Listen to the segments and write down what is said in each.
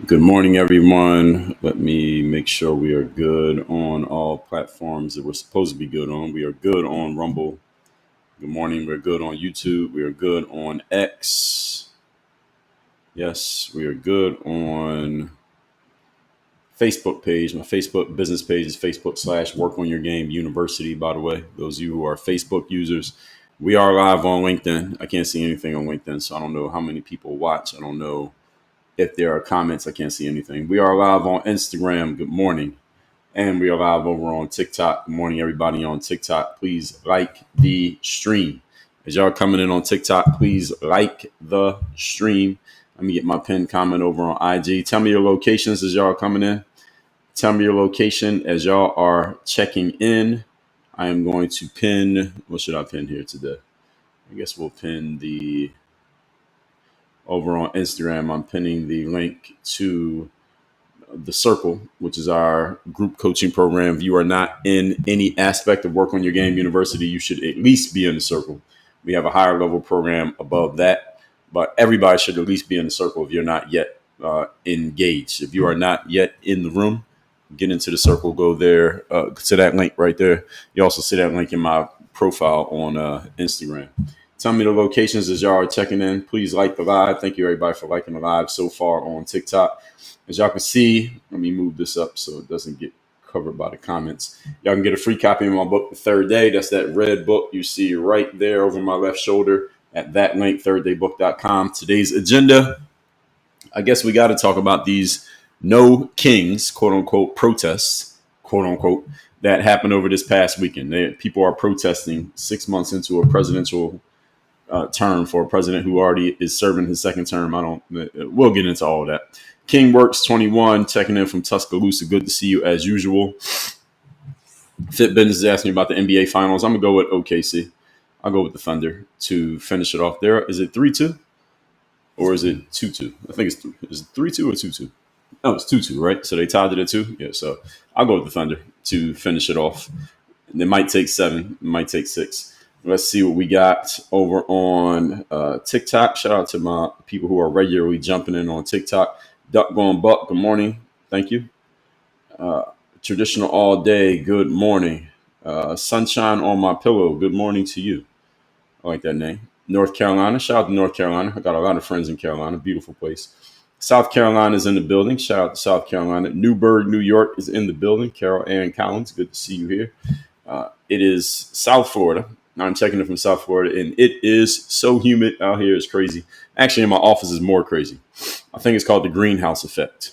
Good morning, everyone. Let me make sure we are good on all platforms that we're supposed to be good on. We are good on Rumble. Good morning. We're good on YouTube. We are good on X. Yes, we are good on Facebook page. My Facebook business page is Facebook/Work on Your Game University, by the way. Those of you who are Facebook users, we are live on LinkedIn. I can't see anything on LinkedIn, so I don't know how many people watch. I don't know if there are comments. I can't see anything. We are live on Instagram. Good morning. And we are live over on TikTok. Good morning, everybody on TikTok. Please like the stream. As y'all coming in on TikTok, please like the stream. Let me get my pinned comment over on IG. Tell me your locations as y'all coming in. Tell me your location as y'all are checking in. I am going to pin, what should I pin here today? I guess we'll pin the, over on Instagram, I'm pinning the link to the Circle, which is our group coaching program. If you are not in any aspect of Work on Your Game University, you should at least be in the Circle. We have a higher level program above that, but everybody should at least be in the Circle if you're not yet engaged. If you are not yet in the room, get into the Circle, go there to that link right there. You also see that link in my profile on Instagram. Tell me the locations as y'all are checking in. Please like the live. Thank you, everybody, for liking the live so far on TikTok. As y'all can see, let me move this up so it doesn't get covered by the comments. Y'all can get a free copy of my book, The Third Day. That's that red book you see right there over my left shoulder at that link, thirddaybook.com. Today's agenda, I guess we got to talk about these no kings, quote unquote, protests, quote unquote, that happened over this past weekend. People are protesting 6 months into a presidential term for a president who already is serving his second term. We'll get into all of that. King Works 21 checking in from Tuscaloosa. Good to see you as usual. Fit Business is asking about the NBA Finals. I'm gonna go with OKC. I'll go with the Thunder to finish it off there. Is it 3-2 or is it 2-2? I think it's 3. Is it 3-2 or 2-2? No, it's 2-2, right? So they tied it at 2. Yeah, so I'll go with the Thunder to finish it off. And it might take 7. It might take 6. Let's see what we got over on TikTok. Shout out to my people who are regularly jumping in on TikTok. Duck Going Buck, good morning. Thank you. Traditional All Day, good morning. Sunshine on My Pillow, good morning to you. I like that name. North Carolina, shout out to North Carolina. I got a lot of friends in Carolina, beautiful place. South Carolina is in the building. Shout out to South Carolina. Newburgh, New York is in the building. Carol Ann Collins, good to see you here. It is South Florida. I'm checking it from South Florida, and it is so humid out here. It's crazy. Actually, in my office is more crazy. I think it's called the greenhouse effect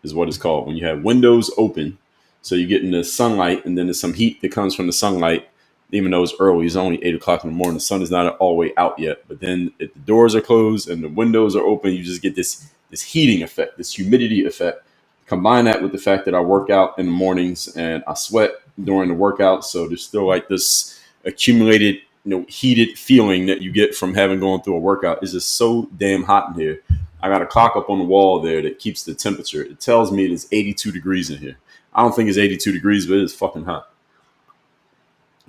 is what it's called. When you have windows open, so you get in the sunlight, and then there's some heat that comes from the sunlight, even though it's early. It's only 8 o'clock in the morning. The sun is not all the way out yet. But then if the doors are closed and the windows are open, you just get this heating effect, this humidity effect. Combine that with the fact that I work out in the mornings and I sweat during the workout. So there's still like this accumulated, heated feeling that you get from having gone through a workout. It's just so damn hot in here. I got a clock up on the wall there that keeps the temperature. It tells me it is 82 degrees in here. I don't think it's 82 degrees, but it is fucking hot.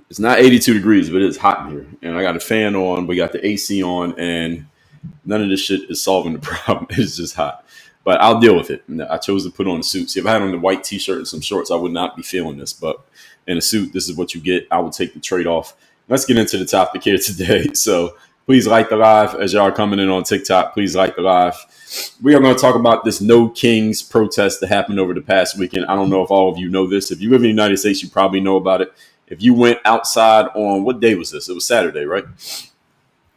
It's not 82 degrees, but it is hot in here. And I got a fan on, we got the AC on, and none of this shit is solving the problem. It's just hot. But I'll deal with it. I chose to put on a suit. See, if I had on a white t-shirt and some shorts, I would not be feeling this. But in a suit, this is what you get. I would take the trade-off. Let's get into the topic here today. So please like the live as y'all are coming in on TikTok. Please like the live. We are going to talk about this No Kings protest that happened over the past weekend. I don't know if all of you know this. If you live in the United States, you probably know about it. If you went outside on, what day was this? It was Saturday, right?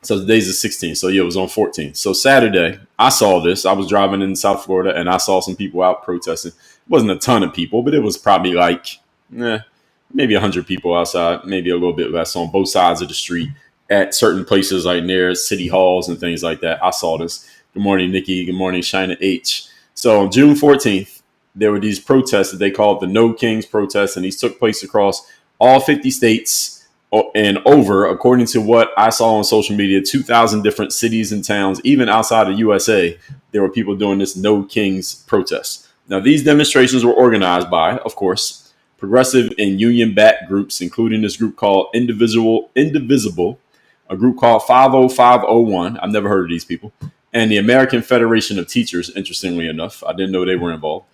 So today's the 16th. So yeah, it was on 14th. So Saturday, I saw this. I was driving in South Florida and I saw some people out protesting. It wasn't a ton of people, but it was probably like maybe 100 people outside, maybe a little bit less on both sides of the street at certain places like near city halls and things like that. I saw this. Good morning, Nikki. Good morning, Shina H. So on June 14th, there were these protests that they called the No Kings protests, and these took place across all 50 states and over, according to what I saw on social media, 2,000 different cities and towns, even outside of USA, there were people doing this No Kings protest. Now, these demonstrations were organized by, of course, progressive and union-backed groups, including this group called Indivisible, a group called 50501. I've never heard of these people. And the American Federation of Teachers, interestingly enough. I didn't know they were involved.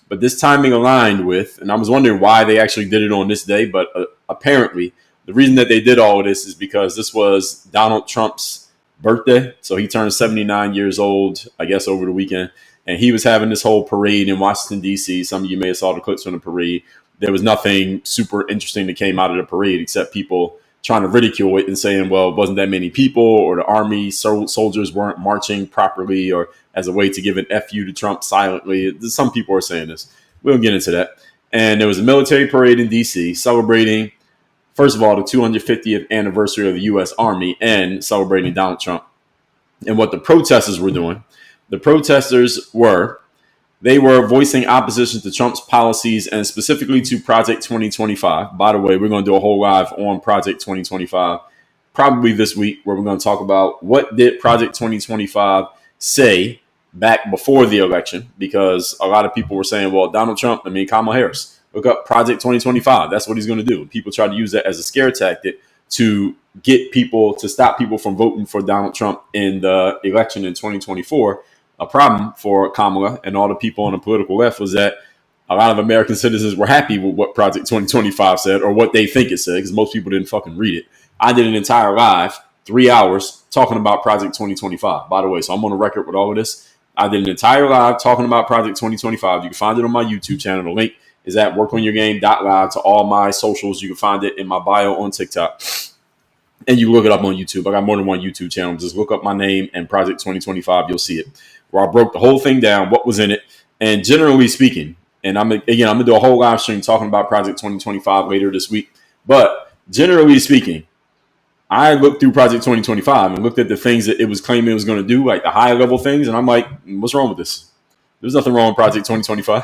But this timing aligned with, and I was wondering why they actually did it on this day, but apparently the reason that they did all of this is because this was Donald Trump's birthday. So he turned 79 years old, I guess, over the weekend. And he was having this whole parade in Washington, D.C. Some of you may have saw the clips from the parade. There was nothing super interesting that came out of the parade except people trying to ridicule it and saying, well, it wasn't that many people, or the army soldiers weren't marching properly, or as a way to give an FU to Trump silently. Some people are saying this. We'll get into that. And there was a military parade in D.C. celebrating, first of all, the 250th anniversary of the U.S. Army and celebrating Donald Trump. And what the protesters were doing, the protesters were voicing opposition to Trump's policies and specifically to Project 2025. By the way, we're going to do a whole live on Project 2025 probably this week, where we're going to talk about what did Project 2025 say back before the election, because a lot of people were saying, well, Donald Trump, Kamala Harris, look up Project 2025. That's what he's going to do. People try to use that as a scare tactic to get people, to stop people from voting for Donald Trump in the election in 2024. A problem for Kamala and all the people on the political left was that a lot of American citizens were happy with what Project 2025 said, or what they think it said, because most people didn't fucking read it. I did an entire live, 3 hours, talking about Project 2025, by the way. So I'm on the record with all of this. I did an entire live talking about Project 2025. You can find it on my YouTube channel. The link is at workonyourgame.live to all my socials. You can find it in my bio on TikTok. And you look it up on YouTube. I got more than one YouTube channel. Just look up my name and Project 2025. You'll see it, where I broke the whole thing down, what was in it. And generally speaking, and I'm going to do a whole live stream talking about Project 2025 later this week. But generally speaking, I looked through Project 2025 and looked at the things that it was claiming it was going to do, like the high level things. And I'm like, what's wrong with this? There's nothing wrong with Project 2025.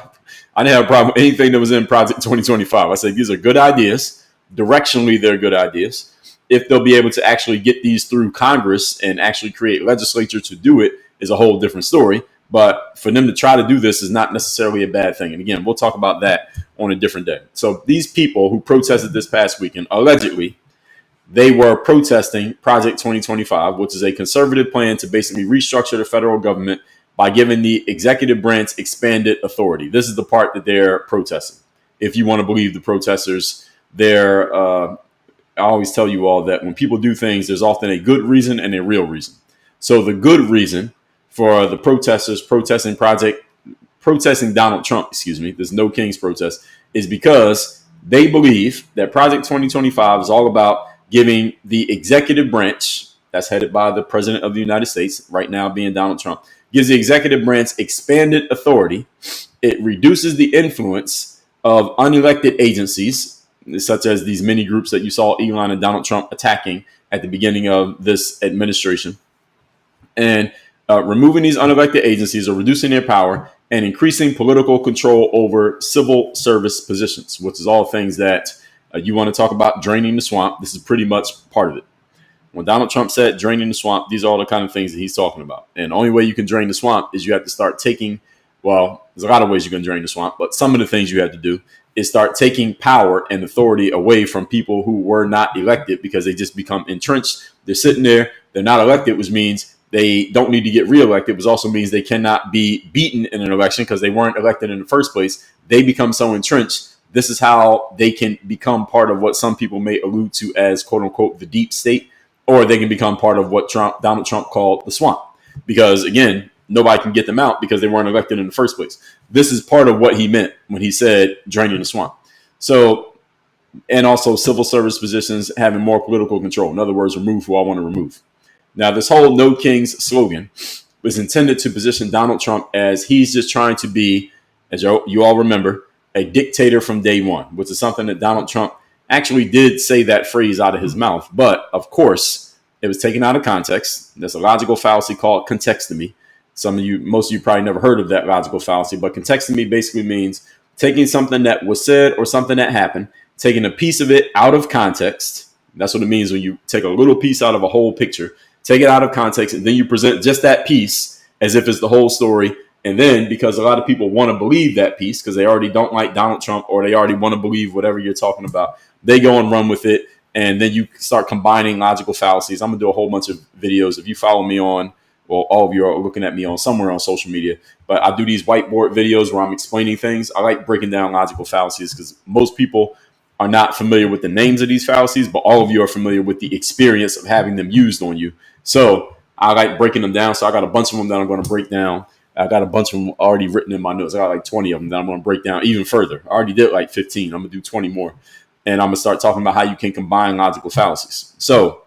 I didn't have a problem with anything that was in Project 2025. I said, these are good ideas. Directionally, they're good ideas. If they'll be able to actually get these through Congress and actually create legislature to do it is a whole different story. But for them to try to do this is not necessarily a bad thing. And again, we'll talk about that on a different day. So these people who protested this past weekend, allegedly, they were protesting Project 2025, which is a conservative plan to basically restructure the federal government by giving the executive branch expanded authority. This is the part that they're protesting. If you want to believe the protesters, I always tell you all that when people do things, there's often a good reason and a real reason. So the good reason for the protesters protesting Donald Trump, this No Kings protest, is because they believe that Project 2025 is all about giving the executive branch, that's headed by the president of the United States, right now being Donald Trump, gives the executive branch expanded authority. It reduces the influence of unelected agencies, such as these mini groups that you saw Elon and Donald Trump attacking at the beginning of this administration. And removing these unelected agencies or reducing their power and increasing political control over civil service positions, which is all things that you want to talk about draining the swamp. This is pretty much part of it. When Donald Trump said draining the swamp, these are all the kind of things that he's talking about. And the only way you can drain the swamp is you have to start taking, well, there's a lot of ways you can drain the swamp, but some of the things you have to do is start taking power and authority away from people who were not elected because they just become entrenched. They're sitting there. They're not elected, which means they don't need to get reelected, which also means they cannot be beaten in an election because they weren't elected in the first place. They become so entrenched. This is how they can become part of what some people may allude to as, quote unquote, the deep state, or they can become part of what Donald Trump called the swamp. Because, again, nobody can get them out because they weren't elected in the first place. This is part of what he meant when he said draining the swamp. So, and also civil service positions having more political control. In other words, remove who I want to remove. Now, this whole No Kings slogan was intended to position Donald Trump as he's just trying to be, as you all remember, a dictator from day one, which is something that Donald Trump actually did say that phrase out of his mouth. But of course, it was taken out of context. There's a logical fallacy called contextomy. Most of you probably never heard of that logical fallacy, but contextomy basically means taking something that was said or something that happened, taking a piece of it out of context. That's what it means when you take a little piece out of a whole picture, take it out of context, and then you present just that piece as if it's the whole story. And then, because a lot of people want to believe that piece because they already don't like Donald Trump or they already want to believe whatever you're talking about, they go and run with it. And then you start combining logical fallacies. I'm going to do a whole bunch of videos. If you follow me on, well, all of you are looking at me on somewhere on social media, but I do these whiteboard videos where I'm explaining things. I like breaking down logical fallacies because most people are not familiar with the names of these fallacies, but all of you are familiar with the experience of having them used on you. So I like breaking them down. So I got a bunch of them that I'm going to break down. I got a bunch of them already written in my notes. I got like 20 of them that I'm going to break down even further. I already did like 15. I'm going to do 20 more. And I'm going to start talking about how you can combine logical fallacies. So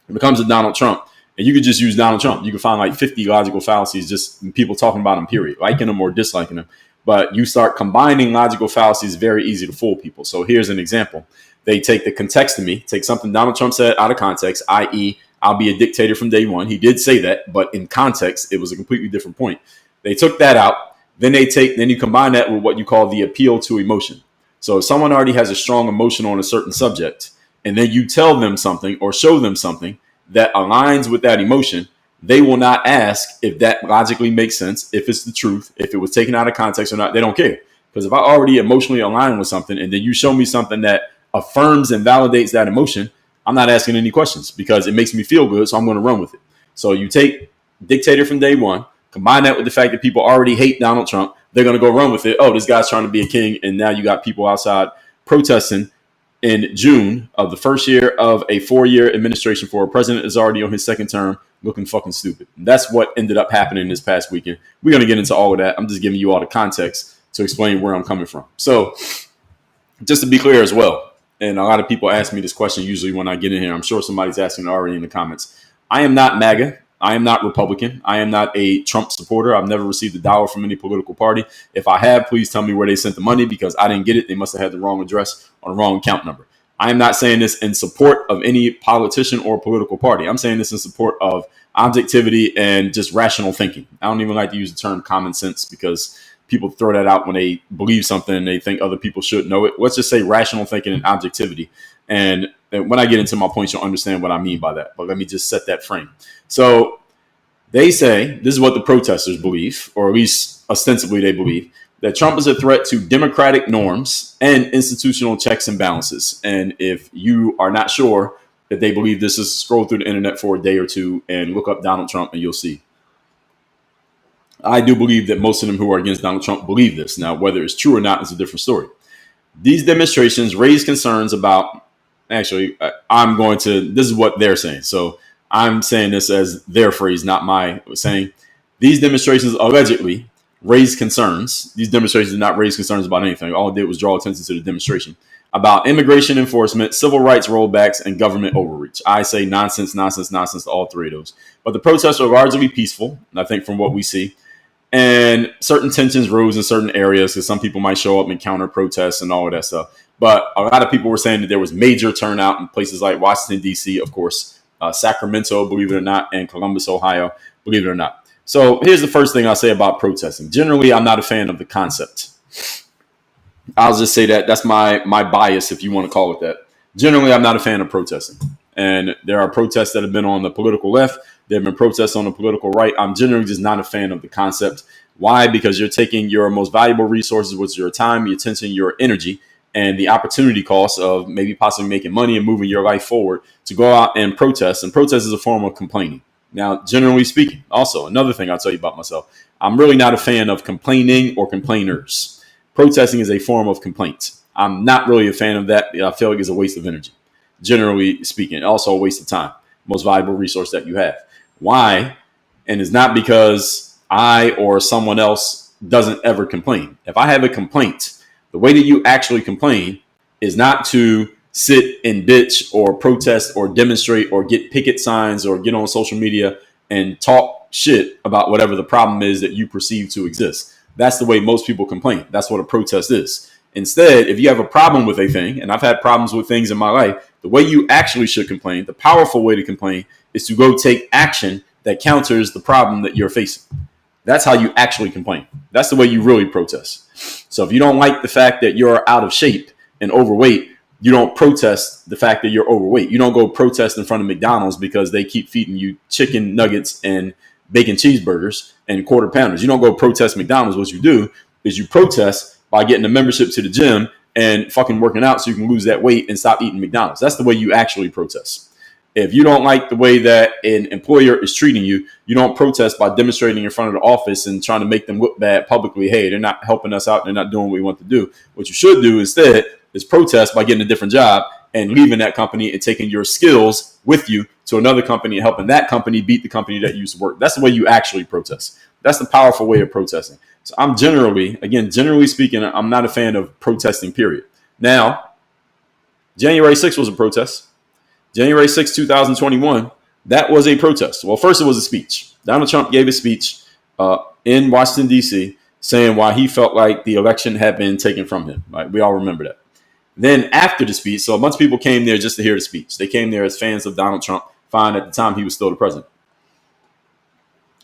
it becomes a Donald Trump. And you could just use Donald Trump. You can find like 50 logical fallacies, just people talking about him, period, liking them or disliking them. But you start combining logical fallacies, very easy to fool people. So here's an example. They take the contextomy, take something Donald Trump said out of context, i.e., I'll be a dictator from day one. He did say that, but in context, it was a completely different point. They took that out. Then you combine that with what you call the appeal to emotion. So if someone already has a strong emotion on a certain subject, and then you tell them something or show them something that aligns with that emotion, they will not ask if that logically makes sense, if it's the truth, if it was taken out of context or not. They don't care. Because if I already emotionally align with something and then you show me something that affirms and validates that emotion, I'm not asking any questions because it makes me feel good, so I'm going to run with it. So you take dictator from day one, combine that with the fact that people already hate Donald Trump, they're going to go run with it. Oh, this guy's trying to be a king, and now you got people outside protesting in June of the first year of a 4-year administration for a president is already on his second term looking fucking stupid. That's what ended up happening this past weekend. We're going to get into all of that. I'm just giving you all the context to explain where I'm coming from. So just to be clear as well, and a lot of people ask me this question usually when I get in here. I'm sure somebody's asking it already in the comments. I am not MAGA. I am not Republican. I am not a Trump supporter. I've never received a dollar from any political party. If I have, please tell me where they sent the money because I didn't get it. They must have had the wrong address or the wrong account number. I am not saying this in support of any politician or political party. I'm saying this in support of objectivity and just rational thinking. I don't even like to use the term common sense because people throw that out when they believe something and they think other people should know it. Let's just say rational thinking and objectivity. And when I get into my points, you'll understand what I mean by that. But let me just set that frame. So they say, this is what the protesters believe, or at least ostensibly they believe, that Trump is a threat to democratic norms and institutional checks and balances. And if you are not sure that they believe this, is scroll through the internet for a day or two and look up Donald Trump and you'll see. I do believe that most of them who are against Donald Trump believe this. Now, whether it's true or not is a different story. These demonstrations raise concerns about, this is what they're saying. So I'm saying this as their phrase, not my saying. These demonstrations allegedly raise concerns. These demonstrations did not raise concerns about anything. All it did was draw attention to the demonstration about immigration enforcement, civil rights rollbacks, and government overreach. I say nonsense, nonsense, nonsense to all three of those. But the protests are largely peaceful, I think, from what we see. And certain tensions rose in certain areas because some people might show up and counter protests and all of that stuff. But a lot of people were saying that there was major turnout in places like Washington, D.C., of course, Sacramento, believe it or not, and Columbus, Ohio, believe it or not. So here's the first thing I'll say about protesting. Generally, I'm not a fan of the concept. I'll just say that that's my bias, if you want to call it that. Generally, I'm not a fan of protesting. And there are protests that have been on the political left. There have been protests on the political right. I'm generally just not a fan of the concept. Why? Because you're taking your most valuable resources, which is your time, your attention, your energy, and the opportunity cost of maybe possibly making money and moving your life forward to go out and protest. And protest is a form of complaining. Now, generally speaking, also another thing I'll tell you about myself, I'm really not a fan of complaining or complainers. Protesting is a form of complaint. I'm not really a fan of that. I feel like it's a waste of energy, generally speaking. Also a waste of time, most valuable resource that you have. Why? And it's not because I or someone else doesn't ever complain. If I have a complaint, the way that you actually complain is not to sit and bitch or protest or demonstrate or get picket signs or get on social media and talk shit about whatever the problem is that you perceive to exist. That's the way most people complain. That's what a protest is. Instead, if you have a problem with a thing, and I've had problems with things in my life, the way you actually should complain, the powerful way to complain, is to go take action that counters the problem that you're facing. That's how you actually complain. That's the way you really protest. So if you don't like the fact that you're out of shape and overweight, you don't protest the fact that you're overweight. You don't go protest in front of McDonald's because they keep feeding you chicken nuggets and bacon cheeseburgers and quarter pounders. You don't go protest McDonald's. What you do is you protest by getting a membership to the gym and fucking working out so you can lose that weight and stop eating McDonald's. That's the way you actually protest. If you don't like the way that an employer is treating you, you don't protest by demonstrating in front of the office and trying to make them look bad publicly. Hey, they're not helping us out. They're not doing what we want to do. What you should do instead is protest by getting a different job and leaving that company and taking your skills with you to another company and helping that company beat the company that you used to work. That's the way you actually protest. That's the powerful way of protesting. So I'm generally speaking, I'm not a fan of protesting, period. Now, January 6th was a protest. January 6, 2021, that was a protest. Well, first it was a speech. Donald Trump gave a speech in Washington, D.C., saying why he felt like the election had been taken from him. Right? We all remember that. Then after the speech, so a bunch of people came there just to hear the speech. They came there as fans of Donald Trump, fine at the time he was still the president.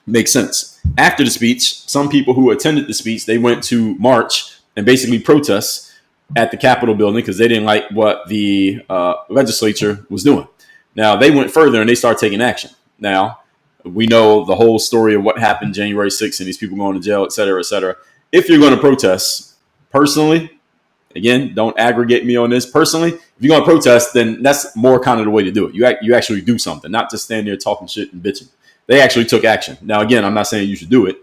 Makes sense. After the speech, some people who attended the speech, they went to march and basically protest at the Capitol building because they didn't like what the legislature was doing. Now, they went further and they started taking action. Now, we know the whole story of what happened January 6th and these people going to jail, et cetera, et cetera. If you're going to protest, personally, again, don't aggregate me on this. Personally, if you're going to protest, then that's more kind of the way to do it. You actually do something, not just stand there talking shit and bitching. They actually took action. Now, again, I'm not saying you should do it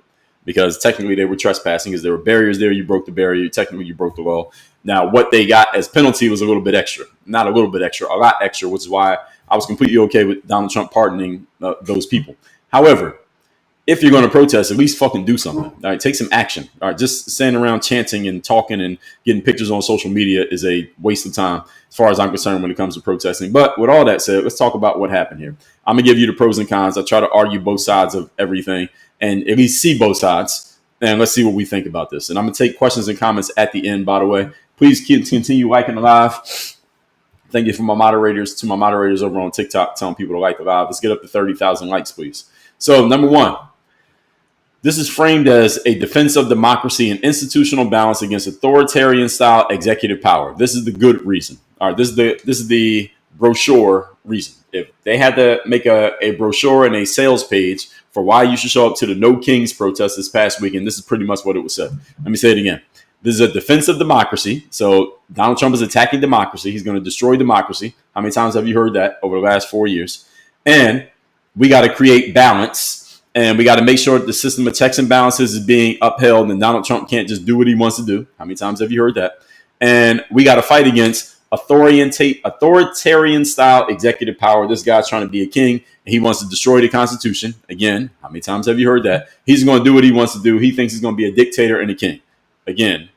because technically they were trespassing because there were barriers there. You broke the barrier. Technically, you broke the law. Now, what they got as penalty was a little bit extra. Not a little bit extra, a lot extra, which is why I was completely okay with Donald Trump pardoning those people. However, if you're going to protest, at least fucking do something. All right, take some action. All right, just standing around chanting and talking and getting pictures on social media is a waste of time as far as I'm concerned when it comes to protesting. But with all that said, let's talk about what happened here. I'm going to give you the pros and cons. I try to argue both sides of everything and at least see both sides. And let's see what we think about this. And I'm going to take questions and comments at the end, by the way. Please continue liking the live. Thank you to my moderators over on TikTok telling people to like the live. Let's get up to 30,000 likes, please. So, number one, this is framed as a defense of democracy and institutional balance against authoritarian-style executive power. This is the good reason. All right, this is the brochure reason. If they had to make a brochure and a sales page for why you should show up to the No Kings protest this past weekend, this is pretty much what it was said. Let me say it again. This is a defense of democracy. So Donald Trump is attacking democracy. He's going to destroy democracy. How many times have you heard that over the last 4 years? And we got to create balance. And we got to make sure that the system of checks and balances is being upheld. And Donald Trump can't just do what he wants to do. How many times have you heard that? And we got to fight against authoritarian-style executive power. This guy's trying to be a king. And he wants to destroy the Constitution. Again, how many times have you heard that? He's going to do what he wants to do. He thinks he's going to be a dictator and a king. Again,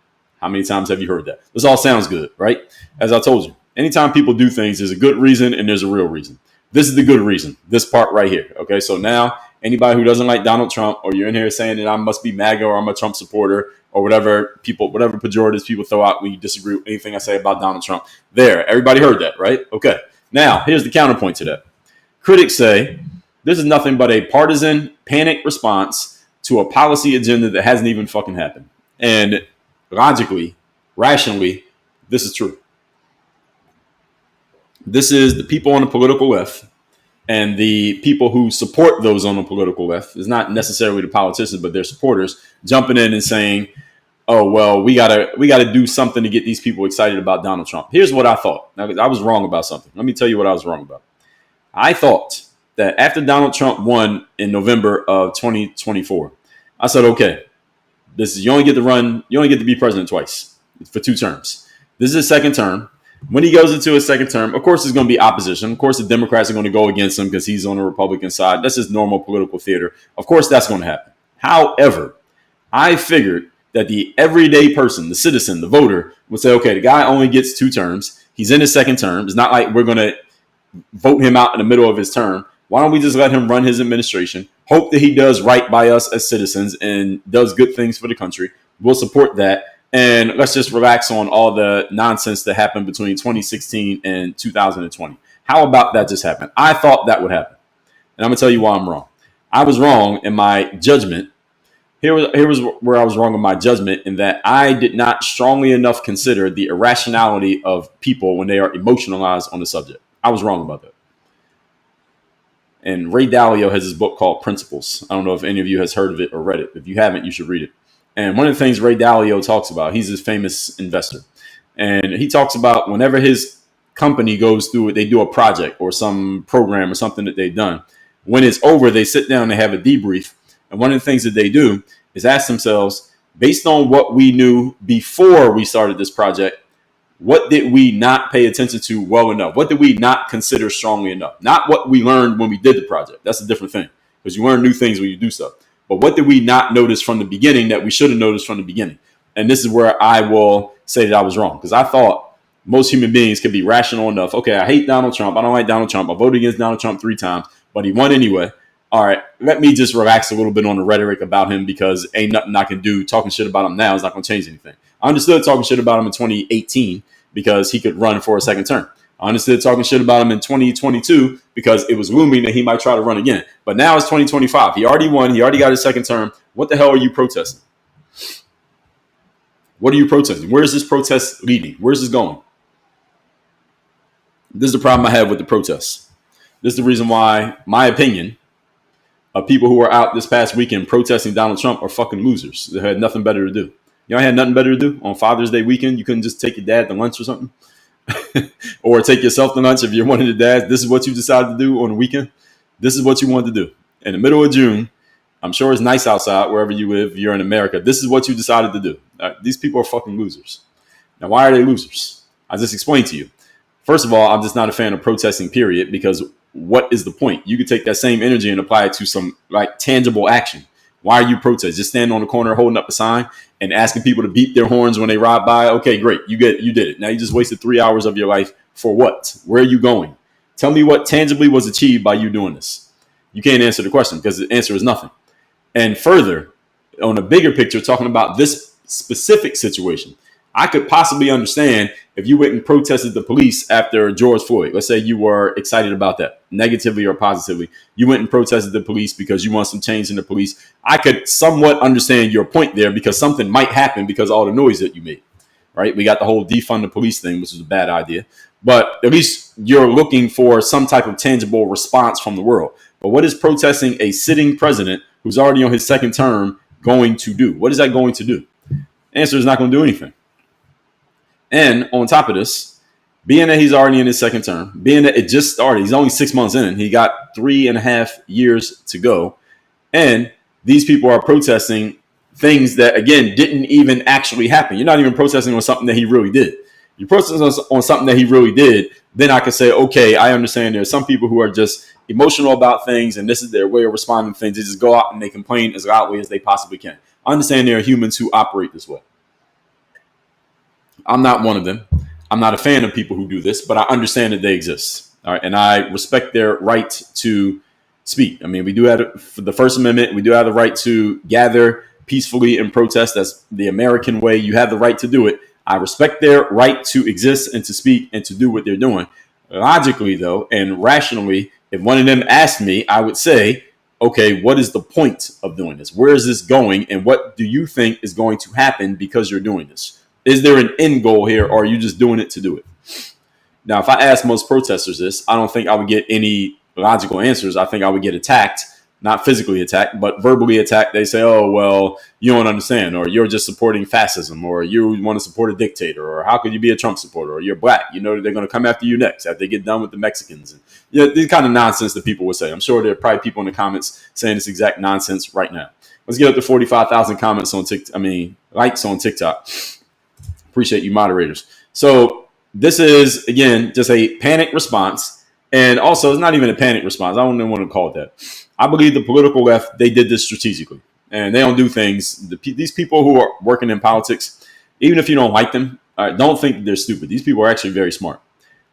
how many times have you heard that? This all sounds good, right? As I told you, anytime people do things, there's a good reason and there's a real reason. This is the good reason, this part right here. Okay, so now anybody who doesn't like Donald Trump, or you're in here saying that I must be MAGA or I'm a Trump supporter or whatever pejoratives people throw out when you disagree with anything I say about Donald Trump. There, everybody heard that, right? Okay, now here's the counterpoint to that. Critics say this is nothing but a partisan panic response to a policy agenda that hasn't even fucking happened. And logically, rationally, this is true. This is the people on the political left and the people who support those on the political left. It's not necessarily the politicians, but their supporters jumping in and saying, oh, well, we gotta do something to get these people excited about Donald Trump. Here's what I thought. Now, I was wrong about something. Let me tell you what I was wrong about. I thought that after Donald Trump won in November of 2024, I said, okay, you only get to be president twice for 2 terms. This is his second term. When he goes into his second term, of course, there's going to be opposition. Of course, the Democrats are going to go against him because he's on the Republican side. That's just normal political theater. Of course, that's going to happen. However, I figured that the everyday person, the citizen, the voter, would say, okay, the guy only gets 2 terms. He's in his second term. It's not like we're going to vote him out in the middle of his term. Why don't we just let him run his administration? Hope that he does right by us as citizens and does good things for the country. We'll support that. And let's just relax on all the nonsense that happened between 2016 and 2020. How about that just happened? I thought that would happen. And I'm going to tell you why I'm wrong. I was wrong in my judgment. Here was where I was wrong in my judgment, in that I did not strongly enough consider the irrationality of people when they are emotionalized on the subject. I was wrong about that. And Ray Dalio has this book called Principles. I don't know if any of you has heard of it or read it. If you haven't, you should read it. And one of the things Ray Dalio talks about, he's this famous investor. And he talks about whenever his company goes through it, they do a project or some program or something that they've done. When it's over, they sit down and have a debrief. And one of the things that they do is ask themselves, based on what we knew before we started this project, what did we not pay attention to well enough? What did we not consider strongly enough? Not what we learned when we did the project. That's a different thing, because you learn new things when you do stuff. But what did we not notice from the beginning that we should have noticed from the beginning? And this is where I will say that I was wrong, because I thought most human beings could be rational enough. Okay, I hate Donald Trump. I don't like Donald Trump. I voted against Donald Trump 3 times, but he won anyway. All right, let me just relax a little bit on the rhetoric about him, because ain't nothing I can do. Talking shit about him now is not going to change anything. I understood talking shit about him in 2018 because he could run for a second term. I understood talking shit about him in 2022 because it was looming that he might try to run again. But now it's 2025. He already won. He already got his second term. What the hell are you protesting? What are you protesting? Where is this protest leading? Where is this going? This is the problem I have with the protests. This is the reason why my opinion of people who were out this past weekend protesting Donald Trump are fucking losers. They had nothing better to do. You know, I had nothing better to do on Father's Day weekend. You couldn't just take your dad to lunch or something, or take yourself to lunch if you're one of the dads. This is what you decided to do on the weekend. This is what you wanted to do in the middle of June. I'm sure it's nice outside wherever you live. You're in America. This is what you decided to do. These people are fucking losers. Now, why are they losers? I just explained to you. First of all, I'm just not a fan of protesting, period, because what is the point? You could take that same energy and apply it to some like tangible action. Why are you protesting? Just standing on the corner holding up a sign and asking people to beat their horns when they ride by? Okay, great. You did it. Now you just wasted 3 hours of your life for what? Where are you going? Tell me what tangibly was achieved by you doing this. You can't answer the question because the answer is nothing. And further, on a bigger picture, talking about this specific situation, I could possibly understand if you went and protested the police after George Floyd. Let's say you were excited about that, negatively or positively. You went and protested the police because you want some change in the police. I could somewhat understand your point there, because something might happen because of all the noise that you made, right? We got the whole defund the police thing, which is a bad idea. But at least you're looking for some type of tangible response from the world. But what is protesting a sitting president who's already on his second term going to do? What is that going to do? The answer is not going to do anything. And on top of this, being that he's already in his second term, being that it just started, he's only 6 months in, he got 3.5 years to go. And these people are protesting things that, again, didn't even actually happen. You're not even protesting on something that he really did. You're protesting on something that he really did. Then I could say, okay, I understand there's some people who are just emotional about things, and this is their way of responding to things. They just go out and they complain as loudly as they possibly can. I understand there are humans who operate this way. I'm not one of them. I'm not a fan of people who do this, but I understand that they exist. All right, and I respect their right to speak. I mean, we do have, for the First Amendment, we do have the right to gather peacefully and protest. That's the American way. You have the right to do it. I respect their right to exist and to speak and to do what they're doing. Logically, though, and rationally, if one of them asked me, I would say, okay, what is the point of doing this? Where is this going? And what do you think is going to happen because you're doing this? Is there an end goal here, or are you just doing it to do it? Now, if I ask most protesters this, I don't think I would get any logical answers. I think I would get attacked, not physically attacked, but verbally attacked. They say, oh, well, you don't understand, or you're just supporting fascism, or you want to support a dictator, or how could you be a Trump supporter, or you're black. You know, they're going to come after you next after they get done with the Mexicans. And, you know, the kind of nonsense that people would say. I'm sure there are probably people in the comments saying this exact nonsense right now. Let's get up to 45,000 comments on TikTok. Likes on TikTok. Appreciate you moderators. So this is, again, just a panic response. And also, it's not even a panic response. I don't even want to call it that. I believe the political left, they did this strategically. And they don't do things. These people who are working in politics, even if you don't like them, All right, don't think they're stupid. These people are actually very smart.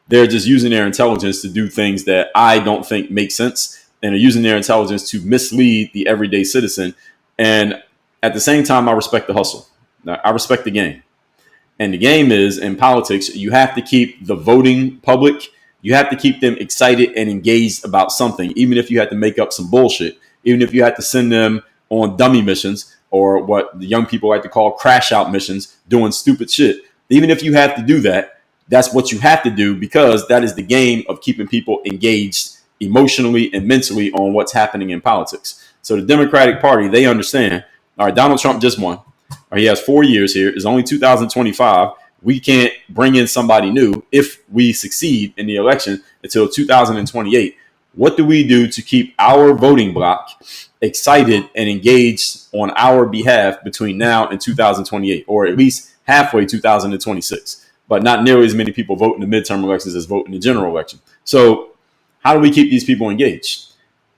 They're just using their intelligence to do things that I don't think make sense, and are using their intelligence to mislead the everyday citizen. And at the same time, I respect the hustle. I respect the game. And the game is, in politics, you have to keep the voting public, you have to keep them excited and engaged about something, even if you have to make up some bullshit, even if you have to send them on dummy missions, or what the young people like to call crash out missions, doing stupid shit. Even if you have to do that, that's what you have to do, because that is the game of keeping people engaged emotionally and mentally on what's happening in politics. So the Democratic Party, they understand, all right, Donald Trump just won. He has 4 years here. It's only 2025. We can't bring in somebody new if we succeed in the election until 2028. What do we do to keep our voting bloc excited and engaged on our behalf between now and 2028, or at least halfway 2026? But not nearly as many people vote in the midterm elections as vote in the general election. So how do we keep these people engaged?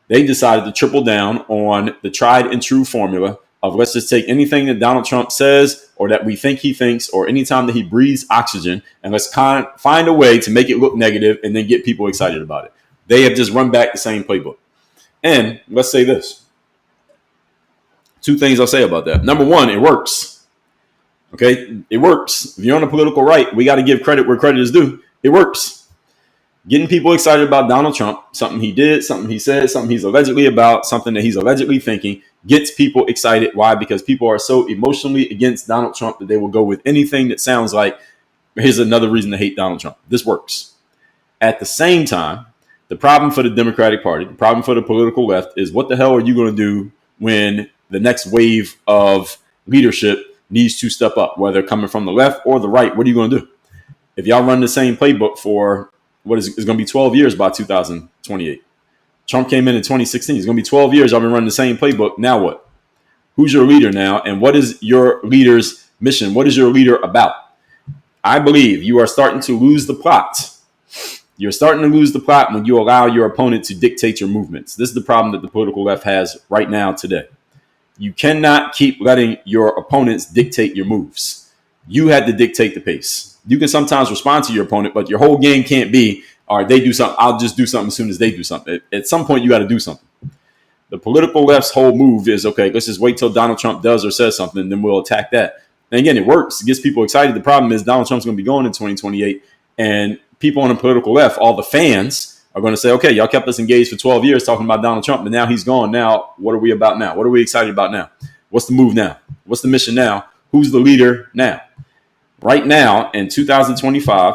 They decided to triple down on the tried and true formula of, let's just take anything that Donald Trump says or that we think he thinks, or anytime that he breathes oxygen, and let's find a way to make it look negative and then get people excited about it. They have just run back the same playbook. And let's say this. 2 things I'll say about that. Number one, it works. Okay, it works. If you're on the political right, we got to give credit where credit is due. It works. Getting people excited about Donald Trump, something he did, something he said, something he's allegedly about, something that he's allegedly thinking, gets people excited. Why? Because people are so emotionally against Donald Trump that they will go with anything that sounds like, here's another reason to hate Donald Trump. This works. At the same time, the problem for the Democratic Party, the problem for the political left is, what the hell are you going to do when the next wave of leadership needs to step up, whether coming from the left or the right? What are you going to do? If y'all run the same playbook for what is going to be 12 years by 2028. Trump came in 2016. It's going to be 12 years. I've been running the same playbook. Now what? Who's your leader now? And what is your leader's mission? What is your leader about? I believe you are starting to lose the plot. You're starting to lose the plot when you allow your opponent to dictate your movements. This is the problem that the political left has right now today. You cannot keep letting your opponents dictate your moves. You had to dictate the pace. You can sometimes respond to your opponent, but your whole game can't be, all right, they do something, I'll just do something as soon as they do something. At some point, you got to do something. The political left's whole move is, okay, let's just wait till Donald Trump does or says something, and then we'll attack that. And again, it works. It gets people excited. The problem is Donald Trump's going to be going in 2028, and people on the political left, all the fans, are going to say, okay, y'all kept us engaged for 12 years talking about Donald Trump, but now he's gone. Now, what are we about now? What are we excited about now? What's the move now? What's the mission now? Who's the leader now? Right now, in 2025,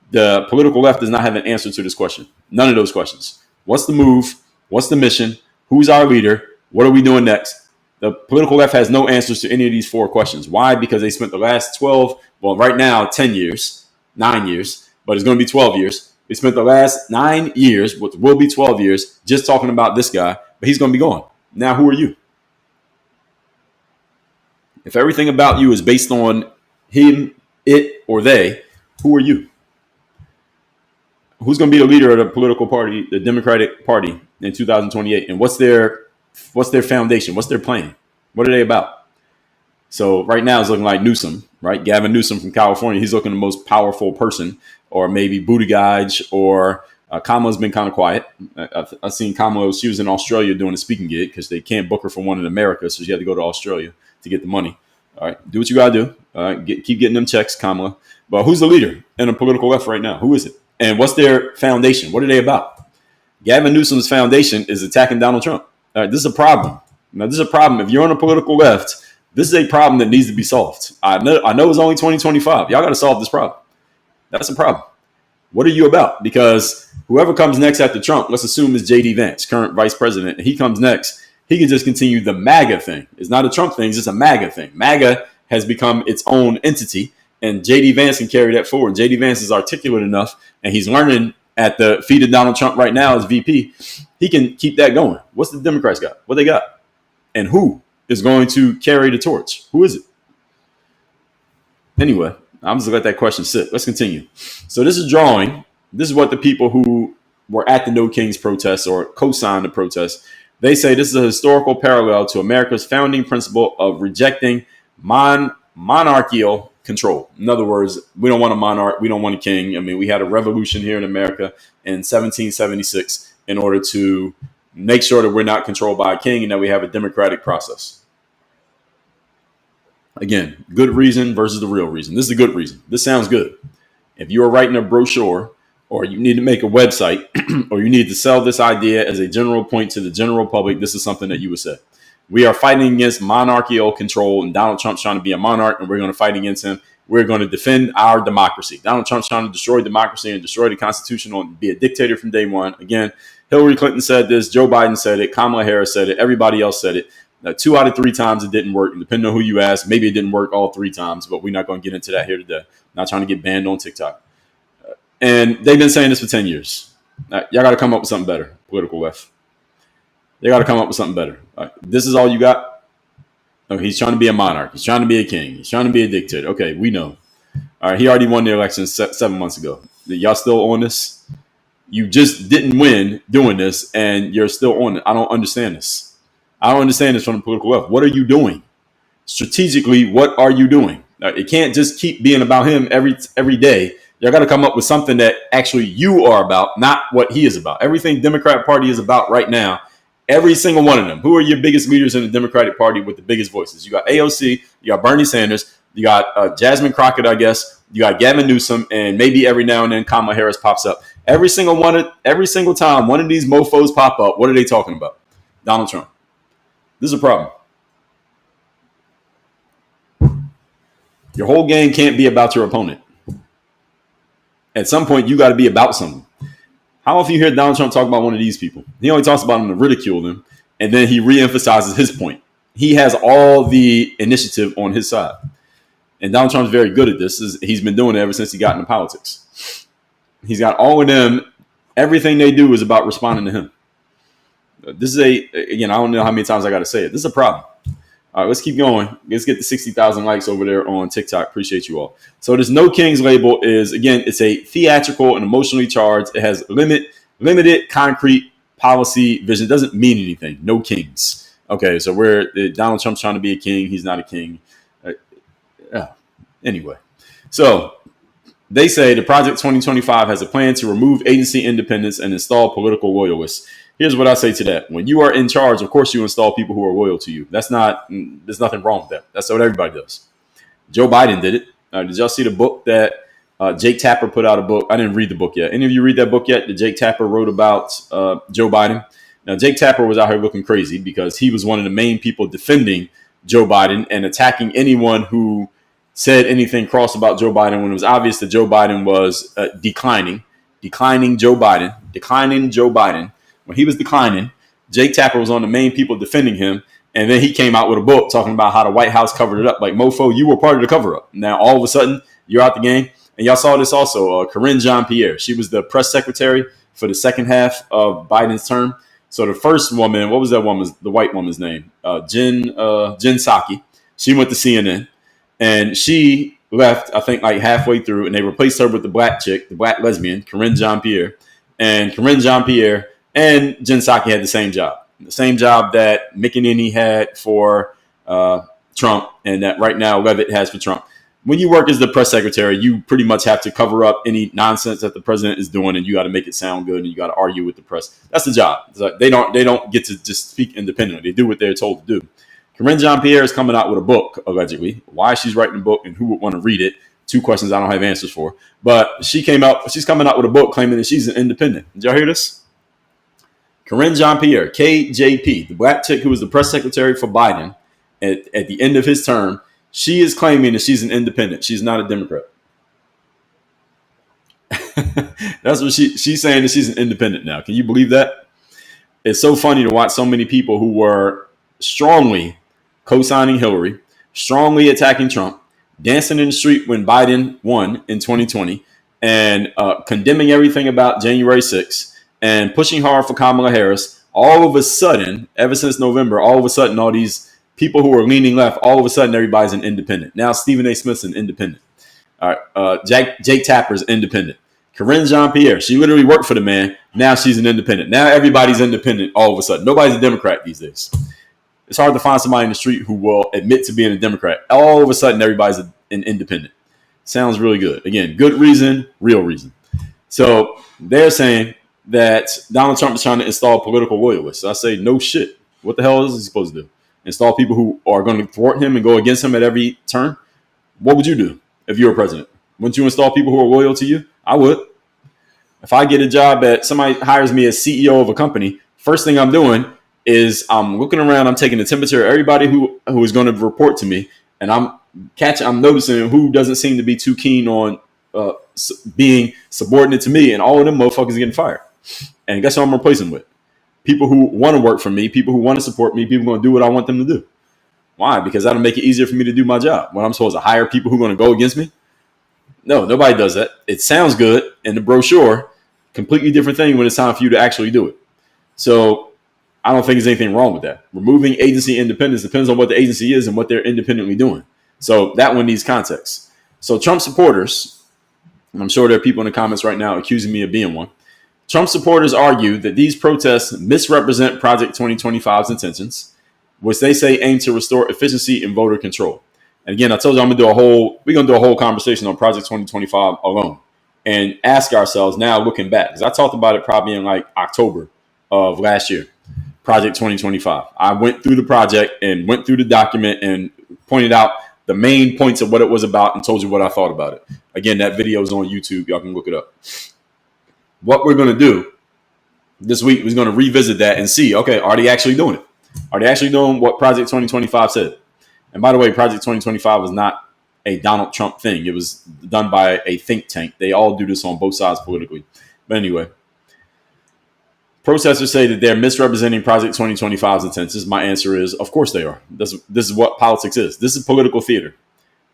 the political left does not have an answer to this question. None of those questions. What's the move? What's the mission? Who's our leader? What are we doing next? The political left has no answers to any of these 4 questions. Why? Because they spent the last 12, well, right now, 10 years, 9 years, but it's going to be 12 years. They spent the last 9 years, which will be 12 years, just talking about this guy, but he's going to be gone. Now, who are you? If everything about you is based on him, it, or they, who are you? Who's going to be the leader of the political party, the Democratic Party, in 2028? And what's their foundation? What's their plan? What are they about? So right now it's looking like Newsom, right? Gavin Newsom from California. He's looking the most powerful person, or maybe Buttigieg, or Kamala's been kind of quiet. I've seen Kamala. She was in Australia doing a speaking gig because they can't book her for one in America, so she had to go to Australia to get the money. All right, do what you got to do. All right, keep getting them checks, Kamala. But who's the leader in the political left right now? Who is it? And what's their foundation? What are they about? Gavin Newsom's foundation is attacking Donald Trump. All right, this is a problem. Now, this is a problem. If you're on the political left, this is a problem that needs to be solved. I know it's only 2025. Y'all got to solve this problem. That's a problem. What are you about? Because whoever comes next after Trump, let's assume is J.D. Vance, current vice president, and he comes next, he can just continue the MAGA thing. It's not a Trump thing, it's just a MAGA thing. MAGA has become its own entity, and J.D. Vance can carry that forward. J.D. Vance is articulate enough, and he's learning at the feet of Donald Trump right now as VP. He can keep that going. What's the Democrats got? What they got? And who is going to carry the torch? Who is it? Anyway, I'm just going to let that question sit. Let's continue. So this is drawing. This is what the people who were at the No Kings protest or co-signed the protest, they say this is a historical parallel to America's founding principle of rejecting monarchical control. In other words, we don't want a monarch. We don't want a king. I mean, we had a revolution here in America in 1776 in order to make sure that we're not controlled by a king and that we have a democratic process. Again, good reason versus the real reason. This is a good reason. This sounds good. If you are writing a brochure or you need to make a website or you need to sell this idea as a general point to the general public, this is something that you would say. We are fighting against monarchical control, and Donald Trump's trying to be a monarch, and we're going to fight against him. We're going to defend our democracy. Donald Trump's trying to destroy democracy and destroy the Constitution and be a dictator from day one. Again, Hillary Clinton said this. Joe Biden said it. Kamala Harris said it. Everybody else said it. 2 out of 3 times it didn't work. And depending on who you ask, maybe it didn't work all 3 times, but we're not going to get into that here today. Not trying to get banned on TikTok. And they've been saying this for 10 years. Y'all got to come up with something better, political left. They got to come up with something better. This is all you got? Oh, he's trying to be a monarch. He's trying to be a king. He's trying to be a dictator. Okay, we know. All right, he already won the election 7 months ago. Y'all still on this? You just didn't win doing this, and you're still on it. I don't understand this. I don't understand this from the political left. What are you doing? Strategically, what are you doing? It can't just keep being about him every day. Y'all got to come up with something that actually you are about, not what he is about. Everything Democrat Party is about right now, every single one of them. Who are your biggest leaders in the Democratic Party with the biggest voices? You got AOC, you got Bernie Sanders, you got Jasmine Crockett, I guess. You got Gavin Newsom, and maybe every now and then Kamala Harris pops up. Every single time one of these mofos pop up, what are they talking about? Donald Trump. This is a problem. Your whole game can't be about your opponent. At some point, you got to be about something. How often you hear Donald Trump talk about one of these people? He only talks about them to ridicule them, and then he reemphasizes his point. He has all the initiative on his side. And Donald Trump's very good at this. He's been doing it ever since he got into politics. He's got all of them. Everything they do is about responding to him. This is again, I don't know how many times I got to say it. This is a problem. All right, let's keep going. Let's get the 60,000 likes over there on TikTok. Appreciate you all. So this No Kings label is, again, it's a theatrical and emotionally charged. It has limited concrete policy vision. It doesn't mean anything. No kings. Okay, so Donald Trump's trying to be a king. He's not a king. Anyway, so they say the Project 2025 has a plan to remove agency independence and install political loyalists. Here's what I say to that. When you are in charge, of course, you install people who are loyal to you. There's nothing wrong with that. That's what everybody does. Joe Biden did it. Did y'all see the book that Jake Tapper put out a book? I didn't read the book yet. Any of you read that book yet? That Jake Tapper wrote about Joe Biden? Now, Jake Tapper was out here looking crazy because he was one of the main people defending Joe Biden and attacking anyone who said anything cross about Joe Biden when it was obvious that Joe Biden was declining Joe Biden. When he was declining, Jake Tapper was on the main people defending him. And then he came out with a book talking about how the White House covered it up. Like, mofo, you were part of the cover up. Now, all of a sudden, you're out the game. And y'all saw this also. Karine Jean-Pierre, she was the press secretary for the second half of Biden's term. So the first woman, what was that woman's, the white woman's name? Jen Psaki. She went to CNN. And she left, I think, like halfway through, and they replaced her with the black chick, the black lesbian, Karine Jean-Pierre. And Karine Jean-Pierre and Jen Psaki had the same job that McEnany had for Trump, and that right now Leavitt has for Trump. When you work as the press secretary, you pretty much have to cover up any nonsense that the president is doing, and you got to make it sound good, and you got to argue with the press. That's the job. Like they don't get to just speak independently. They do what they're told to do. Karine Jean-Pierre is coming out with a book, allegedly. Why she's writing a book and who would want to read it? 2 questions I don't have answers for. But she's coming out with a book claiming that she's an independent. Did y'all hear this? Karine Jean-Pierre, KJP, the black chick who was the press secretary for Biden at the end of his term, she is claiming that she's an independent. She's not a Democrat. That's what she's saying, that she's an independent now. Can you believe that? It's so funny to watch so many people who were strongly co-signing Hillary, strongly attacking Trump, dancing in the street when Biden won in 2020, and condemning everything about January 6th, and pushing hard for Kamala Harris. All of a sudden, ever since November, all of a sudden, all these people who are leaning left, all of a sudden, everybody's an independent. Now, Stephen A. Smith's an independent. All right, Jake Tapper's independent. Karine Jean-Pierre, she literally worked for the man. Now she's an independent. Now everybody's independent all of a sudden. Nobody's a Democrat these days. It's hard to find somebody in the street who will admit to being a Democrat. All of a sudden, everybody's an independent. Sounds really good. Again, good reason, real reason. So they're saying that Donald Trump is trying to install political loyalists. I say, no shit. What the hell is he supposed to do? Install people who are going to thwart him and go against him at every turn? What would you do if you were president? Wouldn't you install people who are loyal to you? I would. If I get a job at somebody hires me as CEO of a company, first thing I'm doing is I'm looking around, I'm taking the temperature of everybody who is going to report to me, and I'm noticing who doesn't seem to be too keen on being subordinate to me, and all of them motherfuckers getting fired. And guess who I'm replacing with? People who want to work for me, people who want to support me, people who are going to do what I want them to do. Why? Because that'll make it easier for me to do my job. When I'm supposed to hire people who are going to go against me? No, nobody does that. It sounds good in the brochure. Completely different thing when it's time for you to actually do it. So I don't think there's anything wrong with that. Removing agency independence depends on what the agency is and what they're independently doing. So that one needs context. So Trump supporters, and I'm sure there are people in the comments right now accusing me of being one. Trump supporters argue that these protests misrepresent Project 2025's intentions, which they say aim to restore efficiency and voter control. And again, I told you we're going to do a whole conversation on Project 2025 alone and ask ourselves now, looking back, because I talked about it probably in like October of last year, Project 2025. I went through the project and went through the document and pointed out the main points of what it was about and told you what I thought about it. Again, that video is on YouTube. Y'all can look it up. What we're going to do this week is going to revisit that and see, okay, are they actually doing it? Are they actually doing what Project 2025 said? And by the way, Project 2025 was not a Donald Trump thing. It was done by a think tank. They all do this on both sides politically. But anyway, protesters say that they're misrepresenting Project 2025's intentions. My answer is, of course they are. This is what politics is. This is political theater.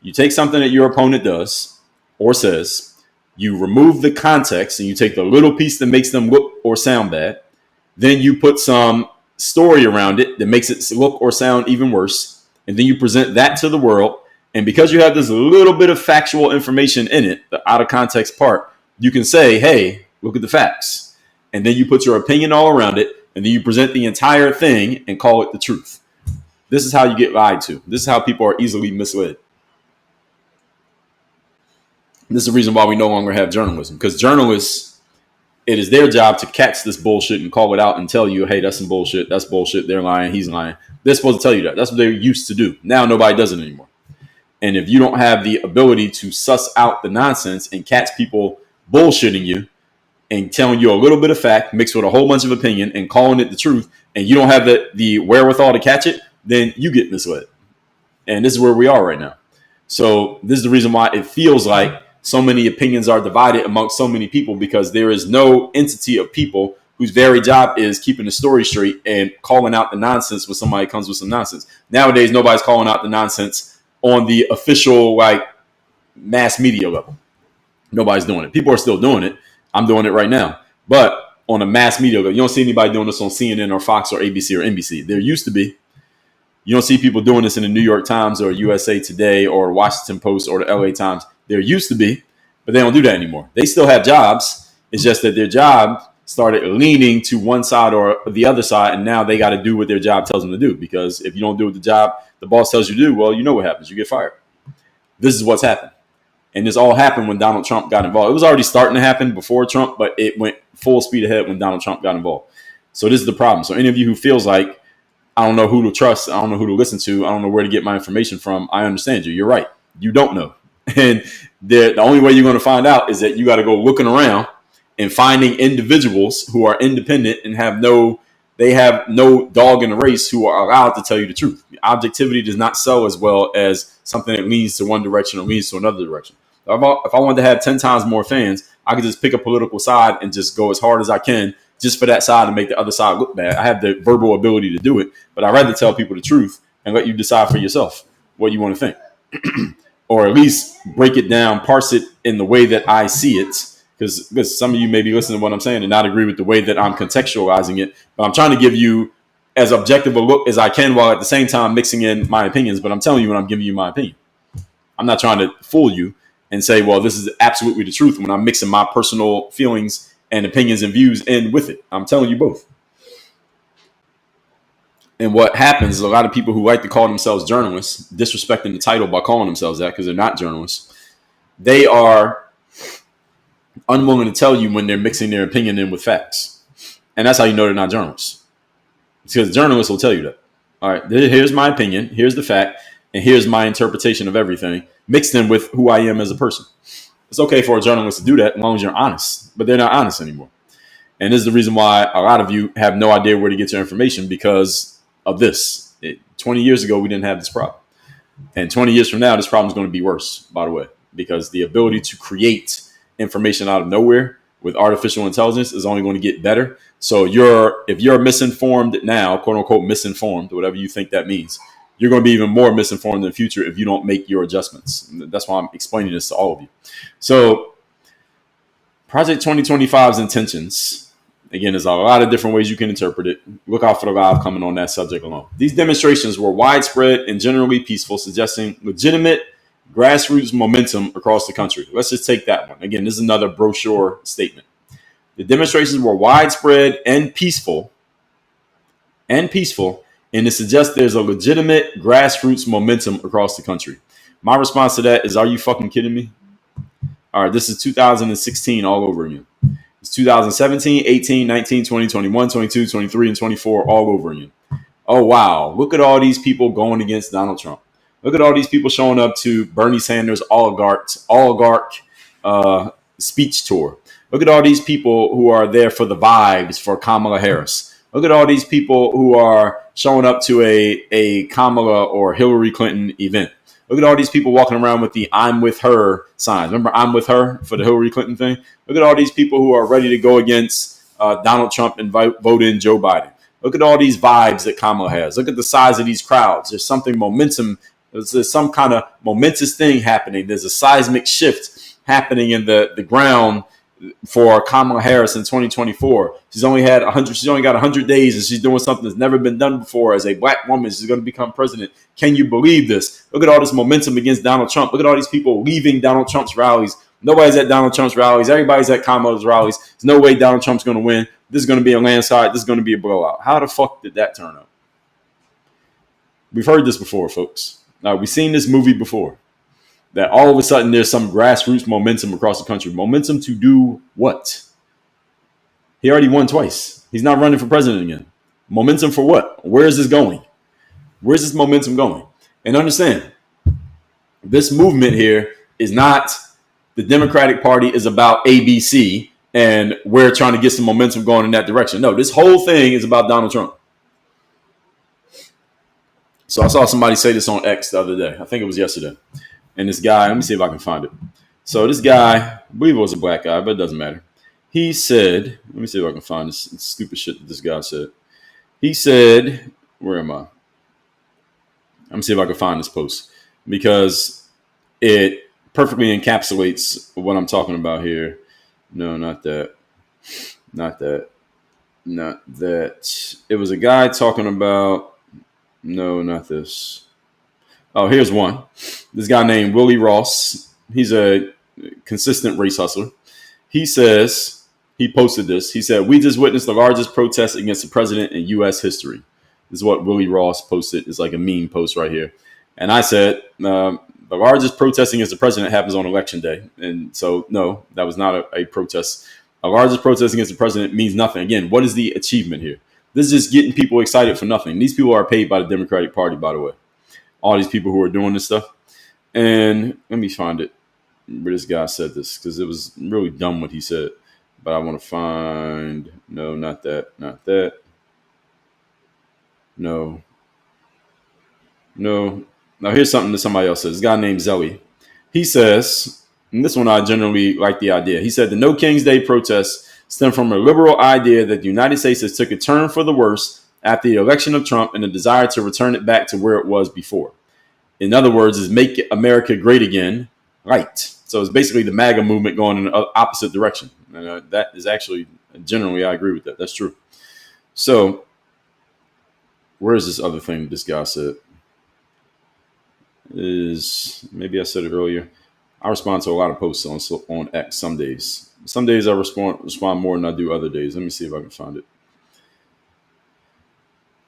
You take something that your opponent does or says, you remove the context and you take the little piece that makes them look or sound bad. Then you put some story around it that makes it look or sound even worse. And then you present that to the world. And because you have this little bit of factual information in it, the out of context part, you can say, hey, look at the facts. And then you put your opinion all around it. And then you present the entire thing and call it the truth. This is how you get lied to. This is how people are easily misled. This is the reason why we no longer have journalism, because journalists, it is their job to catch this bullshit and call it out and tell you, hey, that's some bullshit. That's bullshit. They're lying. He's lying. They're supposed to tell you that. That's what they used to do. Now nobody does it anymore. And if you don't have the ability to suss out the nonsense and catch people bullshitting you and telling you a little bit of fact mixed with a whole bunch of opinion and calling it the truth, and you don't have the wherewithal to catch it, then you get misled. And this is where we are right now. So this is the reason why it feels like so many opinions are divided amongst so many people, because there is no entity of people whose very job is keeping the story straight and calling out the nonsense when somebody comes with some nonsense. Nowadays, nobody's calling out the nonsense on the official, like, mass media level. Nobody's doing it. People are still doing it. I'm doing it right now. But on a mass media level, you don't see anybody doing this on CNN or Fox or ABC or NBC. There used to be. You don't see people doing this in the New York Times or USA Today or Washington Post or the LA Times. There used to be, but they don't do that anymore. They still have jobs. It's just that their job started leaning to one side or the other side, and now they got to do what their job tells them to do. Because if you don't do what the job the boss tells you to do, well, you know what happens. You get fired. This is what's happened. And this all happened when Donald Trump got involved. It was already starting to happen before Trump, but it went full speed ahead when Donald Trump got involved. So this is the problem. So any of you who feels like, I don't know who to trust, I don't know who to listen to, I don't know where to get my information from, I understand you. You're right. You don't know. And the only way you're going to find out is that you got to go looking around and finding individuals who are independent and have no dog in the race who are allowed to tell you the truth. Objectivity does not sell as well as something that leans to one direction or leans to another direction. If I wanted to have 10 times more fans, I could just pick a political side and just go as hard as I can just for that side and make the other side look bad. I have the verbal ability to do it, but I'd rather tell people the truth and let you decide for yourself what you want to think. Or at least break it down, parse it in the way that I see it. Because some of you may be listening to what I'm saying and not agree with the way that I'm contextualizing it. But I'm trying to give you as objective a look as I can while at the same time mixing in my opinions. But I'm telling you when I'm giving you my opinion. I'm not trying to fool you and say, well, this is absolutely the truth when I'm mixing my personal feelings and opinions and views in with it. I'm telling you both. And what happens is a lot of people who like to call themselves journalists, disrespecting the title by calling themselves that because they're not journalists, they are unwilling to tell you when they're mixing their opinion in with facts. And that's how you know they're not journalists. Because journalists will tell you that. All right, here's my opinion, here's the fact, and here's my interpretation of everything, mixed in with who I am as a person. It's okay for a journalist to do that as long as you're honest, but they're not honest anymore. And this is the reason why a lot of you have no idea where to get your information because of this. 20 years ago, we didn't have this problem. And 20 years from now, this problem is going to be worse, by the way, because the ability to create information out of nowhere with artificial intelligence is only going to get better. So if you're misinformed now, quote unquote, misinformed, whatever you think that means, you're going to be even more misinformed in the future if you don't make your adjustments. That's why I'm explaining this to all of you. So Project 2025's intentions, again, there's a lot of different ways you can interpret it. Look out for the live coming on that subject alone. These demonstrations were widespread and generally peaceful, suggesting legitimate grassroots momentum across the country. Let's just take that one. Again, this is another brochure statement. The demonstrations were widespread and peaceful, and it suggests there's a legitimate grassroots momentum across the country. My response to that is, are you fucking kidding me? All right, this is 2016 all over again. It's 2017, 18, 19, 20, 21, 22, 23, and 24 all over again. Oh, wow. Look at all these people going against Donald Trump. Look at all these people showing up to Bernie Sanders' oligarch speech tour. Look at all these people who are there for the vibes for Kamala Harris. Look at all these people who are showing up to a Kamala or Hillary Clinton event. Look at all these people walking around with the I'm with her signs. Remember, I'm with her for the Hillary Clinton thing? Look at all these people who are ready to go against Donald Trump and vote in Joe Biden. Look at all these vibes that Kamala has. Look at the size of these crowds. There's something momentum. There's some kind of momentous thing happening. There's a seismic shift happening in the ground for Kamala Harris in 2024. She's only got 100 days and she's doing something that's never been done before. As a black woman, she's going to become president. Can you believe this? Look at all this momentum against Donald Trump. Look at all these people leaving Donald Trump's rallies. Nobody's at Donald Trump's rallies. Everybody's at Kamala's rallies. There's no way Donald Trump's going to win. This is going to be a landslide. This is going to be a blowout. How the fuck did that turn out? We've heard this before, folks. Now, we've seen this movie before. That all of a sudden there's some grassroots momentum across the country. Momentum to do what? He already won twice. He's not running for president again. Momentum for what? Where is this going? Where's this momentum going? And understand, this movement here is not the Democratic Party is about ABC and we're trying to get some momentum going in that direction. No, this whole thing is about Donald Trump. So I saw somebody say this on X the other day. I think it was yesterday. And this guy, let me see if I can find it. So this guy, I believe it was a black guy, but it doesn't matter. He said, let me see if I can find this stupid shit that this guy said. He said, where am I? Let me see if I can find this post because it perfectly encapsulates what I'm talking about here. No, not that. Not that. Not that. It was a guy talking about, no, not this. Oh, here's one. This guy named Willie Ross. He's a consistent race hustler. He says, he posted this. He said, we just witnessed the largest protest against the president in U.S. history. This is what Willie Ross posted. It's like a meme post right here. And I said, the largest protest against the president happens on election day. And so, no, that was not a protest. A largest protest against the president means nothing. Again, what is the achievement here? This is just getting people excited for nothing. These people are paid by the Democratic Party, by the way. All these people who are doing this stuff. And let me find it where this guy said this because it was really dumb what he said. But I want to find, no, not that, not that. No. Now here's something that somebody else says. This guy named Zelly. He says, and this one I generally like the idea. He said the No King's Day protests stem from a liberal idea that the United States has took a turn for the worse after the election of Trump and a desire to return it back to where it was before. In other words, is make America great again, right? So it's basically the MAGA movement going in the opposite direction. And that is actually, generally, I agree with that. That's true. So where is this other thing this guy said? Maybe I said it earlier. I respond to a lot of posts on X some days. Some days I respond more than I do other days. Let me see if I can find it.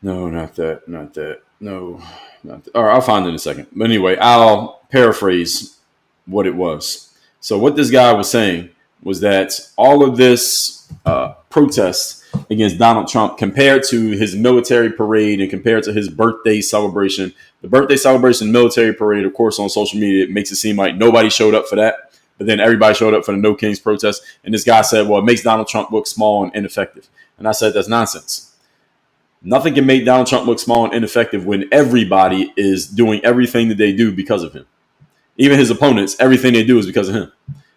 No, not that. Not that. No, not that. All right, I'll find it in a second. But anyway, I'll paraphrase what it was. So what this guy was saying was that all of this protest against Donald Trump compared to his military parade and compared to his birthday celebration, the birthday celebration military parade, of course, on social media, it makes it seem like nobody showed up for that. But then everybody showed up for the No Kings protest. And this guy said, well, it makes Donald Trump look small and ineffective. And I said, that's nonsense. Nothing can make Donald Trump look small and ineffective when everybody is doing everything that they do because of him. Even his opponents, everything they do is because of him.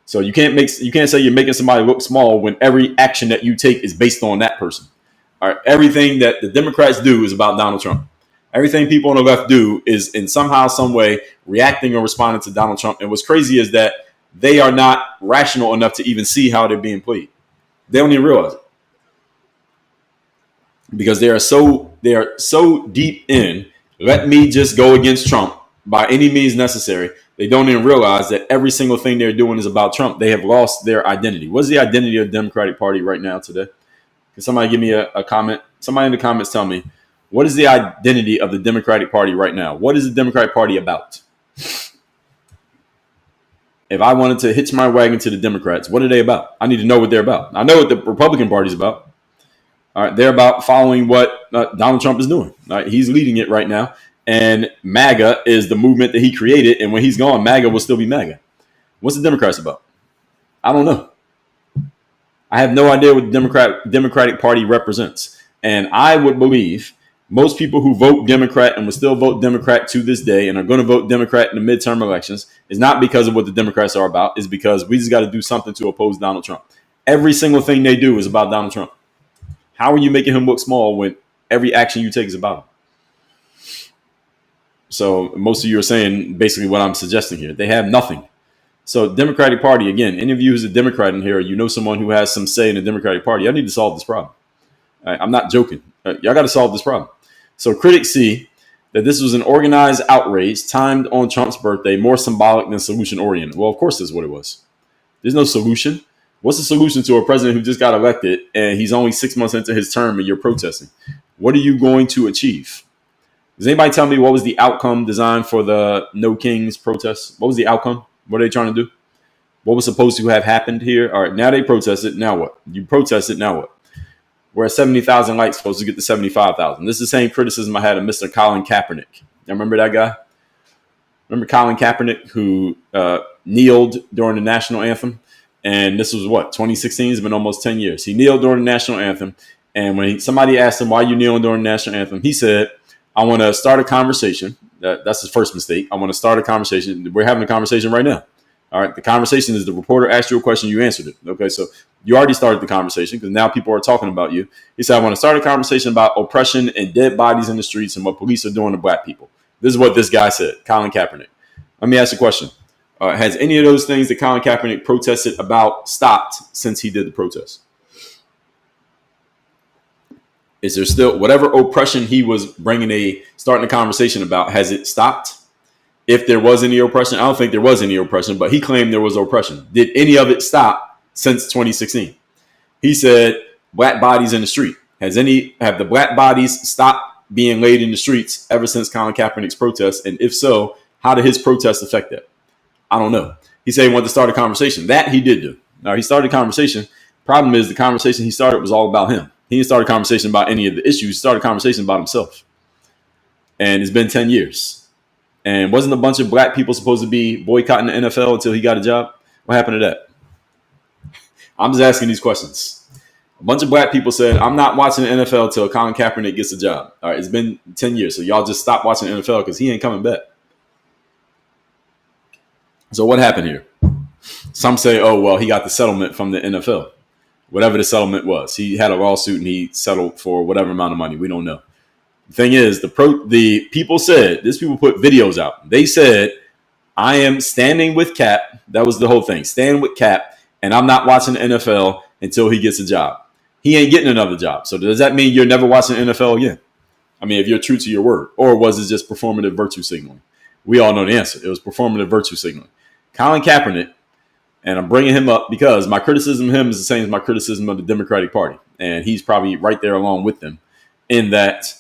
So you can't say you're making somebody look small when every action that you take is based on that person. All right, everything that the Democrats do is about Donald Trump. Everything people on the left do is in somehow, some way reacting or responding to Donald Trump. And what's crazy is that they are not rational enough to even see how they're being played. They don't even realize it because they are so deep in. Let me just go against Trump by any means necessary. They don't even realize that every single thing they're doing is about Trump. They have lost their identity. What is the identity of the Democratic Party right now today? Can somebody give me a comment? Somebody in the comments tell me, what is the identity of the Democratic Party right now? What is the Democratic Party about? If I wanted to hitch my wagon to the Democrats, what are they about? I need to know what they're about. I know what the Republican Party is about. All right, they're about following what Donald Trump is doing. All right, he's leading it right now. And MAGA is the movement that he created. And when he's gone, MAGA will still be MAGA. What's the Democrats about? I don't know. I have no idea what the Democratic Party represents. And I would believe most people who vote Democrat and will still vote Democrat to this day and are going to vote Democrat in the midterm elections is not because of what the Democrats are about. It's because we just got to do something to oppose Donald Trump. Every single thing they do is about Donald Trump. How are you making him look small when every action you take is about him? So most of you are saying basically what I'm suggesting here. They have nothing. So Democratic Party, again, any of you who's a Democrat in here, you know someone who has some say in the Democratic Party, I need to solve this problem. I'm not joking. Y'all got to solve this problem. So critics see that this was an organized outrage timed on Trump's birthday, more symbolic than solution oriented. Well, of course, that's what it was. There's no solution. What's the solution to a president who just got elected and he's only 6 months into his term and you're protesting? What are you going to achieve? Does anybody tell me what was the outcome designed for the No Kings protest? What was the outcome? What are they trying to do? What was supposed to have happened here? All right, now they protested. Now what? You protested. Now what? We're at 70,000 likes, supposed to get to 75,000. This is the same criticism I had of Mr. Colin Kaepernick. You remember that guy? Remember Colin Kaepernick who kneeled during the national anthem? And this was what, 2016? It's been almost 10 years. He kneeled during the national anthem. And when somebody asked him, why are you kneeling during the national anthem? He said, I want to start a conversation. That's his first mistake. I want to start a conversation. We're having a conversation right now. All right. The conversation is the reporter asked you a question. You answered it. Okay. So you already started the conversation because now people are talking about you. He said, I want to start a conversation about oppression and dead bodies in the streets and what police are doing to black people. This is what this guy said, Colin Kaepernick. Let me ask you a question. Has any of those things that Colin Kaepernick protested about stopped since he did the protest? Is there still whatever oppression he was starting a conversation about? Has it stopped? If there was any oppression, I don't think there was any oppression, but he claimed there was oppression. Did any of it stop since 2016? He said black bodies in the street. Have the black bodies stopped being laid in the streets ever since Colin Kaepernick's protest? And if so, how did his protest affect that? I don't know. He said he wanted to start a conversation. That he did do. Now he started a conversation. Problem is the conversation he started was all about him. He didn't start a conversation about any of the issues. He started a conversation about himself. And it's been 10 years. And wasn't a bunch of black people supposed to be boycotting the NFL until he got a job? What happened to that? I'm just asking these questions. A bunch of black people said, I'm not watching the NFL until Colin Kaepernick gets a job. All right, it's been 10 years. So y'all just stop watching the NFL because he ain't coming back. So what happened here? Some say, oh, well, he got the settlement from the NFL. Whatever the settlement was. He had a lawsuit and he settled for whatever amount of money. We don't know. The thing is, the people said, these people put videos out. They said, I am standing with Cap. That was the whole thing. Stand with Cap. And I'm not watching the NFL until he gets a job. He ain't getting another job. So does that mean you're never watching the NFL again? I mean, if you're true to your word. Or was it just performative virtue signaling? We all know the answer. It was performative virtue signaling. Colin Kaepernick, and I'm bringing him up because my criticism of him is the same as my criticism of the Democratic Party. And he's probably right there along with them in that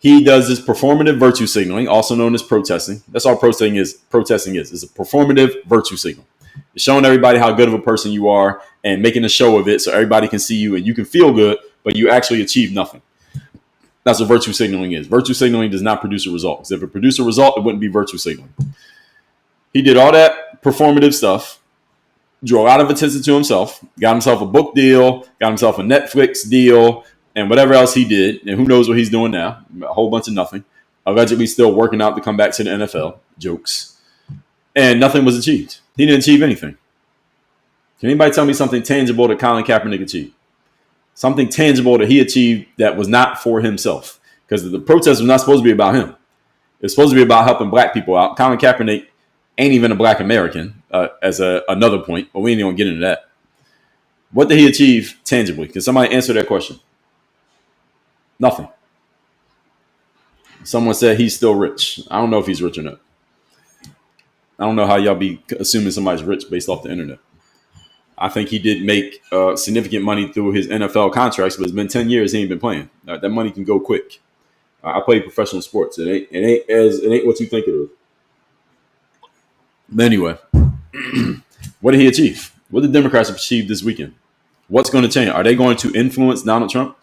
He does this performative virtue signaling, also known as protesting. That's all protesting is. Protesting is a performative virtue signal. It's showing everybody how good of a person you are and making a show of it so everybody can see you and you can feel good, but you actually achieve nothing. That's what virtue signaling is. Virtue signaling does not produce a result. Because if it produced a result, it wouldn't be virtue signaling. He did all that performative stuff, drew a lot of attention to himself, got himself a book deal, got himself a Netflix deal, and whatever else he did. And who knows what he's doing now? A whole bunch of nothing. Allegedly still working out to come back to the NFL. Jokes. And nothing was achieved. He didn't achieve anything. Can anybody tell me something tangible that Colin Kaepernick achieved? Something tangible that he achieved that was not for himself. Because the protest was not supposed to be about him. It's supposed to be about helping black people out. Colin Kaepernick ain't even a black American, as another point, but we ain't going to get into that. What did he achieve tangibly? Can somebody answer that question? Nothing. Someone said he's still rich. I don't know if he's rich or not. I don't know how y'all be assuming somebody's rich based off the internet. I think he did make significant money through his NFL contracts, but it's been 10 years he ain't been playing. That money can go quick. I play professional sports. It ain't what you think it is. But anyway, what did he achieve? What did Democrats achieve this weekend? What's going to change? Are they going to influence Donald Trump?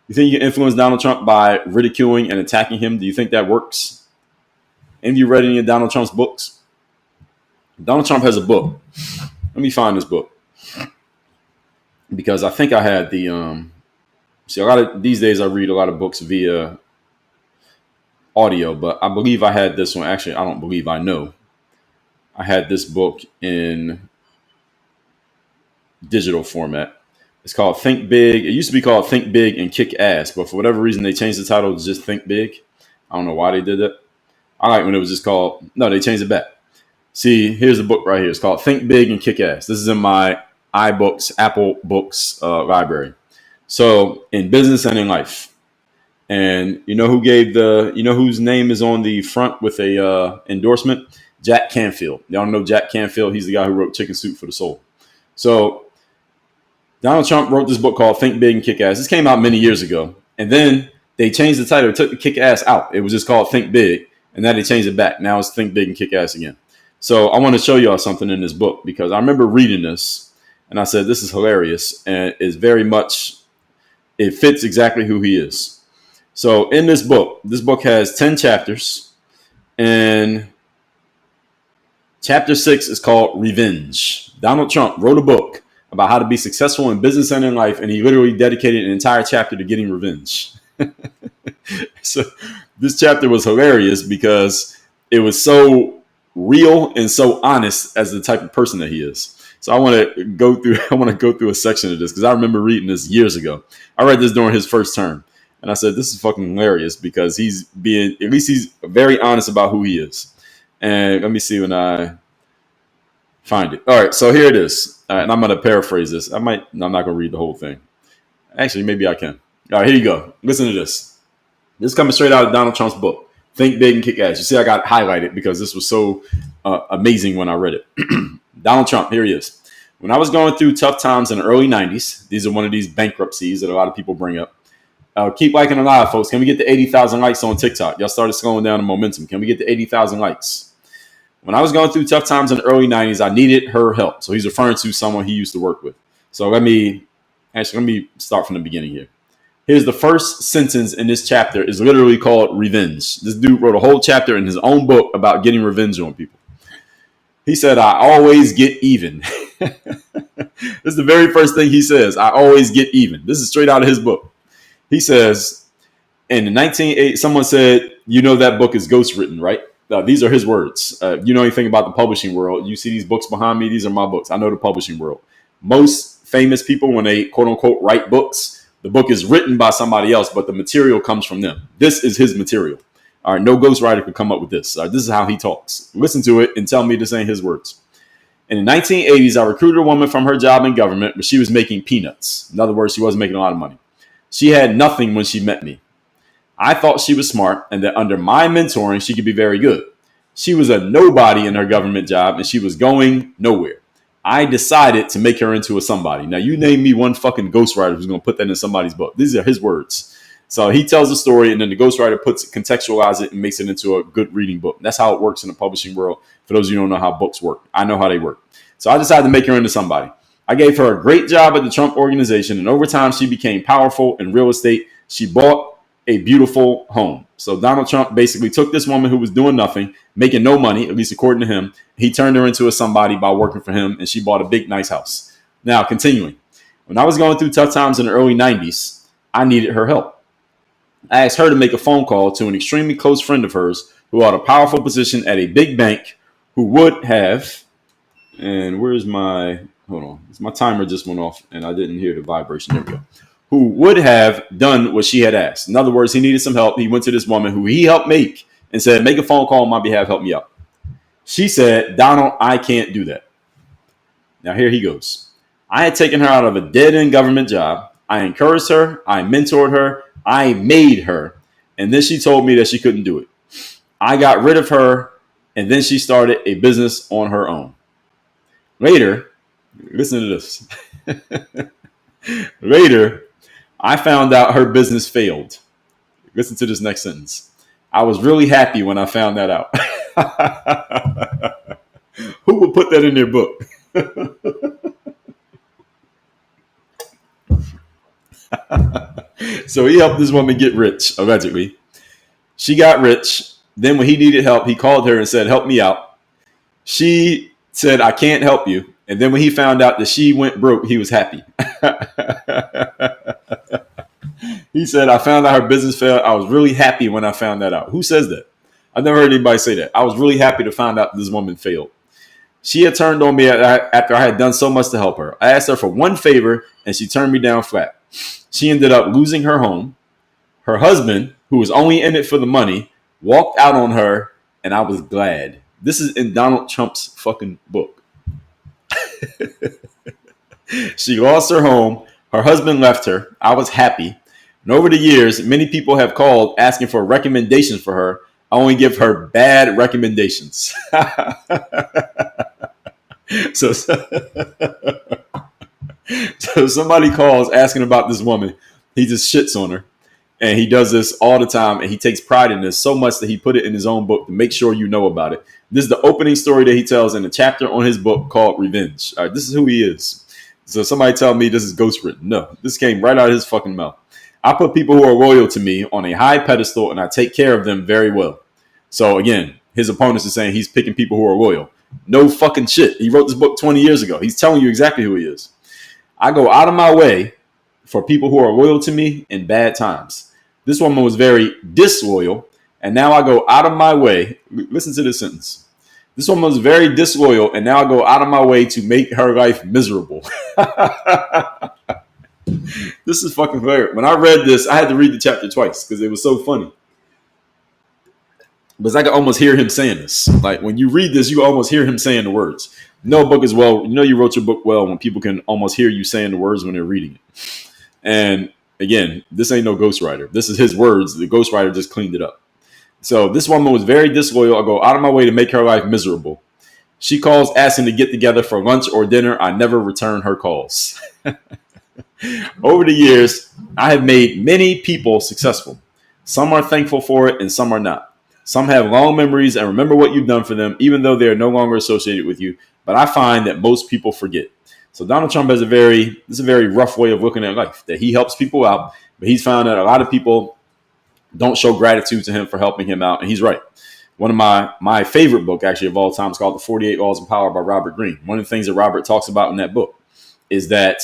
You think you can influence Donald Trump by ridiculing and attacking him? Do you think that works? Have you read any of Donald Trump's books? Donald Trump has a book. Let me find this book. Because I think I had the a lot of these days I read a lot of books via audio, but I believe I had this one. Actually, I don't believe, I know. I had this book in digital format. It's called Think Big. It used to be called Think Big and Kick Ass, but for whatever reason they changed the title to just Think Big. I don't know why they did that. I like when it was just called, no, they changed it back. See, here's the book right here. It's called Think Big and Kick Ass. This is in my iBooks, Apple Books library. So in business and in life. And you know who gave whose name is on the front with a endorsement? Jack Canfield. Y'all know Jack Canfield. He's the guy who wrote Chicken Soup for the Soul. So Donald Trump wrote this book called Think Big and Kick Ass. This came out many years ago. And then they changed the title. They took the Kick Ass out. It was just called Think Big. And now they changed it back. Now it's Think Big and Kick Ass again. So I want to show y'all something in this book because I remember reading this and I said, this is hilarious. And it's very much, it fits exactly who he is. So in this book has 10 chapters. And chapter 6 is called Revenge. Donald Trump wrote a book about how to be successful in business and in life, and he literally dedicated an entire chapter to getting revenge. So this chapter was hilarious because it was so real and so honest as the type of person that he is. So I want to go through a section of this because I remember reading this years ago. I read this during his first term, and I said, this is fucking hilarious because he's very honest about who he is. And let me see when I find it. All right, so here it is. All right, and I'm going to paraphrase this. I'm not going to read the whole thing. Actually, maybe I can. All right, here you go. Listen to this. This is coming straight out of Donald Trump's book, Think Big and Kick Ass. You see, I got highlighted because this was so amazing when I read it. Donald Trump, here he is. When I was going through tough times in the early 90s, these are one of these bankruptcies that a lot of people bring up. Keep liking a lot, folks. Can we get to 80,000 likes on TikTok? Y'all started slowing down the momentum. Can we get to 80,000 likes? When I was going through tough times in the early 90s, I needed her help. So he's referring to someone he used to work with. So let me start from the beginning here. Here's the first sentence in this chapter is literally called Revenge. This dude wrote a whole chapter in his own book about getting revenge on people. He said, I always get even. This is the very first thing he says. I always get even. This is straight out of his book. He says, in the 1980s, someone said, you know that book is ghost written, right? These are his words. You know anything about the publishing world? You see these books behind me? These are my books. I know the publishing world. Most famous people, when they quote unquote write books, the book is written by somebody else, but the material comes from them. This is his material. All right, no ghostwriter could come up with this. This is how he talks. Listen to it and tell me this ain't his words. In the 1980s, I recruited a woman from her job in government, but she was making peanuts. In other words, she wasn't making a lot of money. She had nothing when she met me. I thought she was smart and that under my mentoring, she could be very good. She was a nobody in her government job and she was going nowhere. I decided to make her into a somebody. Now, you name me one fucking ghostwriter who's going to put that in somebody's book. These are his words. So he tells the story, and then the ghostwriter contextualizes it and makes it into a good reading book. That's how it works in the publishing world. For those of you who don't know how books work, I know how they work. So I decided to make her into somebody. I gave her a great job at the Trump Organization, and over time she became powerful in real estate. She bought a beautiful home. So Donald Trump basically took this woman who was doing nothing, making no money, at least according to him. He turned her into a somebody by working for him, and she bought a big, nice house. Now, continuing. When I was going through tough times in the early 90s, I needed her help. I asked her to make a phone call to an extremely close friend of hers who held a powerful position at a big bank who would have, and where's my, hold on, my timer just went off and I didn't hear the vibration. There we go. Who would have done what she had asked. In other words, he needed some help. He went to this woman who he helped make and said, make a phone call on my behalf, help me out. She said, Donald, I can't do that. Now here he goes. I had taken her out of a dead-end government job. I encouraged her. I mentored her. I made her. And then she told me that she couldn't do it. I got rid of her, and then she started a business on her own. Later, listen to this. Later, I found out her business failed. Listen to this next sentence. I was really happy when I found that out. Who would put that in their book? So he helped this woman get rich, allegedly. She got rich. Then when he needed help, he called her and said, help me out. She said, I can't help you. And then when he found out that she went broke, he was happy. He said, I found out her business failed. I was really happy when I found that out. Who says that? I've never heard anybody say that. I was really happy to find out this woman failed. She had turned on me after I had done so much to help her. I asked her for one favor, and she turned me down flat. She ended up losing her home. Her husband, who was only in it for the money, walked out on her, and I was glad. This is in Donald Trump's fucking book. She lost her home. Her husband left her. I was happy. And over the years, many people have called asking for recommendations for her. I only give her bad recommendations. So somebody calls asking about this woman. He just shits on her. And he does this all the time. And he takes pride in this so much that he put it in his own book to make sure you know about it. This is the opening story that he tells in a chapter on his book called Revenge. All right, this is who he is. So somebody tell me this is ghost written. No, this came right out of his fucking mouth. I put people who are loyal to me on a high pedestal and I take care of them very well. So again, his opponents are saying he's picking people who are loyal. No fucking shit. He wrote this book 20 years ago. He's telling you exactly who he is. I go out of my way for people who are loyal to me in bad times. This woman was very disloyal, and now I go out of my way. Listen to this sentence. This woman was very disloyal, and now I go out of my way to make her life miserable. This is fucking hilarious. When I read this, I had to read the chapter twice because it was so funny. Because I could almost hear him saying this. Like when you read this, you almost hear him saying the words. No book is well. You know you wrote your book well when people can almost hear you saying the words when they're reading it. And again, this ain't no ghostwriter. This is his words. The ghostwriter just cleaned it up. So this woman was very disloyal. I go out of my way to make her life miserable. She calls asking to get together for lunch or dinner. I never return her calls. Over the years, I have made many people successful. Some are thankful for it and some are not. Some have long memories and remember what you've done for them, even though they are no longer associated with you. But I find that most people forget. So Donald Trump has a very rough way of looking at life, that he helps people out, but he's found that a lot of people don't show gratitude to him for helping him out. And he's right. One of my favorite book actually of all time is called The 48 Laws of Power by Robert Greene. One of the things that Robert talks about in that book is that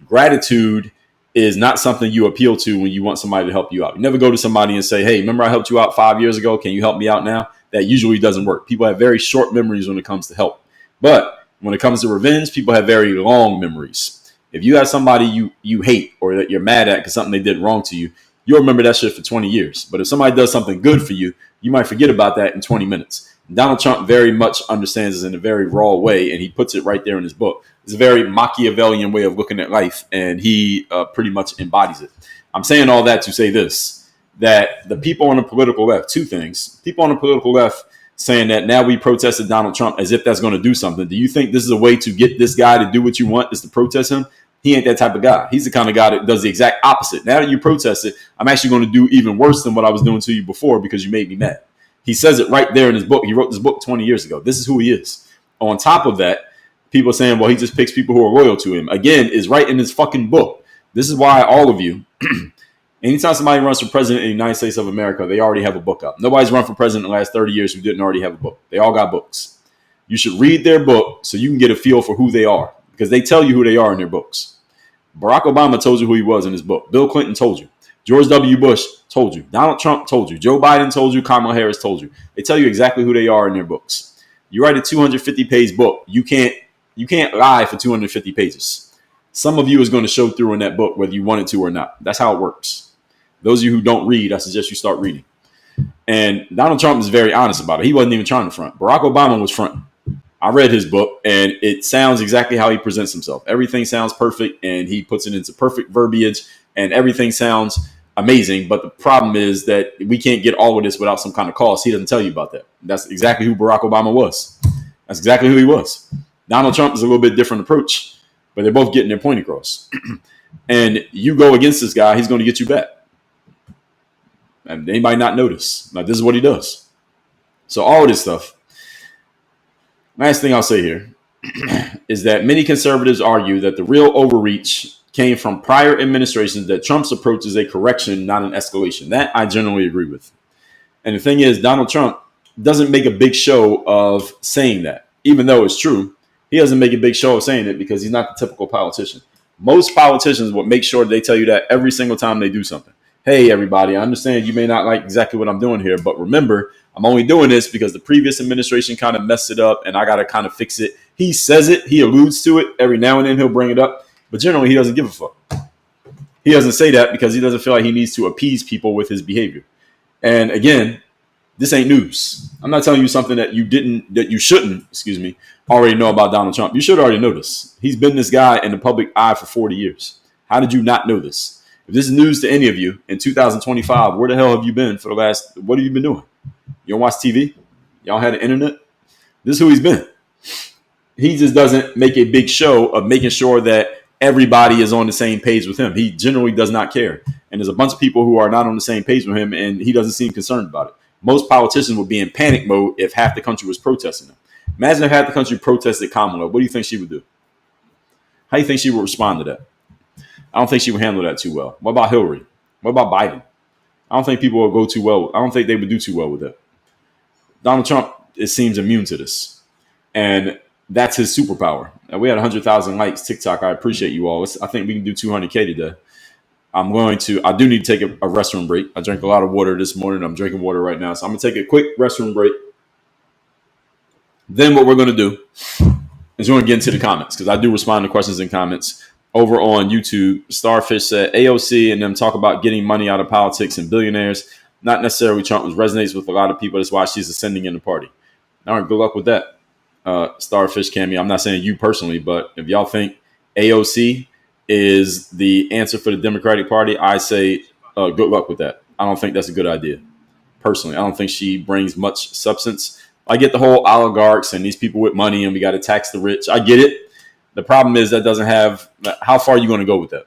gratitude is not something you appeal to when you want somebody to help you out. You never go to somebody and say, hey, remember I helped you out 5 years ago? Can you help me out now? That usually doesn't work. People have very short memories when it comes to help. But when it comes to revenge, people have very long memories. If you have somebody you hate or that you're mad at because something they did wrong to you, you'll remember that shit for 20 years. But if somebody does something good for you, you might forget about that in 20 minutes. Donald Trump very much understands this in a very raw way, and he puts it right there in his book. It's a very Machiavellian way of looking at life, and he pretty much embodies it. I'm saying all that to say this, that the people on the political left, two things. People on the political left saying that now we protested Donald Trump as if that's going to do something. Do you think this is a way to get this guy to do what you want, is to protest him? He ain't that type of guy. He's the kind of guy that does the exact opposite. Now that you protest it, I'm actually going to do even worse than what I was doing to you before because you made me mad. He says it right there in his book. He wrote this book 20 years ago. This is who he is. On top of that, people are saying, well, he just picks people who are loyal to him. Again, is right in his fucking book. This is why all of you, anytime somebody runs for president in the United States of America, they already have a book up. Nobody's run for president in the last 30 years who didn't already have a book. They all got books. You should read their book so you can get a feel for who they are because they tell you who they are in their books. Barack Obama told you who he was in his book. Bill Clinton told you. George W. Bush told you. Donald Trump told you. Joe Biden told you. Kamala Harris told you. They tell you exactly who they are in their books. You write a 250-page book. You can't lie for 250 pages. Some of you is going to show through in that book whether you want it to or not. That's how it works. Those of you who don't read, I suggest you start reading. And Donald Trump is very honest about it. He wasn't even trying to front. Barack Obama was fronting. I read his book, and it sounds exactly how he presents himself. Everything sounds perfect, and he puts it into perfect verbiage, and everything sounds amazing. But the problem is that we can't get all of this without some kind of cost. He doesn't tell you about that. That's exactly who Barack Obama was. That's exactly who he was. Donald Trump is a little bit different approach, but they're both getting their point across. And you go against this guy, he's going to get you back. And anybody not notice? Now, this is what he does. So all of this stuff. Last thing I'll say here is that many conservatives argue that the real overreach came from prior administrations, that Trump's approach is a correction, not an escalation. That I generally agree with. And the thing is, Donald Trump doesn't make a big show of saying that, even though it's true. He doesn't make a big show of saying it because he's not the typical politician. Most politicians will make sure they tell you that every single time they do something. Hey, everybody, I understand you may not like exactly what I'm doing here, but remember, I'm only doing this because the previous administration kind of messed it up and I got to kind of fix it. He says it. He alludes to it. Every now and then he'll bring it up. But generally, he doesn't give a fuck. He doesn't say that because he doesn't feel like he needs to appease people with his behavior. And again, this ain't news. I'm not telling you something that you shouldn't, already know about Donald Trump. You should already know this. He's been this guy in the public eye for 40 years. How did you not know this? If this is news to any of you in 2025, where the hell have you been for the last, what have you been doing? You don't watch TV? Y'all had the internet? This is who he's been. He just doesn't make a big show of making sure that everybody is on the same page with him. He generally does not care. And there's a bunch of people who are not on the same page with him, and he doesn't seem concerned about it. Most politicians would be in panic mode if half the country was protesting them. Imagine if half the country protested Kamala. What do you think she would do? How do you think she would respond to that? I don't think she would handle that too well. What about Hillary? What about Biden? I don't think people will go too well. I don't think they would do too well with that. Donald Trump, it seems immune to this. And that's his superpower. Now, we had 100,000 likes, TikTok. I appreciate you all. I think we can do 200K today. I do need to take a restroom break. I drank a lot of water this morning. I'm drinking water right now. So I'm going to take a quick restroom break. Then what we're going to do is we're going to get into the comments because I do respond to questions and comments over on YouTube. Starfish said AOC and them talk about getting money out of politics and billionaires. Not necessarily Trump, which resonates with a lot of people. That's why she's ascending in the party. All right, good luck with that. Starfish Cammy. I'm not saying you personally, but if y'all think AOC is the answer for the Democratic Party, I say good luck with that. I don't think that's a good idea. Personally, I don't think she brings much substance. I get the whole oligarchs and these people with money and we got to tax the rich. I get it. The problem is that doesn't have, how far are you going to go with that?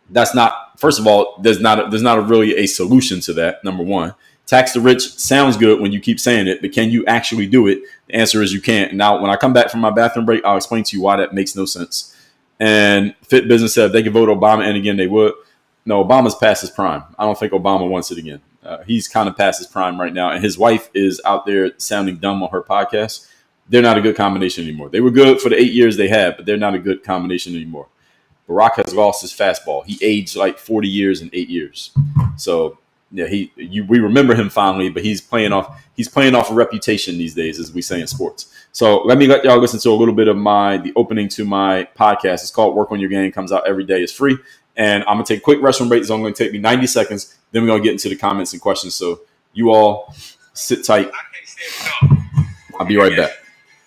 That's not, first of all, there's not really a solution to that, number one. Tax the rich sounds good when you keep saying it, but can you actually do it? The answer is you can't. Now, when I come back from my bathroom break, I'll explain to you why that makes no sense. And Fit Business said if they could vote Obama in again, they would. No, Obama's past his prime. I don't think Obama wants it again. He's kind of past his prime right now. And his wife is out there sounding dumb on her podcast. They're not a good combination anymore. They were good for the 8 years they had, but they're not a good combination anymore. Barack has lost his fastball. He aged like 40 years in 8 years. So yeah, we remember him fondly, but he's playing off a reputation these days, as we say in sports. So let y'all listen to a little bit of the opening to my podcast. It's called Work on Your Game. Comes out every day. It's free. And I'm going to take a quick restroom break. It's only going to take me 90 seconds. Then we're going to get into the comments and questions. So you all sit tight. I'll be right back.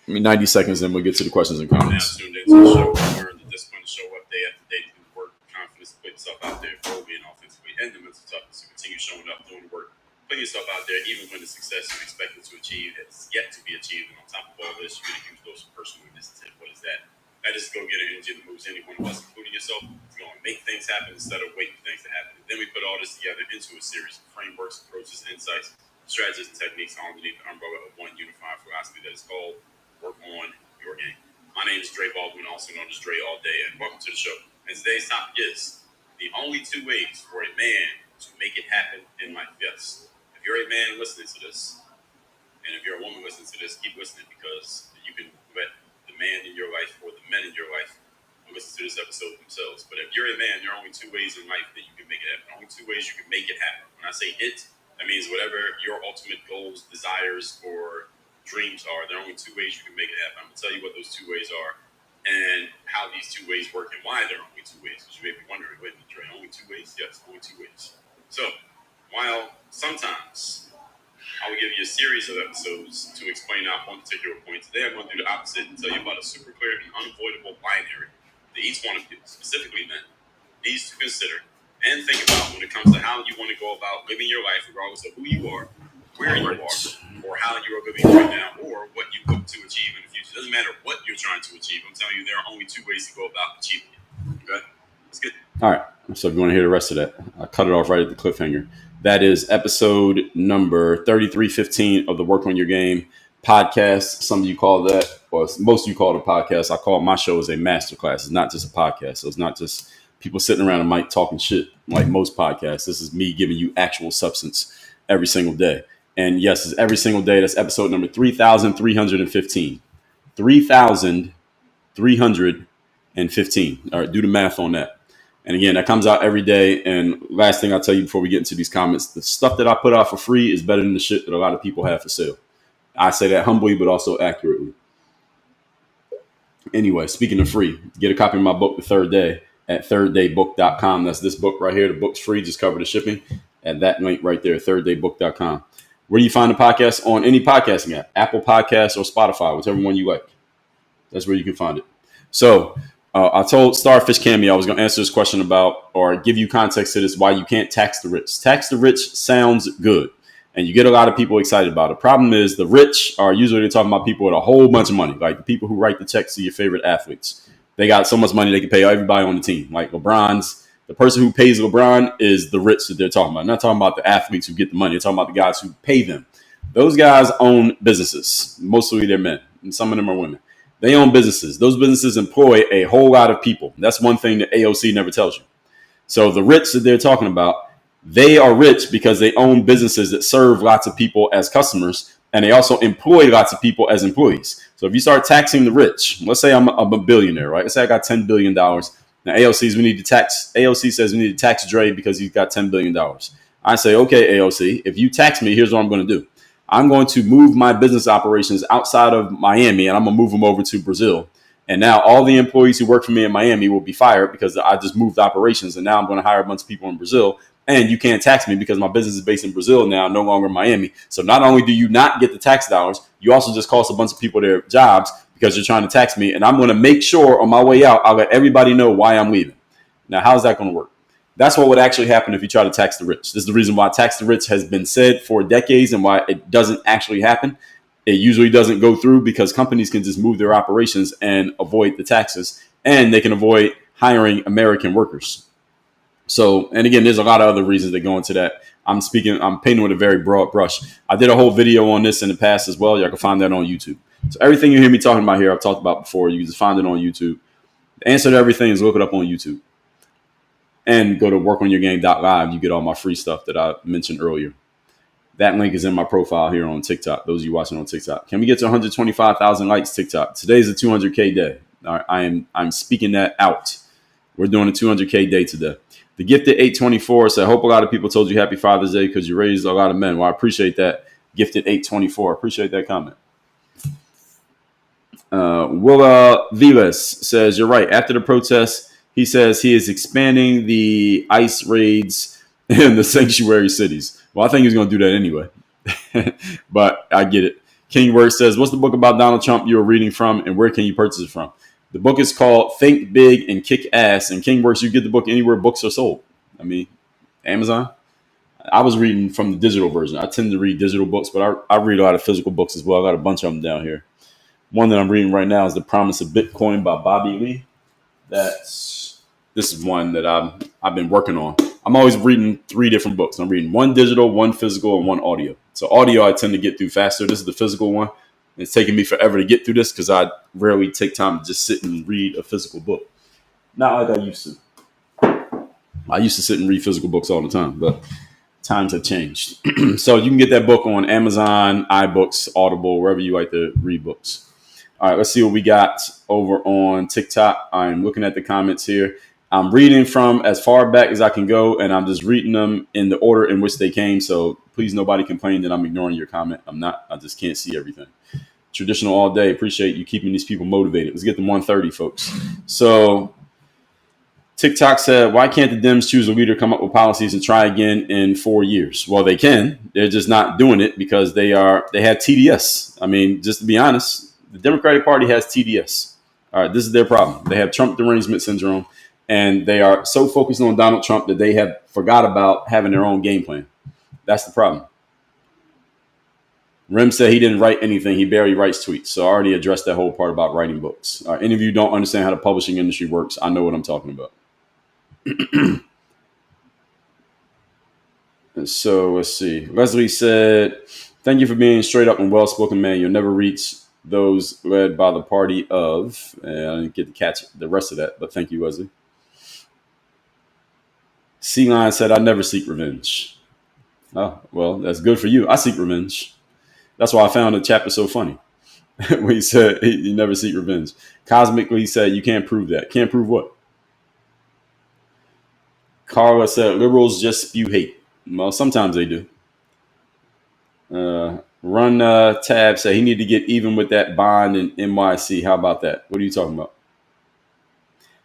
90 seconds, then we'll get to the questions and comments. Now, tuned into the show, learn the discipline to show up day after day, do the work, confidence, put yourself out there, phobia, and offensively, and the mental toughness to continue showing up, doing the work, putting yourself out there, even when the success you're expected to achieve has yet to be achieved. And on top of all this, you're going to use those personal initiative. What is that? That That is go get an energy that moves any one of us, including yourself. It's going to make things happen instead of waiting for things to happen. And then we put all this together into a series of frameworks, approaches, insights, strategies, and techniques underneath the umbrella of one unified philosophy that is called Work on Your Game. My name is Dre Baldwin, also known as Dre All Day, and welcome to the show. And today's topic is the only two ways for a man to make it happen in life. Yes. If you're a man listening to this, and if you're a woman listening to this, keep listening, because you can let the man in your life or the men in your life listen to this episode themselves. But if you're a man, there are only two ways in life that you can make it happen. Only two ways you can make it happen. When I say it, that means whatever your ultimate goals, desires, or dreams are, there are only two ways you can make it happen. I'm going to tell you what those two ways are and how these two ways work and why there are only two ways. Because you may be wondering, wait a minute, Dre, only two ways? Yes, only two ways. So, while sometimes I will give you a series of episodes to explain out one particular point, today I'm going to do the opposite and tell you about a super clear and unavoidable binary that each one of you, specifically men, needs to consider and think about when it comes to how you want to go about living your life, regardless of who you are, where you are, or how you are living right now, or what you hope to achieve in the future. It doesn't matter what you're trying to achieve. I'm telling you, there are only two ways to go about achieving it. Okay? Let's get it. All right. So if you want to hear the rest of that, I cut it off right at the cliffhanger. That is episode number 3315 of the Work on Your Game podcast. Some of you call that, or most of you call it a podcast. I call my show as a masterclass. It's not just a podcast. So it's not just people sitting around a mic talking shit like most podcasts. This is me giving you actual substance every single day. And yes, it's every single day. That's episode number 3,315. 3,315. All right, do the math on that. And again, that comes out every day. And last thing I'll tell you before we get into these comments, the stuff that I put out for free is better than the shit that a lot of people have for sale. I say that humbly, but also accurately. Anyway, speaking of free, get a copy of my book, The Third Day, at thirddaybook.com. That's this book right here. The book's free. Just cover the shipping at that link right there, thirddaybook.com. Where do you find the podcast? On any podcasting app, Apple Podcasts or Spotify, whichever one you like. That's where you can find it. So I told Starfish Cameo I was going to answer this question about, or give you context to this, why you can't tax the rich. Tax the rich sounds good, and you get a lot of people excited about it. Problem is, the rich are usually talking about people with a whole bunch of money, like the people who write the checks to your favorite athletes. They got so much money they can pay everybody on the team. Like LeBron's, the person who pays LeBron is the rich that they're talking about. I'm not talking about the athletes who get the money. They're talking about the guys who pay them. Those guys own businesses. Mostly they're men, and some of them are women. They own businesses. Those businesses employ a whole lot of people. That's one thing that AOC never tells you. So the rich that they're talking about, they are rich because they own businesses that serve lots of people as customers, and they also employ lots of people as employees. So if you start taxing the rich, let's say I'm a billionaire, right? Let's say I got $10 billion. Now AOC says we need to tax Dre because he's got $10 billion. I say, okay, AOC, if you tax me, here's what I'm going to do. I'm going to move my business operations outside of Miami, and I'm going to move them over to Brazil. And now all the employees who work for me in Miami will be fired because I just moved operations, and now I'm going to hire a bunch of people in Brazil. And you can't tax me because my business is based in Brazil now, no longer Miami. So not only do you not get the tax dollars, you also just cost a bunch of people their jobs because you're trying to tax me. And I'm going to make sure on my way out, I'll let everybody know why I'm leaving. Now, how's that going to work? That's what would actually happen if you try to tax the rich. This is the reason why tax the rich has been said for decades and why it doesn't actually happen. It usually doesn't go through because companies can just move their operations and avoid the taxes, and they can avoid hiring American workers. So, and again, there's a lot of other reasons that go into that. I'm painting with a very broad brush. I did a whole video on this in the past as well. Y'all can find that on YouTube. So everything you hear me talking about here, I've talked about before. You can just find it on YouTube. The answer to everything is look it up on YouTube. And go to workonyourgame.live. You get all my free stuff that I mentioned earlier. That link is in my profile here on TikTok. Those of you watching on TikTok. Can we get to 125,000 likes, TikTok? Today's a 200K day. All right, I'm speaking that out. We're doing a 200K day today. The Gifted 824 said, I hope a lot of people told you Happy Father's Day because you raised a lot of men. Well, I appreciate that. Gifted 824. Appreciate that comment. Willa Vilas says, you're right. After the protest, he says he is expanding the ICE raids in the sanctuary cities. Well, I think he's going to do that anyway. But I get it. King Work says, what's the book about Donald Trump you were reading from and where can you purchase it from? The book is called Think Big and Kick Ass. And King Works, you get the book anywhere books are sold. I mean, Amazon. I was reading from the digital version. I tend to read digital books, but I read a lot of physical books as well. I got a bunch of them down here. One that I'm reading right now is The Promise of Bitcoin by Bobby Lee. This is one that I've been working on. I'm always reading 3 different books. I'm reading 1 digital, 1 physical, and 1 audio. So audio I tend to get through faster. This is the physical one. It's taking me forever to get through this because I rarely take time to just sit and read a physical book. Not like I used to. I used to sit and read physical books all the time, but times have changed. So you can get that book on Amazon, iBooks, Audible, wherever you like to read books. All right, let's see what we got over on TikTok. I'm looking at the comments here. I'm reading from as far back as I can go, and I'm just reading them in the order in which they came. So please, nobody complain that I'm ignoring your comment. I'm not. I just can't see everything. Traditional all day. Appreciate you keeping these people motivated. Let's get to 1:30, folks. So TikTok said, why can't the Dems choose a leader, come up with policies, and try again in 4 years? Well, they can. They're just not doing it because they have TDS. I mean, just to be honest, the Democratic Party has TDS. All right, this is their problem. They have Trump derangement syndrome. And they are so focused on Donald Trump that they have forgot about having their own game plan. That's the problem. Rem said he didn't write anything. He barely writes tweets. So I already addressed that whole part about writing books. Any of you don't understand how the publishing industry works, I know what I'm talking about. And so let's see. Leslie said, thank you for being straight up and well-spoken man. You'll never reach those led by the party of. And I didn't get to catch the rest of that, but thank you, Leslie. C-Line said, I never seek revenge. Oh, well, that's good for you. I seek revenge. That's why I found the chapter so funny. When he said he never seek revenge. Cosmically, he said, you can't prove that. Can't prove what? Carla said, liberals just spew hate. Well, sometimes they do. Run Tab said he need to get even with that bond in NYC. How about that? What are you talking about?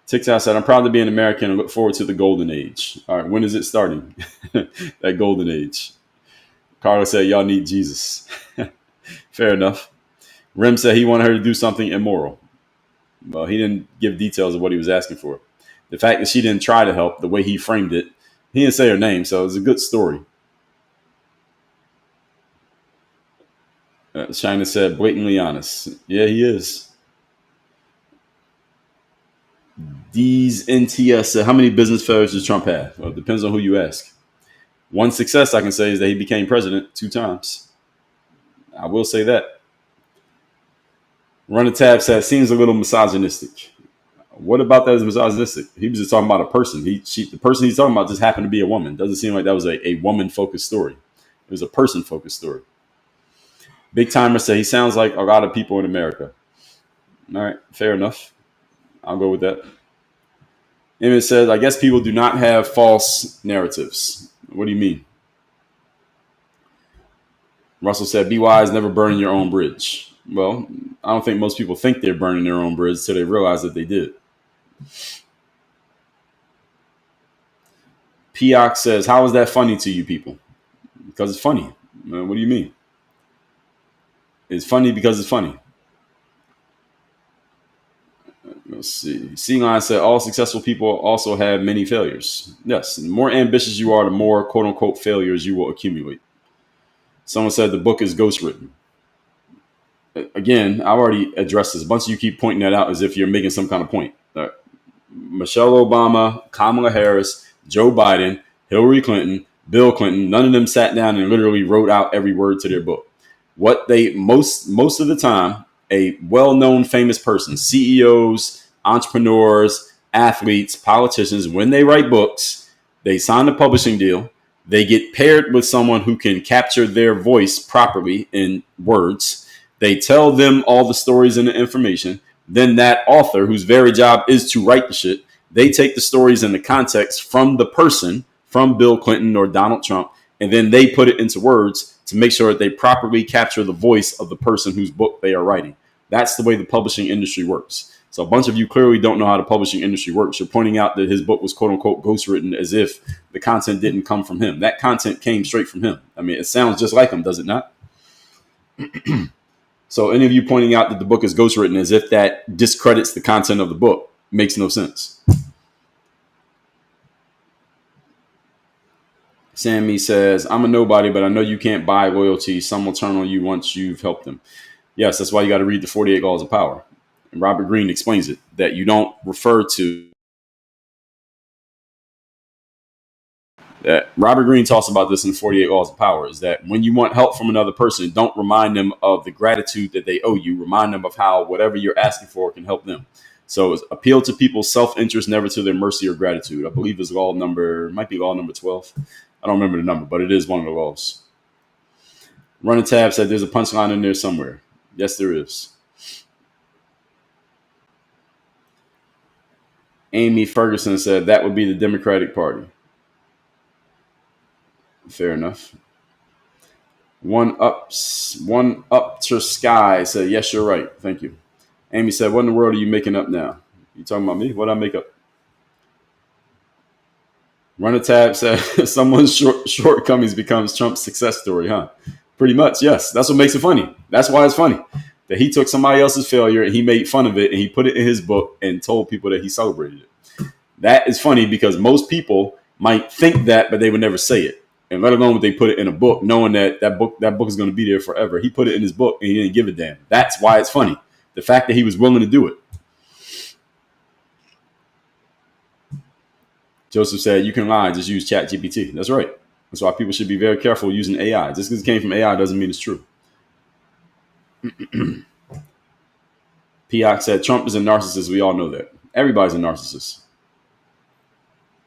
TikTok said, I'm proud to be an American and look forward to the golden age. All right, when is it starting? That golden age. Carla said, y'all need Jesus. Fair enough. Rem said he wanted her to do something immoral. Well, he didn't give details of what he was asking for. The fact that she didn't try to help, the way he framed it, he didn't say her name, so it was a good story. China said, blatantly honest. Yeah, he is. These NTS said, how many business failures does Trump have? Well, it depends on who you ask. One success I can say is that he became president 2 times. I will say that. Run a Tab said, seems a little misogynistic. What about that is misogynistic? He was just talking about a person. The person he's talking about just happened to be a woman. Doesn't seem like that was a woman-focused story. It was a person-focused story. Big Timer said, he sounds like a lot of people in America. All right, fair enough. I'll go with that. Emmett says, I guess people do not have false narratives. What do you mean? Russell said, be wise, never burn your own bridge. Well, I don't think most people think they're burning their own bridge until they realize that they did. Pioc says, how is that funny to you people? Because it's funny. What do you mean? It's funny because it's funny. Let's see. C-Line said, all successful people also have many failures. Yes, the more ambitious you are, the more quote-unquote failures you will accumulate. Someone said the book is ghostwritten. Again, I've already addressed this. A bunch of you keep pointing that out as if you're making some kind of point. Michelle Obama, Kamala Harris, Joe Biden, Hillary Clinton, Bill Clinton, none of them sat down and literally wrote out every word to their book. What they most of the time, a well-known famous person, CEOs, entrepreneurs, athletes, politicians, when they write books, they sign a publishing deal. They get paired with someone who can capture their voice properly in words. They tell them all the stories and the information. Then that author, whose very job is to write the shit, they take the stories and the context from the person, from Bill Clinton or Donald Trump, and then they put it into words to make sure that they properly capture the voice of the person whose book they are writing. That's the way the publishing industry works. So a bunch of you clearly don't know how the publishing industry works. You're pointing out that his book was quote unquote ghostwritten as if the content didn't come from him. That content came straight from him. I mean, it sounds just like him, does it not? So any of you pointing out that the book is ghostwritten as if that discredits the content of the book makes no sense. Sammy says, I'm a nobody, but I know you can't buy loyalty. Some will turn on you once you've helped them. Yes, that's why you got to read the 48 Laws of Power. And Robert Greene explains it, that you don't refer to that. Robert Greene talks about this in 48 Laws of Power, is that when you want help from another person, don't remind them of the gratitude that they owe you. Remind them of how whatever you're asking for can help them. So it's appeal to people's self-interest, never to their mercy or gratitude. I believe it's might be law number 12. I don't remember the number, but it is one of the laws. Running Tab said there's a punchline in there somewhere. Yes, there is. Amy Ferguson said that would be the Democratic Party. Fair enough. One up to Sky said, yes, you're right. Thank you. Amy said, what in the world are you making up now? You talking about me? What did I make up? Runner Tab said, someone's shortcomings becomes Trump's success story, huh? Pretty much, yes. That's what makes it funny. That's why it's funny. That he took somebody else's failure and he made fun of it and he put it in his book and told people that he celebrated it. That is funny because most people might think that, but they would never say it. And let alone when they put it in a book, knowing that book is going to be there forever. He put it in his book and he didn't give a damn. That's why it's funny. The fact that he was willing to do it. Joseph said, you can lie, just use ChatGPT. That's right. That's why people should be very careful using AI. Just because it came from AI doesn't mean it's true. Pioc said, Trump is a narcissist. We all know that. Everybody's a narcissist.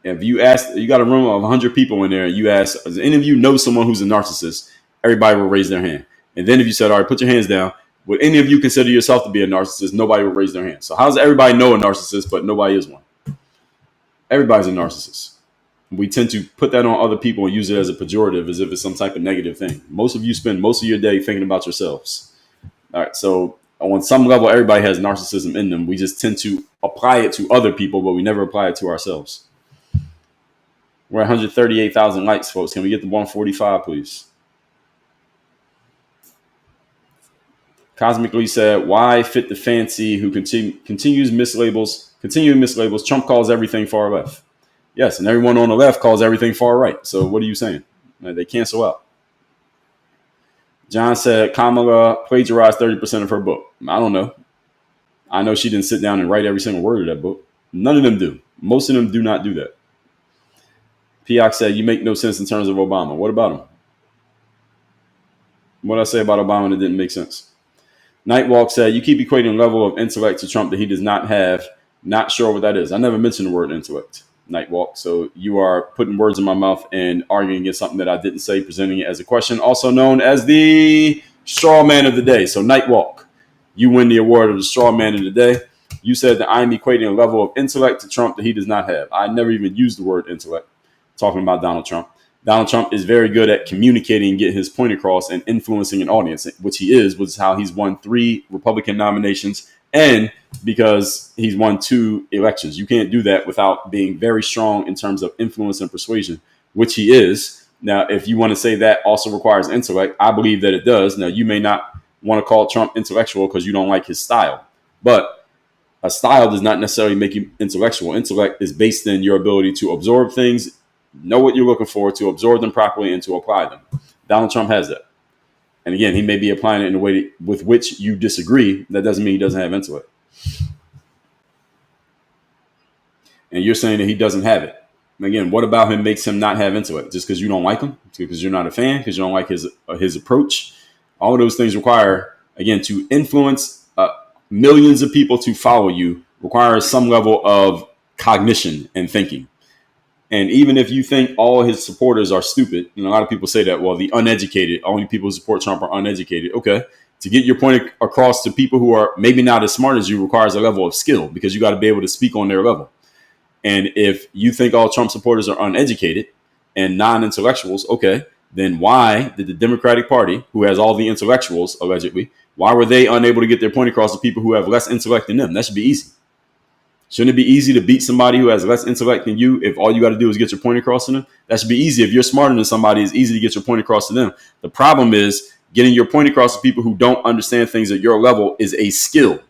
If you ask, you got a room of 100 people in there, and you ask, does any of you know someone who's a narcissist? Everybody will raise their hand. And then if you said, all right, put your hands down, would any of you consider yourself to be a narcissist? Nobody will raise their hand. So how does everybody know a narcissist, but nobody is one? Everybody's a narcissist. We tend to put that on other people and use it as a pejorative, as if it's some type of negative thing. Most of you spend most of your day thinking about yourselves. All right, so on some level, everybody has narcissism in them. We just tend to apply it to other people, but we never apply it to ourselves. We're at 138,000 likes, folks. Can we get the 145, please? Cosmically said, why fit the fancy who continues mislabels? Trump calls everything far left. Yes, and everyone on the left calls everything far right. So what are you saying? They cancel out. John said Kamala plagiarized 30% of her book. I don't know. I know she didn't sit down and write every single word of that book. None of them do. Most of them do not do that. Pioc said, you make no sense in terms of Obama. What about him? What did I say about Obama that didn't make sense? Nightwalk said, you keep equating level of intellect to Trump that he does not have. Not sure what that is. I never mentioned the word intellect, Nightwalk. So you are putting words in my mouth and arguing against something that I didn't say, presenting it as a question, also known as the straw man of the day. So Nightwalk, you win the award of the straw man of the day. You said that I'm equating a level of intellect to Trump that he does not have. I never even used the word intellect talking about Donald Trump. Donald Trump is very good at communicating and getting his point across and influencing an audience, which he is, which is how he's won 3 Republican nominations and because he's won 2 elections. You can't do that without being very strong in terms of influence and persuasion, which he is. Now, if you want to say that also requires intellect, I believe that it does. Now, you may not want to call Trump intellectual because you don't like his style, but a style does not necessarily make you intellectual. Intellect is based in your ability to absorb things, know what you're looking for, to absorb them properly, and to apply them. Donald Trump has that. And again, he may be applying it in a way with which you disagree. That doesn't mean he doesn't have intellect. And you're saying that he doesn't have it. And again, what about him makes him not have intellect? Just because you don't like him? Because you're not a fan? Because you don't like his approach? All of those things require, again, to influence millions of people to follow you requires some level of cognition and thinking. And even if you think all his supporters are stupid, and a lot of people say that, well, the uneducated, only people who support Trump are uneducated. Okay. To get your point across to people who are maybe not as smart as you requires a level of skill because you got to be able to speak on their level. And if you think all Trump supporters are uneducated and non-intellectuals, okay, then why did the Democratic Party, who has all the intellectuals, allegedly, why were they unable to get their point across to people who have less intellect than them? That should be easy. Shouldn't it be easy to beat somebody who has less intellect than you if all you got to do is get your point across to them? That should be easy. If you're smarter than somebody, it's easy to get your point across to them. The problem is getting your point across to people who don't understand things at your level is a skill.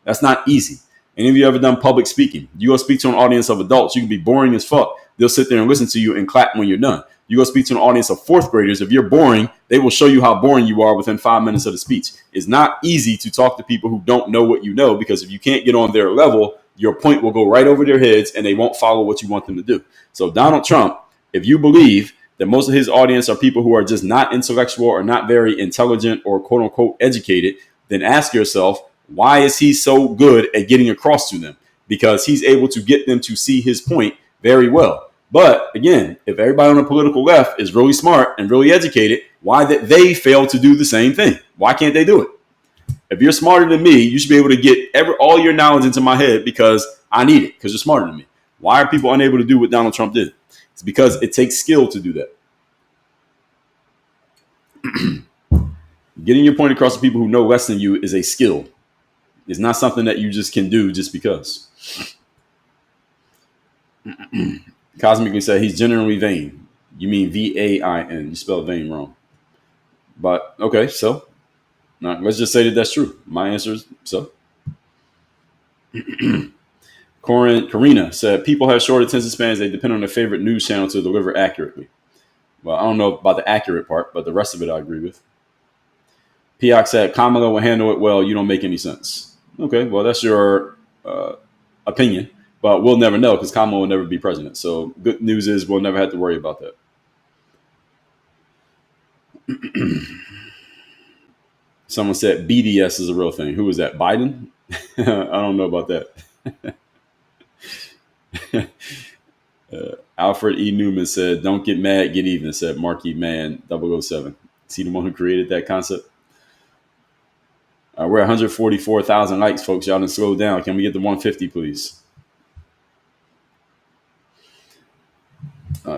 That's not easy. Any of you ever done public speaking? You go speak to an audience of adults, you can be boring as fuck. They'll sit there and listen to you and clap when you're done. You go speak to an audience of fourth graders. If you're boring, they will show you how boring you are within 5 minutes of the speech. It's not easy to talk to people who don't know what you know, because if you can't get on their level, your point will go right over their heads and they won't follow what you want them to do. So Donald Trump, if you believe that most of his audience are people who are just not intellectual or not very intelligent or quote unquote educated, then ask yourself, why is he so good at getting across to them? Because he's able to get them to see his point very well. But again, if everybody on the political left is really smart and really educated, why did they fail to do the same thing? Why can't they do it? If you're smarter than me, you should be able to get all your knowledge into my head because I need it, because you're smarter than me. Why are people unable to do what Donald Trump did? It's because it takes skill to do that. Getting your point across to people who know less than you is a skill. It's not something that you just can do just because. Cosmically said he's genuinely vain. You mean V-A-I-N. You spelled vain wrong. But okay, so let's just say that that's true. My answer is so. Karina said people have short attention spans. They depend on their favorite news channel to deliver accurately. Well, I don't know about the accurate part, but the rest of it I agree with. Pioc said Kamala will handle it well. You don't make any sense. Okay, well, that's your opinion, but we'll never know because Kamala will never be president. So good news is we'll never have to worry about that. Someone said BDS is a real thing. Who is that? Biden? I don't know about that. Alfred E. Newman said, don't get mad, get even, said Marky Man 007. Is he the one who created that concept? We're at 144,000 likes, folks. Y'all done slow down. Can we get the 150, please?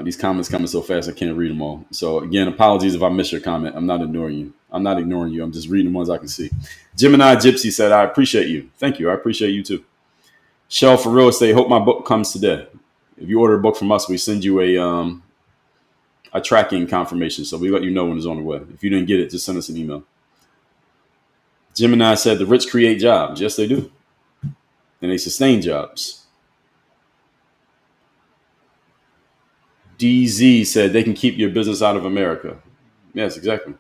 These comments coming so fast, I can't read them all. So again, apologies if I miss your comment. I'm not ignoring you. I'm just reading the ones I can see. Gemini Gypsy said, I appreciate you. Thank you. I appreciate you too. Shell for Real Estate, hope my book comes today. If you order a book from us, we send you a tracking confirmation. So we let you know when it's on the way. If you didn't get it, just send us an email. Gemini said the rich create jobs. Yes, they do. And they sustain jobs. DZ said they can keep your business out of America. Yes, exactly.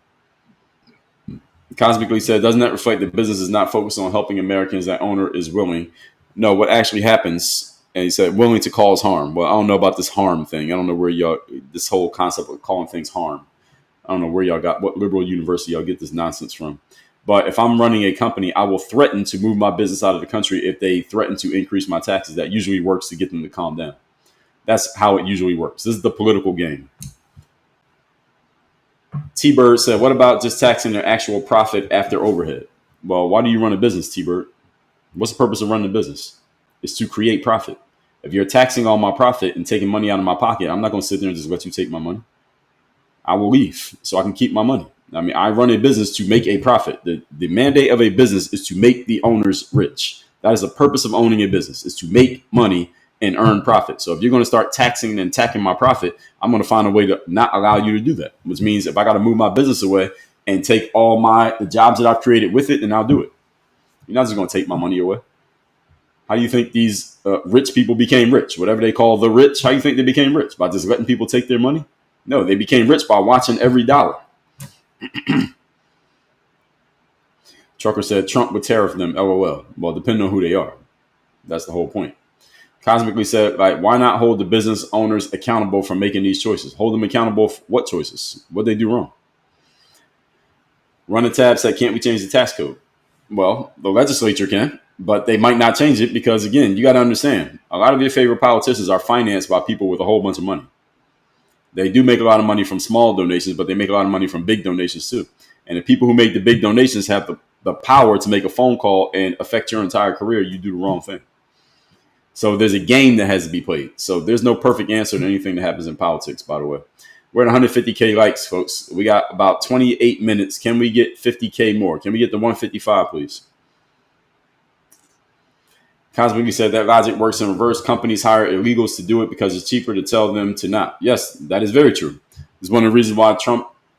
Cosmically said, doesn't that reflect that business is not focused on helping Americans, that owner is willing? No, what actually happens, and he said, willing to cause harm. Well, I don't know about this harm thing. I don't know where this whole concept of calling things harm. I don't know where y'all got, what liberal university y'all get this nonsense from. But if I'm running a company, I will threaten to move my business out of the country if they threaten to increase my taxes. That usually works to get them to calm down. That's how it usually works. This is the political game. T-Bird said, what about just taxing their actual profit after overhead? Well, why do you run a business, T-Bird? What's the purpose of running a business? It's to create profit. If you're taxing all my profit and taking money out of my pocket, I'm not going to sit there and just let you take my money. I will leave so I can keep my money. I mean, I run a business to make a profit. The mandate of a business is to make the owners rich. That is the purpose of owning a business, is to make money and earn profit. So if you're going to start taxing and attacking my profit, I'm going to find a way to not allow you to do that, which means if I got to move my business away and take all the jobs that I've created with it, then I'll do it. You're not just going to take my money away. How do you think these rich people became rich? Whatever they call the rich, how do you think they became rich? By just letting people take their money? No, they became rich by watching every dollar. Trucker said Trump would tariff them, LOL. Well, depending on who they are. That's the whole point. Cosmically said, like, why not hold the business owners accountable for making these choices? Hold them accountable for what choices? What they do wrong? Run a tab said, can't we change the tax code? Well, the legislature can, but they might not change it because, again, you got to understand, a lot of your favorite politicians are financed by people with a whole bunch of money. They do make a lot of money from small donations, but they make a lot of money from big donations too. And the people who make the big donations have the power to make a phone call and affect your entire career. You do the wrong thing. So there's a game that has to be played. So there's no perfect answer to anything that happens in politics, by the way. We're at 150K likes, folks. We got about 28 minutes. Can we get 50K more? Can we get the 155, please? Cosmically said that logic works in reverse. Companies hire illegals to do it because it's cheaper to tell them to not. Yes, that is very true. It's one of the reasons why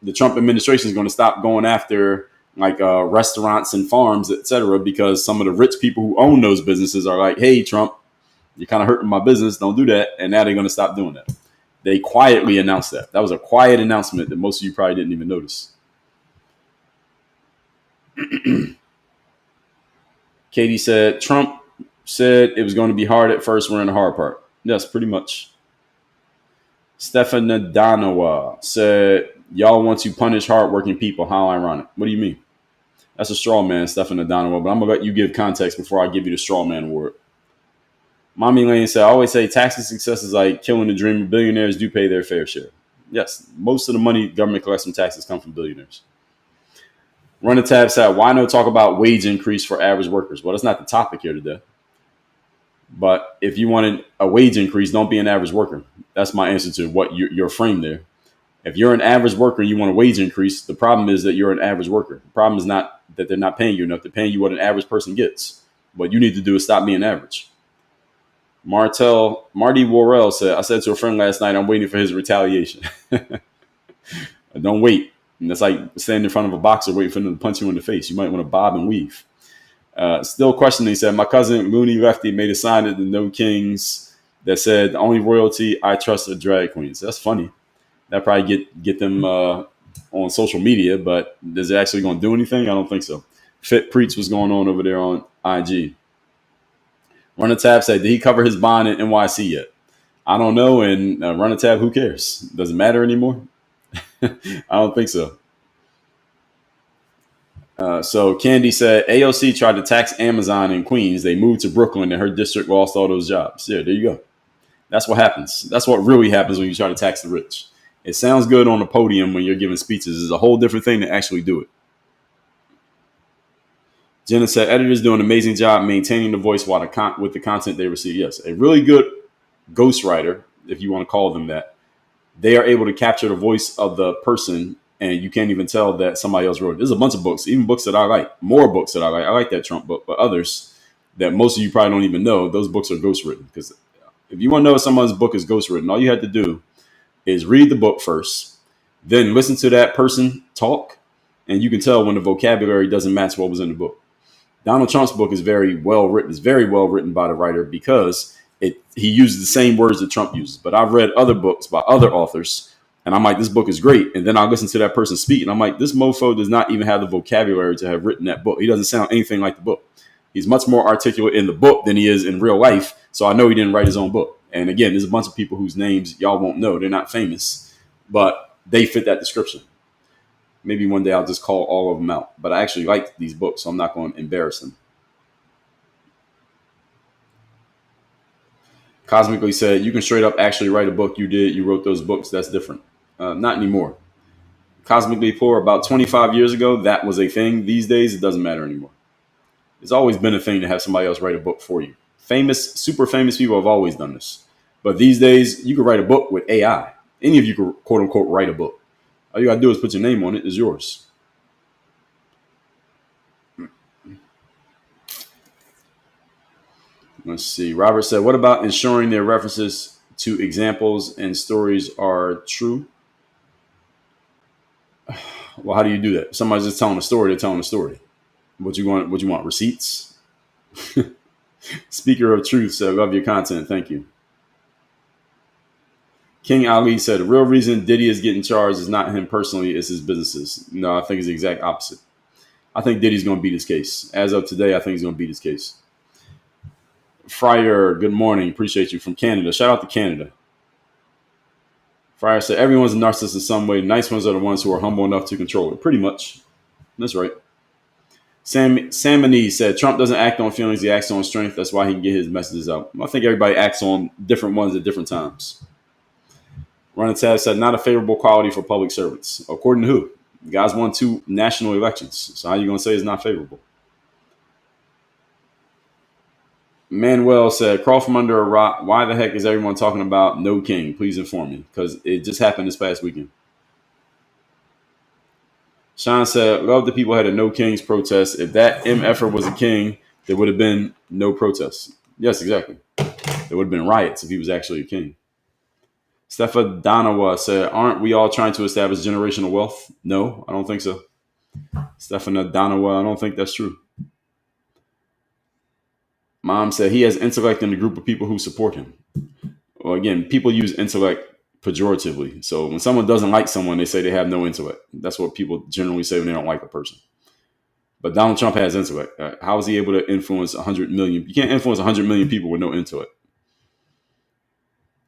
the Trump administration is going to stop going after like restaurants and farms, et cetera, because some of the rich people who own those businesses are like, hey, Trump, you're kind of hurting my business. Don't do that. And now they're going to stop doing that. They quietly announced that. That was a quiet announcement that most of you probably didn't even notice. Katie said, Trump said it was going to be hard at first. We're in the hard part. Yes, pretty much. Stefana Danowa said, y'all want to punish hardworking people. How ironic. What do you mean? That's a straw man, Stefana Danowa, but I'm going to let you give context before I give you the straw man award. Mommy Lane said, I always say tax and success is like killing the dream. Billionaires do pay their fair share. Yes, most of the money government collects from taxes come from billionaires. Run a tab said, why no talk about wage increase for average workers? Well, that's not the topic here today. But if you wanted a wage increase, don't be an average worker. That's my answer to what your frame there. If you're an average worker and you want a wage increase, the problem is that you're an average worker. The problem is not that they're not paying you enough. They're paying you what an average person gets. What you need to do is stop being average. Marty Worrell said, I said to a friend last night, I'm waiting for his retaliation. Don't wait. And that's like standing in front of a boxer waiting for them to punch you in the face. You might want to bob and weave. Still questioning, he said, my cousin Looney Lefty made a sign at the No Kings that said, the only royalty I trust are drag queens. That's funny. That probably get them on social media, but is it actually going to do anything? I don't think so. Fit Preach was going on over there on IG. Run a tab said, did he cover his bond in NYC yet? I don't know. And Run a tab, who cares? Does it matter anymore? I don't think so. So Candy said, AOC tried to tax Amazon in Queens. They moved to Brooklyn and her district lost all those jobs. Yeah, there you go. That's what happens. That's what really happens when you try to tax the rich. It sounds good on the podium when you're giving speeches. It's a whole different thing to actually do it. Jenna said, editors do an amazing job maintaining the voice while with the content they receive. Yes, a really good ghostwriter, if you want to call them that, they are able to capture the voice of the person and you can't even tell that somebody else wrote it. There's a bunch of books, even books that I like, more books that I like. I like that Trump book, but others that most of you probably don't even know, those books are ghostwritten. Because if you want to know if someone's book is ghostwritten, all you have to do is read the book first, then listen to that person talk, and you can tell when the vocabulary doesn't match what was in the book. Donald Trump's book is very well written. It's very well written by the writer because he uses the same words that Trump uses. But I've read other books by other authors, and I'm like, this book is great. And then I listen to that person speak, and I'm like, this mofo does not even have the vocabulary to have written that book. He doesn't sound anything like the book. He's much more articulate in the book than he is in real life. So I know he didn't write his own book. And again, there's a bunch of people whose names y'all won't know. They're not famous, but they fit that description. Maybe one day I'll just call all of them out. But I actually like these books, so I'm not going to embarrass them. Cosmically said, you can straight up actually write a book. You did. You wrote those books. That's different. Not anymore. Cosmically Poor, about 25 years ago, that was a thing. These days, it doesn't matter anymore. It's always been a thing to have somebody else write a book for you. Famous, super famous people have always done this. But these days, you can write a book with AI. Any of you can, quote unquote, write a book. All you got to do is put your name on it. It's yours. Let's see. Robert said, what about ensuring their references to examples and stories are true? Well, how do you do that? If somebody's just telling a story, they're telling a story. What you want? Receipts? Speaker of Truth said, love your content. Thank you. King Ali said, the real reason Diddy is getting charged is not him personally, it's his businesses. No, I think it's the exact opposite. I think Diddy's going to beat his case. As of today, I think he's going to beat his case. Fryer, good morning. Appreciate you from Canada. Shout out to Canada. Fryer said, everyone's a narcissist in some way. Nice ones are the ones who are humble enough to control it. Pretty much. That's right. Samony said, Trump doesn't act on feelings. He acts on strength. That's why he can get his messages out. I think everybody acts on different ones at different times. Run Tab said, not a favorable quality for public servants. According to who? The guys won 2 national elections. So how are you going to say it's not favorable? Manuel said, crawl from under a rock. Why the heck is everyone talking about no king? Please inform me. Because it just happened this past weekend. Sean said, love the people had a no kings protest. If that MFer was a king, there would have been no protests. Yes, exactly. There would have been riots if he was actually a king. Stefan Danawa said, aren't we all trying to establish generational wealth? No, I don't think so. Stefan Danawa, I don't think that's true. Mom said he has intellect in the group of people who support him. Well, again, people use intellect pejoratively. So when someone doesn't like someone, they say they have no intellect. That's what people generally say when they don't like a person. But Donald Trump has intellect. How is he able to influence 100 million? You can't influence 100 million people with no intellect.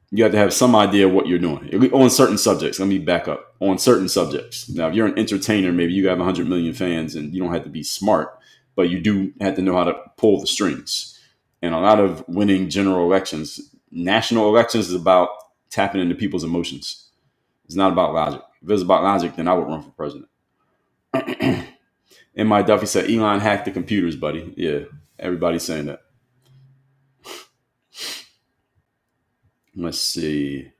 You have to have some idea of what you're doing on certain subjects. Let me back up. On certain subjects. Now, if you're an entertainer, maybe you have 100 million fans and you don't have to be smart, but you do have to know how to pull the strings. And a lot of winning general elections, national elections, is about tapping into people's emotions. It's not about logic. If it was about logic, then I would run for president. And my Duffy said, Elon hacked the computers, buddy. Yeah, everybody's saying that. Let's see.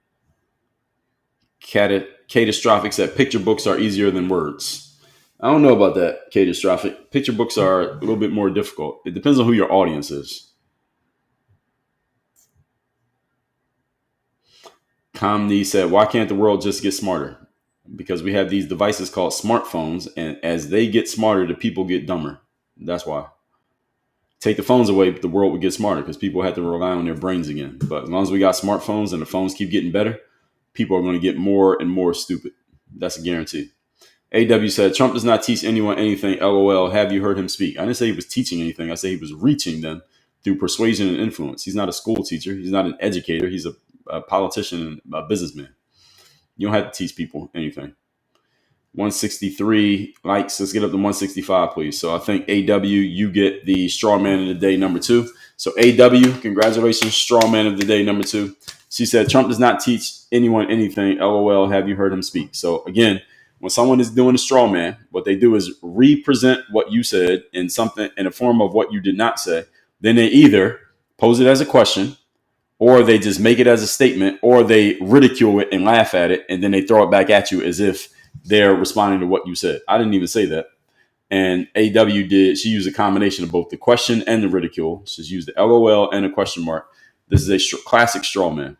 Catastrophic said, picture books are easier than words. I don't know about that, Catastrophic. Picture books are a little bit more difficult. It depends on who your audience is. Comney said, why can't the world just get smarter? Because we have these devices called smartphones, and as they get smarter, the people get dumber. That's why. Take the phones away, the world would get smarter because people have to rely on their brains again. But as long as we got smartphones and the phones keep getting better, people are going to get more and more stupid. That's a guarantee. AW said, Trump does not teach anyone anything. LOL. Have you heard him speak? I didn't say he was teaching anything. I said he was reaching them through persuasion and influence. He's not a school teacher. He's not an educator. He's a politician and a businessman. You don't have to teach people anything. 163 likes. Let's get up to 165, please. So I think AW, you get the straw man of the day number 2. So AW, congratulations, straw man of the day number 2. She said, Trump does not teach anyone anything. LOL. Have you heard him speak? So again, when someone is doing a straw man, what they do is represent what you said in something in a form of what you did not say. Then they either pose it as a question, or they just make it as a statement, or they ridicule it and laugh at it, and then they throw it back at you as if they're responding to what you said. I didn't even say that. And AW did. She used a combination of both the question and the ridicule. She's used the LOL and a question mark. This is a classic straw man.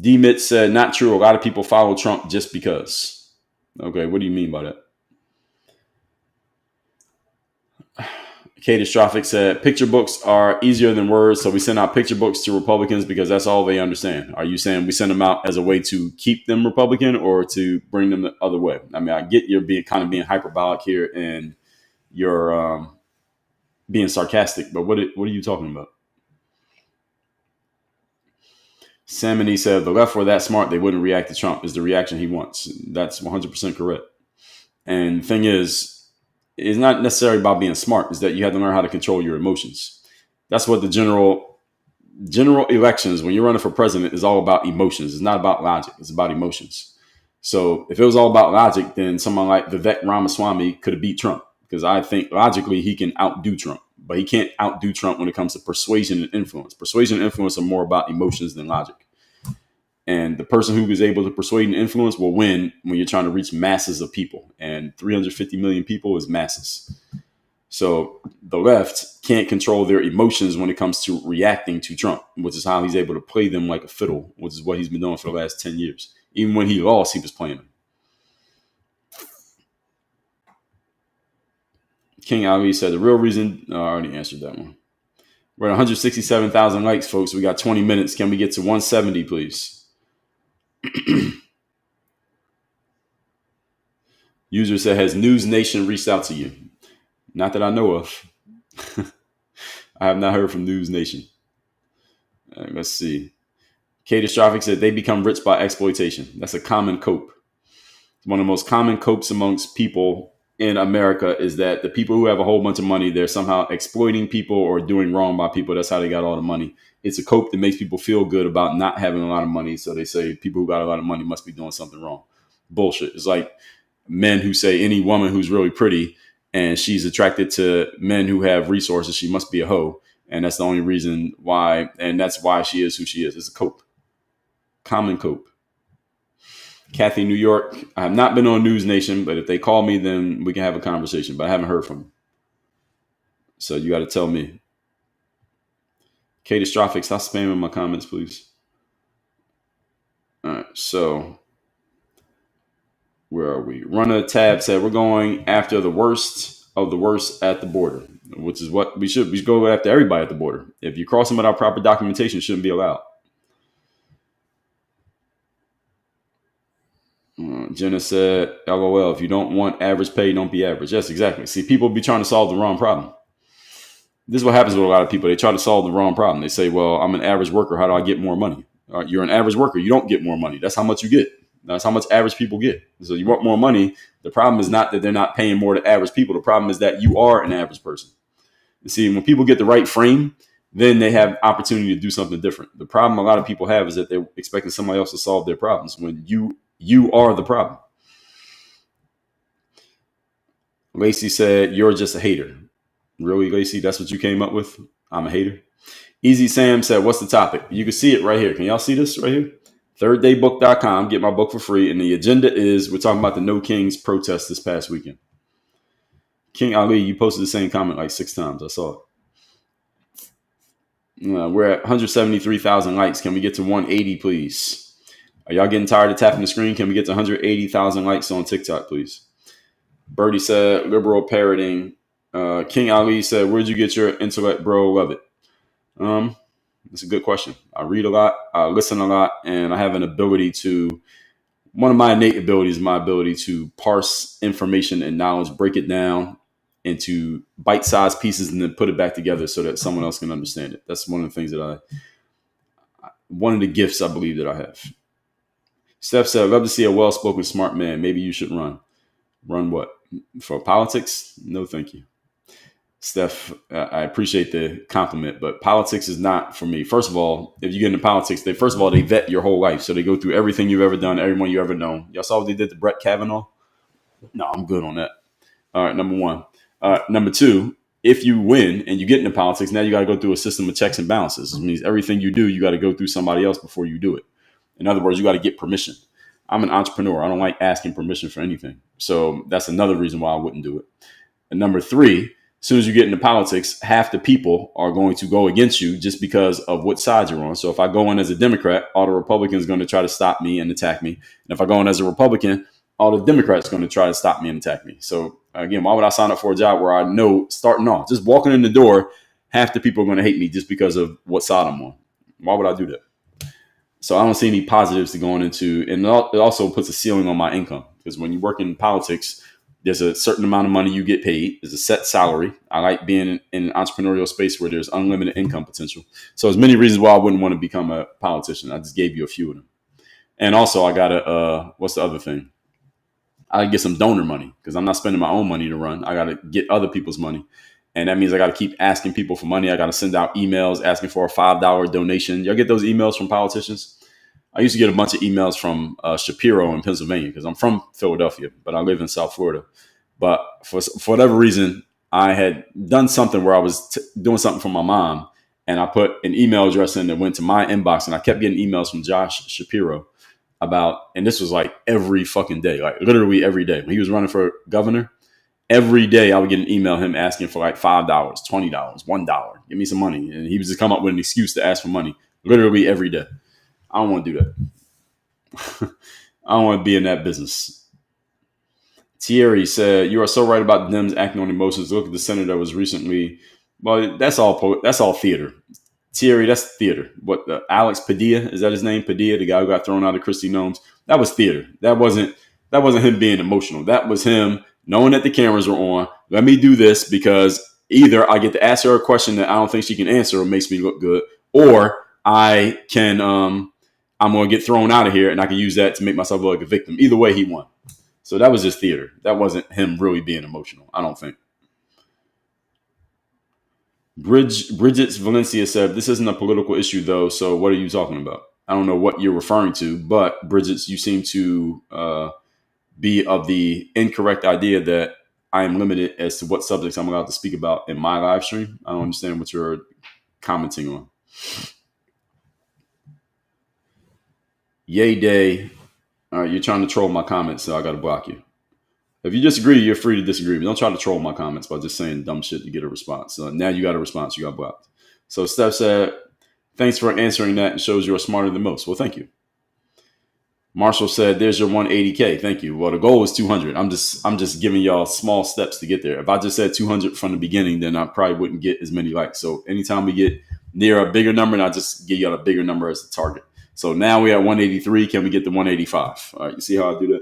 D-Mit said, not true. A lot of people follow Trump just because. Okay, what do you mean by that? Catastrophic said, picture books are easier than words, so we send out picture books to Republicans because that's all they understand. Are you saying we send them out as a way to keep them Republican or to bring them the other way? I mean, I get you're being hyperbolic here and you're being sarcastic, but what are you talking about? Samony said, the left were that smart, they wouldn't react to Trump is the reaction he wants. That's 100% correct. And the thing is, it's not necessarily about being smart. It's that you have to learn how to control your emotions. That's what the general elections, when you're running for president, is all about emotions. It's not about logic. It's about emotions. So if it was all about logic, then someone like Vivek Ramaswamy could have beat Trump, because I think logically he can outdo Trump, but he can't outdo Trump when it comes to persuasion and influence. Persuasion and influence are more about emotions than logic. And the person who is able to persuade and influence will win when you're trying to reach masses of people. And 350 million people is masses. So the left can't control their emotions when it comes to reacting to Trump, which is how he's able to play them like a fiddle, which is what he's been doing for the last 10 years. Even when he lost, he was playing them. King Ali said, the real reason, I already answered that one. We're at 167,000 likes, folks. We got 20 minutes. Can we get to 170, please? User said, has News Nation reached out to you? Not that I know of. I have not heard from News Nation. Let's see. Catastrophic said, they become rich by exploitation. That's a common cope. One of the most common copes amongst people in America is that the people who have a whole bunch of money, they're somehow exploiting people or doing wrong by people. That's how they got all the money. It's a cope that makes people feel good about not having a lot of money. So they say people who got a lot of money must be doing something wrong. Bullshit. It's like men who say any woman who's really pretty and she's attracted to men who have resources, she must be a hoe. And that's the only reason why. And that's why she is who she is. It's a cope. Common cope. Kathy, New York. I have not been on News Nation, but if they call me, then we can have a conversation. But I haven't heard from them. So you got to tell me. Catastrophic, stop spamming my comments, please. All right, so where are we? Runner Tab said we're going after the worst of the worst at the border, which is what we should. We should go after everybody at the border. If you cross them without proper documentation, it shouldn't be allowed. Jenna said, LOL, if you don't want average pay, don't be average. Yes, exactly. See, people be trying to solve the wrong problem. This is what happens with a lot of people. They try to solve the wrong problem. They say, well, I'm an average worker. How do I get more money? You're an average worker. You don't get more money. That's how much you get. That's how much average people get. So you want more money. The problem is not that they're not paying more to average people. The problem is that you are an average person. You see, when people get the right frame, then they have opportunity to do something different. The problem a lot of people have is that they're expecting somebody else to solve their problems when you are the problem. Lacey said, you're just a hater. Really, Lacey? That's what you came up with? I'm a hater. Easy Sam said, what's the topic? You can see it right here. Can y'all see this right here? ThirdDayBook.com. Get my book for free. And the agenda is we're talking about the No Kings protest this past weekend. King Ali, you posted the same comment like 6 times. I saw it. We're at 173,000 likes. Can we get to 180, please? Are y'all getting tired of tapping the screen? Can we get to 180,000 likes on TikTok, please? Birdie said, liberal parroting. King Ali said, where'd you get your intellect, bro? Love it. It's a good question. I read a lot, I listen a lot, and I have an ability to, one of my innate abilities is my ability to parse information and knowledge, break it down into bite-sized pieces and then put it back together so that someone else can understand it. That's one of the things that one of the gifts I believe that I have. Steph said, I'd love to see a well-spoken, smart man. Maybe you should run. Run what? For politics? No, thank you. Steph, I appreciate the compliment, but politics is not for me. First of all, if you get into politics, they vet your whole life. So they go through everything you've ever done, everyone you've ever known. Y'all saw what they did to Brett Kavanaugh? No, I'm good on that. All right, number one. Number two, if you win and you get into politics, now you got to go through a system of checks and balances. It means everything you do, you got to go through somebody else before you do it. In other words, you got to get permission. I'm an entrepreneur. I don't like asking permission for anything. So that's another reason why I wouldn't do it. And number three, as soon as you get into politics, half the people are going to go against you just because of what side you're on. So if I go in as a Democrat, all the Republicans are going to try to stop me and attack me. And if I go in as a Republican, all the Democrats are going to try to stop me and attack me. So again, why would I sign up for a job where I know starting off, just walking in the door, half the people are going to hate me just because of what side I'm on? Why would I do that? So I don't see any positives to going into, and it also puts a ceiling on my income because when you work in politics, there's a certain amount of money you get paid. There's a set salary. I like being in an entrepreneurial space where there's unlimited income potential. So there's many reasons why I wouldn't want to become a politician. I just gave you a few of them. And also I got to, what's the other thing? I get some donor money because I'm not spending my own money to run. I got to get other people's money. And that means I got to keep asking people for money. I got to send out emails asking for a $5 donation. Y'all get those emails from politicians? I used to get a bunch of emails from Shapiro in Pennsylvania because I'm from Philadelphia, but I live in South Florida. But for whatever reason, I had done something where I was doing something for my mom, and I put an email address in that went to my inbox, and I kept getting emails from Josh Shapiro about, and this was like every fucking day, like literally every day. When he was running for governor, every day I would get an email him asking for like $5, $20, $1, give me some money. And he would just come up with an excuse to ask for money literally every day. I don't want to do that. I don't want to be in that business. Thierry said, you are so right about Dems acting on emotions. Look at the senator that was recently, well, that's all theater. Thierry, that's theater. What, Alex Padilla, is that his name? Padilla, the guy who got thrown out of Christy Gnomes. That was theater. That wasn't him being emotional. That was him knowing that the cameras were on. Let me do this because either I get to ask her a question that I don't think she can answer or makes me look good, or I can, I'm going to get thrown out of here and I can use that to make myself look like a victim. Either way, he won. So that was just theater. That wasn't him really being emotional, I don't think. Bridget Valencia said, this isn't a political issue, though, so what are you talking about? I don't know what you're referring to, but Bridget, you seem to be of the incorrect idea that I am limited as to what subjects I'm allowed to speak about in my live stream. I don't understand what you're commenting on. Yay day. All right, you're trying to troll my comments, so I got to block you. If you disagree, you're free to disagree. But don't try to troll my comments by just saying dumb shit to get a response. So now you got a response. You got blocked. So Steph said, thanks for answering that. It shows you're smarter than most. Well, thank you. Marshall said, there's your 180K. Thank you. Well, the goal is 200. I'm just giving y'all small steps to get there. If I just said 200 from the beginning, then I probably wouldn't get as many likes. So anytime we get near a bigger number, and I just give y'all a bigger number as the target. So now we're at 183. Can we get to 185? All right, you see how I do that?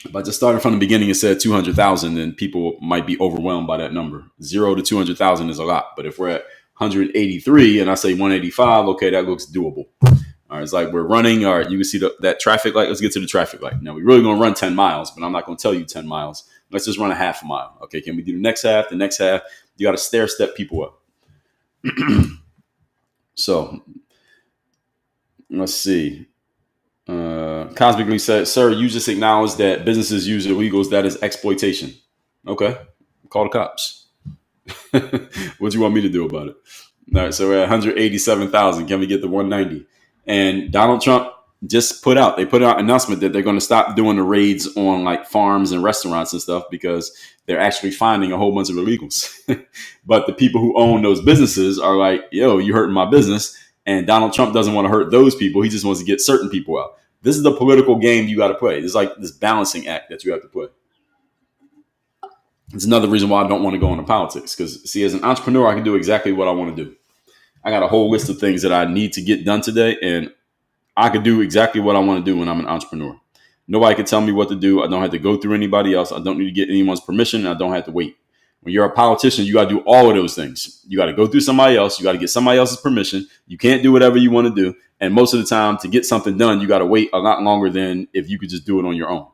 If I just started from the beginning and said 200,000, then people might be overwhelmed by that number. 0 to 200,000 is a lot. But if we're at 183 and I say 185, okay, that looks doable. All right, it's like we're running. All right, you can see that traffic light. Let's get to the traffic light. Now, we're really going to run 10 miles, but I'm not going to tell you 10 miles. Let's just run a half a mile. Okay, can we do the next half? The next half? You got to stair step people up. So, let's see. Cosmically said, sir, you just acknowledged that businesses use illegals. That is exploitation. Okay, call the cops. What do you want me to do about it? All right, so we're at 187,000. Can we get the 190? And Donald Trump just put out an announcement that they're going to stop doing the raids on like farms and restaurants and stuff because they're actually finding a whole bunch of illegals. But the people who own those businesses are like, yo, you hurting my business. And Donald Trump doesn't want to hurt those people. He just wants to get certain people out. This is the political game you got to play. It's like this balancing act that you have to play. It's another reason why I don't want to go into politics. Because, see, as an entrepreneur, I can do exactly what I want to do. I got a whole list of things that I need to get done today. And I could do exactly what I want to do when I'm an entrepreneur. Nobody can tell me what to do. I don't have to go through anybody else. I don't need to get anyone's permission. And I don't have to wait. When you're a politician, you got to do all of those things. You got to go through somebody else. You got to get somebody else's permission. You can't do whatever you want to do. And most of the time, to get something done, you got to wait a lot longer than if you could just do it on your own.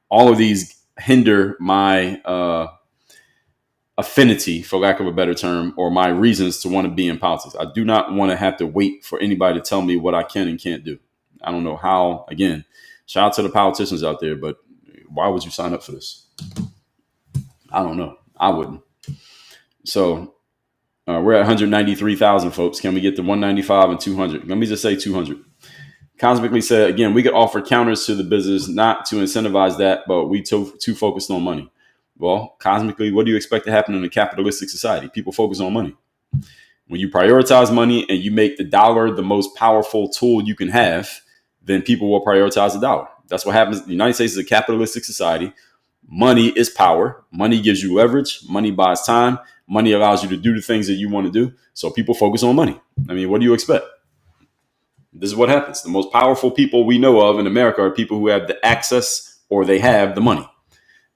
All of these hinder my affinity, for lack of a better term, or my reasons to want to be in politics. I do not want to have to wait for anybody to tell me what I can and can't do. I don't know how. Again, shout out to the politicians out there, but why would you sign up for this? I don't know. I wouldn't. So we're at 193,000, folks. Can we get to 195 and 200? Let me just say 200. Cosmically said, again, we could offer counters to the business, not to incentivize that, but we too focused on money. Well, cosmically, what do you expect to happen in a capitalistic society? People focus on money. When you prioritize money and you make the dollar the most powerful tool you can have, then people will prioritize the dollar. That's what happens. The United States is a capitalistic society. Money is power. Money gives you leverage. Money buys time. Money allows you to do the things that you want to do. So people focus on money. I mean, what do you expect? This is what happens. The most powerful people we know of in America are people who have the access or they have the money.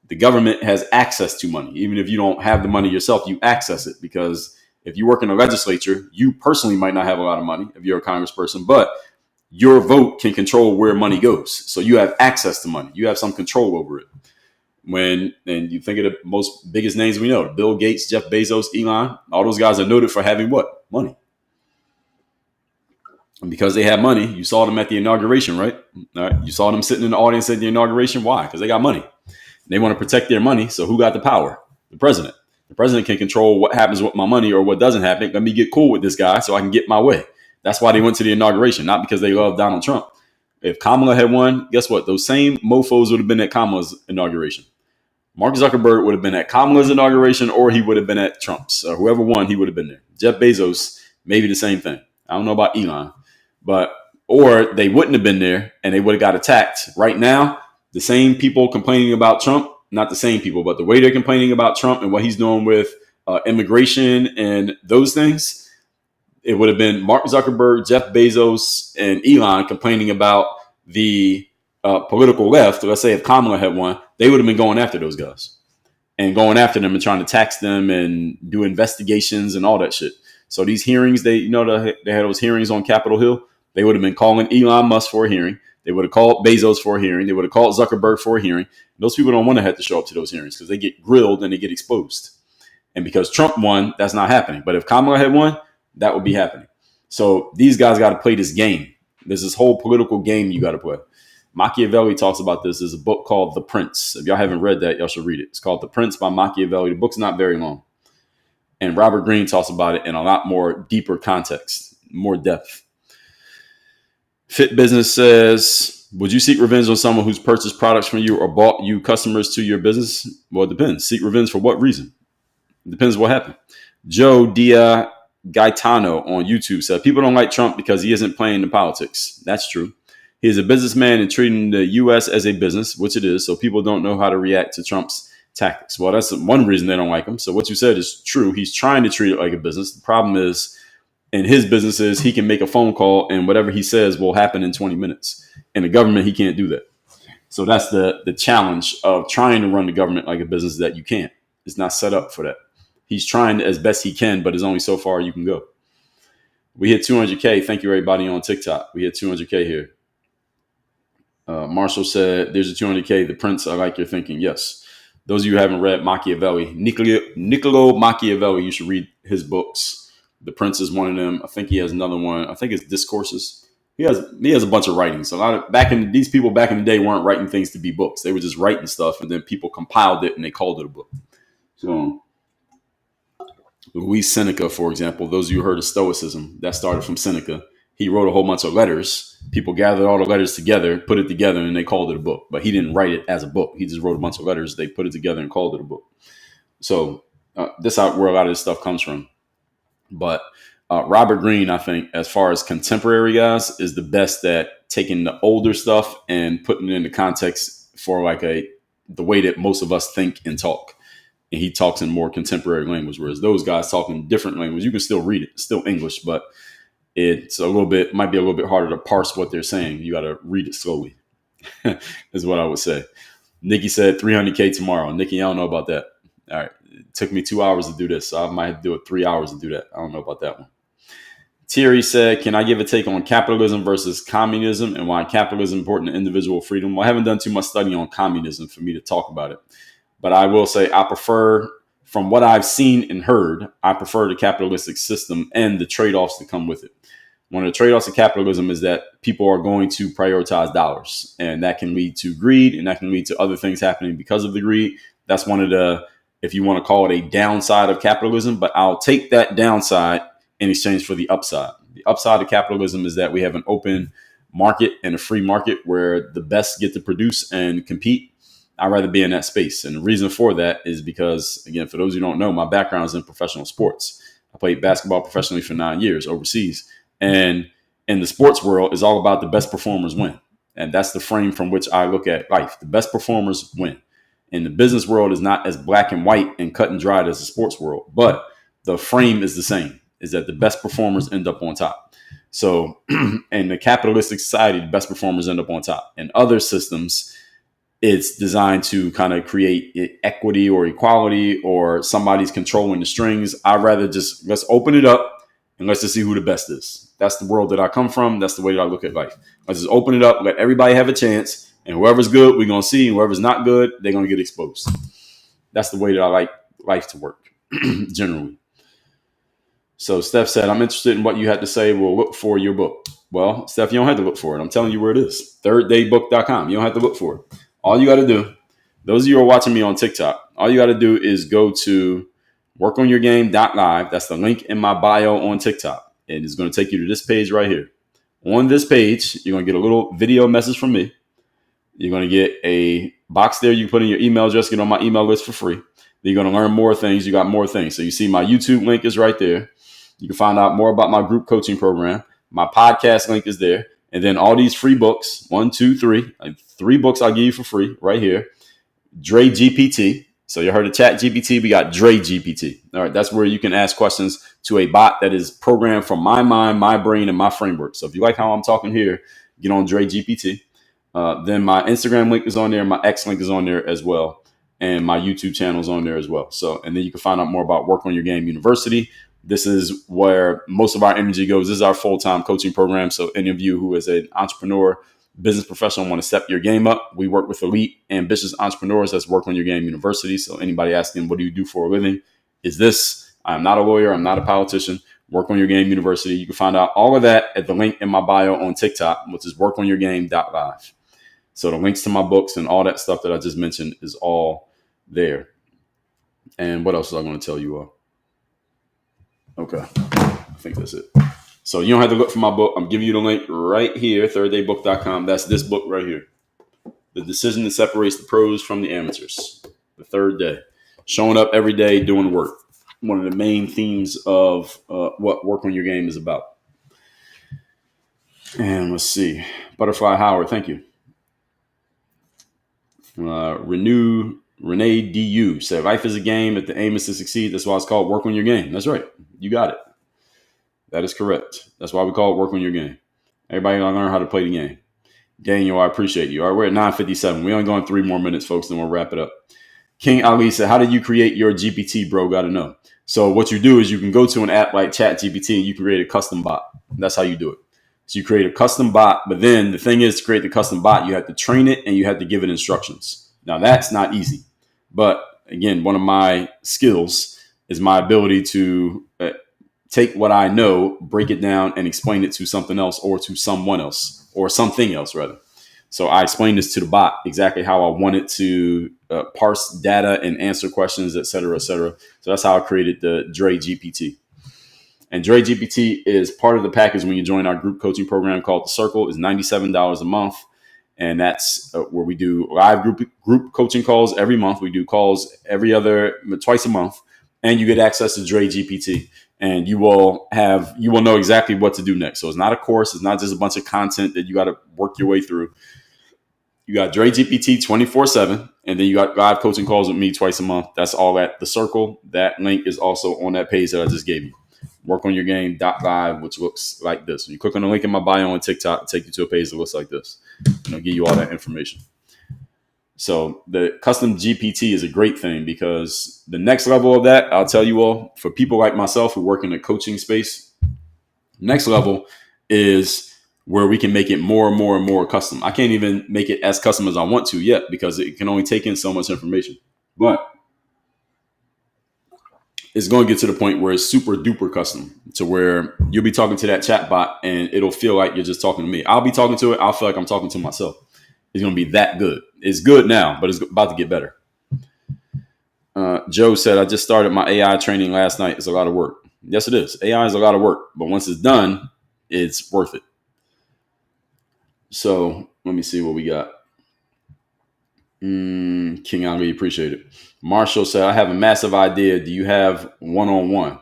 The government has access to money. Even if you don't have the money yourself, you access it, because if you work in the legislature, you personally might not have a lot of money if you're a congressperson, but your vote can control where money goes. So you have access to money. You have some control over it. And you think of the most biggest names we know, Bill Gates, Jeff Bezos, Elon, all those guys are noted for having what? Money. And because they have money, you saw them at the inauguration, right? All right. You saw them sitting in the audience at the inauguration. Why? Because they got money. They want to protect their money. So who got the power? The president. The president can control what happens with my money or what doesn't happen. Let me get cool with this guy so I can get my way. That's why they went to the inauguration, not because they love Donald Trump. If Kamala had won, guess what? Those same mofos would have been at Kamala's inauguration. Mark Zuckerberg would have been at Kamala's inauguration, or he would have been at Trump's. Or whoever won, he would have been there. Jeff Bezos, maybe the same thing. I don't know about Elon, or they wouldn't have been there and they would have got attacked. Right now, the same people complaining about Trump, not the same people, but the way they're complaining about Trump and what he's doing with immigration and those things, it would have been Mark Zuckerberg, Jeff Bezos, and Elon complaining about the political left. Let's say if Kamala had won, they would have been going after those guys and going after them and trying to tax them and do investigations and all that shit. So these hearings, they had those hearings on Capitol Hill. They would have been calling Elon Musk for a hearing. They would have called Bezos for a hearing. They would have called Zuckerberg for a hearing. Those people don't want to have to show up to those hearings because they get grilled and they get exposed. And because Trump won, that's not happening. But if Kamala had won, that would be happening. So these guys got to play this game. There's this whole political game you got to play. Machiavelli talks about this. There's a book called The Prince. If y'all haven't read that, y'all should read it. It's called The Prince by Machiavelli. The book's not very long. And Robert Greene talks about it in a lot more deeper context, more depth. Fit Business says, would you seek revenge on someone who's purchased products from you or bought you customers to your business? Well, it depends. Seek revenge for what reason? It depends what happened. Joe Dia Gaetano on YouTube said, people don't like Trump because he isn't playing the politics. That's true. He is a businessman and treating the U.S. as a business, which it is. So people don't know how to react to Trump's tactics. Well, that's one reason they don't like him. So what you said is true. He's trying to treat it like a business. The problem is, in his businesses, he can make a phone call and whatever he says will happen in 20 minutes. In the government, he can't do that. So that's the challenge of trying to run the government like a business, that you can't. It's not set up for that. He's trying as best he can, but there's only so far you can go. We hit 200K. Thank you, everybody on TikTok. We hit 200K here. Marshall said, there's a 200K. The Prince, I like your thinking. Yes. Those of you who haven't read Machiavelli, Niccolo Machiavelli, you should read his books. The Prince is one of them. I think he has another one. I think it's Discourses. He has a bunch of writings. A lot of these people back in the day weren't writing things to be books. They were just writing stuff, and then people compiled it and they called it a book. So Louis Seneca, for example, those of you who heard of Stoicism, that started from Seneca. He wrote a whole bunch of letters. People gathered all the letters together, put it together, and they called it a book. But he didn't write it as a book. He just wrote a bunch of letters. They put it together and called it a book. So this is where a lot of this stuff comes from. But Robert Greene, I think, as far as contemporary guys, is the best at taking the older stuff and putting it into context for like the way that most of us think and talk. And he talks in more contemporary language, whereas those guys talk in different language. You can still read it, it's still English, but it's might be a little bit harder to parse what they're saying. You got to read it slowly, is what I would say. Nikki said 300K tomorrow. Nikki, I don't know about that. All right. It took me 2 hours to do this, so I might have to do it 3 hours to do that. I don't know about that one. Thierry said, can I give a take on capitalism versus communism and why capitalism is important to individual freedom? Well, I haven't done too much study on communism for me to talk about it. But I will say I prefer, from what I've seen and heard, I prefer the capitalistic system and the trade-offs that come with it. One of the trade-offs of capitalism is that people are going to prioritize dollars, and that can lead to greed, and that can lead to other things happening because of the greed. That's one of the, if you want to call it a downside of capitalism, but I'll take that downside in exchange for the upside. The upside of capitalism is that we have an open market and a free market where the best get to produce and compete. I'd rather be in that space. And the reason for that is because, again, for those who don't know, my background is in professional sports. I played basketball professionally for 9 years overseas. And in the sports world, it's all about the best performers win. And that's the frame from which I look at life. The best performers win. And the business world is not as black and white and cut and dried as the sports world. But the frame is the same, is that the best performers end up on top. So in the capitalistic society, the best performers end up on top. In other systems, it's designed to kind of create equity or equality, or somebody's controlling the strings. I'd rather just, let's open it up and let's just see who the best is. That's the world that I come from. That's the way that I look at life. Let's just open it up, let everybody have a chance. And whoever's good, we're going to see. Whoever's not good, they're going to get exposed. That's the way that I like life to work, generally. So Steph said, I'm interested in what you had to say. We'll look for your book. Well, Steph, you don't have to look for it. I'm telling you where it is. ThirdDayBook.com. You don't have to look for it. All you got to do, those of you who are watching me on TikTok, all you got to do is go to workonyourgame.live. That's the link in my bio on TikTok. And it's going to take you to this page right here. On this page, you're going to get a little video message from me. You're going to get a box there. You can put in your email address, get on my email list for free. Then you're going to learn more things. You got more things. So you see my YouTube link is right there. You can find out more about my group coaching program. My podcast link is there. And then all these free books, 1, 2, 3, 3 books I'll give you for free right here. Dre GPT. So you heard of Chat GPT. We got Dre GPT. All right. That's where you can ask questions to a bot that is programmed from my mind, my brain, and my framework. So if you like how I'm talking here, get on Dre GPT. Then my Instagram link is on there. My X link is on there as well. And my YouTube channel is on there as well. So, and then you can find out more about Work on Your Game University. This is where most of our energy goes. This is our full-time coaching program. So any of you who is an entrepreneur, business professional, want to step your game up, we work with elite, ambitious entrepreneurs. That's Work on Your Game University. So anybody asking, what do you do for a living? Is this, I'm not a lawyer. I'm not a politician. Work on Your Game University. You can find out all of that at the link in my bio on TikTok, which is workonyourgame.live. So the links to my books and all that stuff that I just mentioned is all there. And what else was I going to tell you all? Okay. I think that's it. So you don't have to look for my book. I'm giving you the link right here, ThirdDayBook.com. That's this book right here. The Decision That Separates the Pros from the Amateurs. The Third Day. Showing up every day, doing the work. One of the main themes of what Work on Your Game is about. And let's see. Butterfly Howard, thank you. Renee DU said, life is a game. If the aim is to succeed, that's why it's called Work on Your Game. That's right. You got it. That is correct. That's why we call it Work on Your Game. Everybody got to learn how to play the game. Daniel, I appreciate you. All right, we're at 9:57. We're only going 3 more minutes, folks, then we'll wrap it up. King Ali said, how did you create your GPT, bro? Got to know. So what you do is you can go to an app like ChatGPT and you can create a custom bot. That's how you do it. So you create a custom bot, but then the thing is, to create the custom bot, you have to train it and you have to give it instructions. Now that's not easy. But again, one of my skills is my ability to take what I know, break it down, and explain it to something else or to someone else or something else, rather. So I explained this to the bot exactly how I wanted to parse data and answer questions, et cetera, et cetera. So that's how I created the Dre GPT. And Dre GPT is part of the package when you join our group coaching program called The Circle. It's $97 a month. And that's where we do live group coaching calls every month. We do calls twice a month. And you get access to Dre GPT. And you will know exactly what to do next. So it's not a course. It's not just a bunch of content that you got to work your way through. You got Dre GPT 24/7, and then you got live coaching calls with me twice a month. That's all at The Circle. That link is also on that page that I just gave you. Workonyourgame.live, which looks like this. When you click on the link in my bio on TikTok, it'll take you to a page that looks like this. And it'll give you all that information. So the custom GPT is a great thing because the next level of that, I'll tell you all, for people like myself who work in the coaching space, next level is where we can make it more and more and more custom. I can't even make it as custom as I want to yet because it can only take in so much information. But it's going to get to the point where it's super duper custom to where you'll be talking to that chat bot and it'll feel like you're just talking to me. I'll be talking to it. I'll feel like I'm talking to myself. It's going to be that good. It's good now, but it's about to get better. Joe said, I just started my AI training last night. It's a lot of work. Yes, it is. AI is a lot of work, but once it's done, it's worth it. So let me see what we got. King Ali, appreciate it. Marshall said, I have a massive idea. Do you have one-on-one?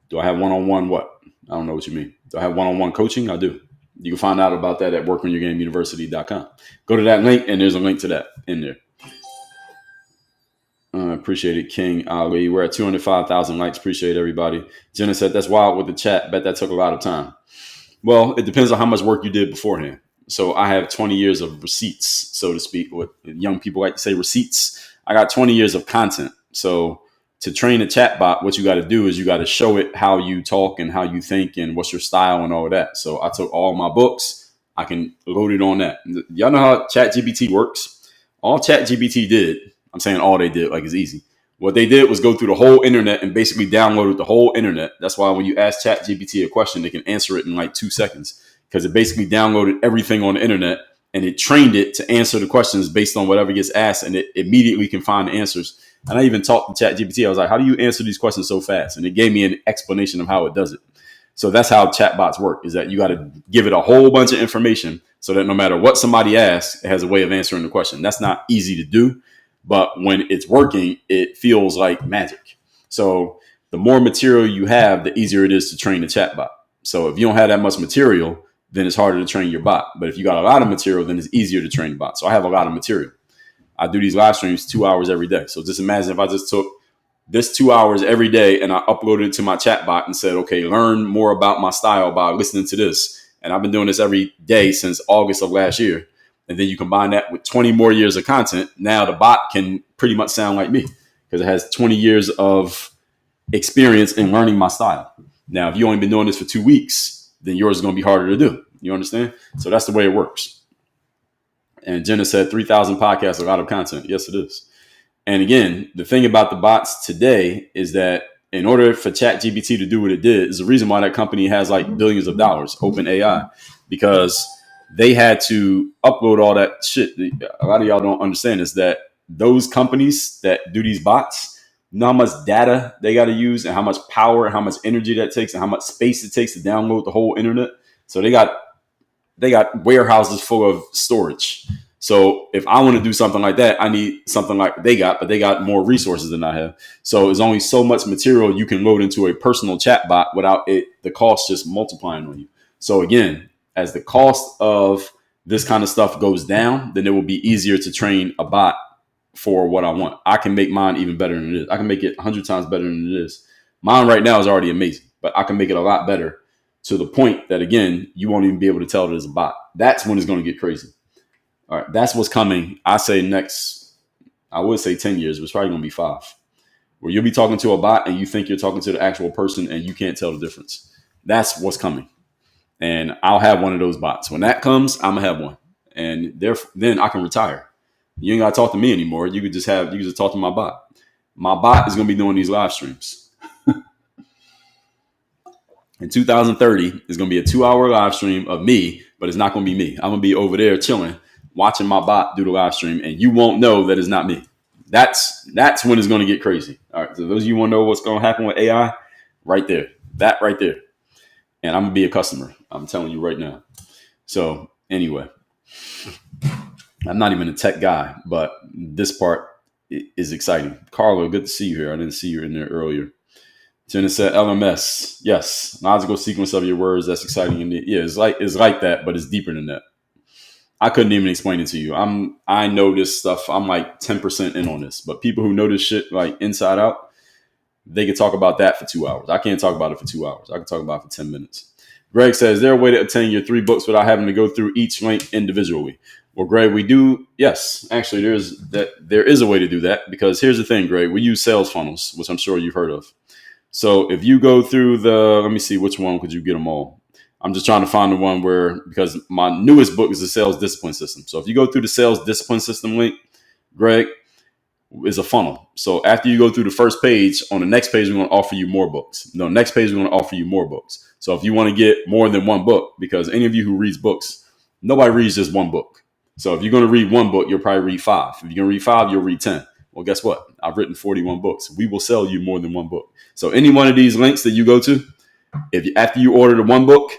Do I have one-on-one what? I don't know what you mean. Do I have one-on-one coaching? I do. You can find out about that at workonyourgameuniversity.com. Go to that link, and there's a link to that in there. Appreciate it, King Ali. We're at 205,000 likes. Appreciate everybody. Jenna said, that's wild with the chat. Bet that took a lot of time. Well, it depends on how much work you did beforehand. So I have 20 years of receipts, so to speak. What young people like to say, receipts. I got 20 years of content. So to train a chatbot, what you got to do is you got to show it how you talk and how you think and what's your style and all of that. So I took all my books. I can load it on that. Y'all know how ChatGPT works. All ChatGPT did, I'm saying all they did, like it's easy. What they did was go through the whole internet and basically downloaded the whole internet. That's why when you ask ChatGPT a question, they can answer it in like 2 seconds. Because it basically downloaded everything on the internet and it trained it to answer the questions based on whatever gets asked, and it immediately can find the answers. And I even talked to ChatGPT. I was like, how do you answer these questions so fast? And it gave me an explanation of how it does it. So that's how chatbots work, is that you got to give it a whole bunch of information so that no matter what somebody asks, it has a way of answering the question. That's not easy to do, but when it's working, it feels like magic. So the more material you have, the easier it is to train the chatbot. So if you don't have that much material, then it's harder to train your bot. But if you got a lot of material, then it's easier to train the bot. So I have a lot of material. I do these live streams 2 hours every day. So just imagine if I just took this 2 hours every day and I uploaded it to my chat bot and said, okay, learn more about my style by listening to this. And I've been doing this every day since August of last year. And then you combine that with 20 more years of content. Now the bot can pretty much sound like me because it has 20 years of experience in learning my style. Now, if you only been doing this for 2 weeks, then yours is going to be harder to do. You understand? So that's the way it works. And Jenna said 3,000 podcasts, a lot of content. Yes, it is. And again, the thing about the bots today is that in order for ChatGPT to do what it did, is the reason why that company has like billions of dollars, OpenAI, because they had to upload all that shit. A lot of y'all don't understand is that those companies that do these bots, know how much data they got to use and how much power and how much energy that takes and how much space it takes to download the whole internet. So they got warehouses full of storage. So if I want to do something like that, I need something like they got, but they got more resources than I have. So there's only so much material you can load into a personal chat bot without the cost just multiplying on you. So again, as the cost of this kind of stuff goes down, then it will be easier to train a bot for what I want. I can make mine even better than it is. I can make it 100 times better than it is. Mine right now is already amazing, but I can make it a lot better to the point that, again, you won't even be able to tell that it's a bot. That's when it's going to get crazy. All right, that's what's coming. I say next, I would say 10 years, but it's probably going to be 5, where you'll be talking to a bot and you think you're talking to the actual person and you can't tell the difference. That's what's coming. And I'll have one of those bots. When that comes, I'm going to have one. And then I can retire. You ain't got to talk to me anymore. You could just talk to my bot. My bot is going to be doing these live streams. In 2030, it's going to be a 2-hour live stream of me, but it's not going to be me. I'm going to be over there chilling, watching my bot do the live stream, and you won't know that it's not me. That's when it's going to get crazy. All right, so those of you who want to know what's going to happen with AI, right there, that right there. And I'm going to be a customer. I'm telling you right now. So anyway, I'm not even a tech guy, but this part is exciting. Carlo, good to see you here. I didn't see you in there earlier. Jenna said LMS. Yes. Logical sequence of your words. That's exciting. Indeed. Yeah, it's like that, but it's deeper than that. I couldn't even explain it to you. I know this stuff. I'm like 10% in on this, but people who know this shit like inside out, they could talk about that for 2 hours. I can't talk about it for 2 hours. I can talk about it for 10 minutes. Greg says, is there a way to obtain your 3 books without having to go through each link individually? Well, Greg, we do. Yes, actually, there is a way to do that, because here's the thing, Greg. We use sales funnels, which I'm sure you've heard of. So if you go through let me see, which one could you get them all? I'm just trying to find the one because my newest book is the Sales Discipline System. So if you go through the Sales Discipline System link, Greg, is a funnel. So after you go through the first page, on the next page, we're going to offer you more books. No, next page, we're going to offer you more books. So if you want to get more than one book, because any of you who reads books, nobody reads just one book. So if you're going to read one book, you'll probably read 5. If you're going to read 5, you'll read 10. Well, guess what? I've written 41 books. We will sell you more than one book. So any one of these links that you go to, after you order the one book,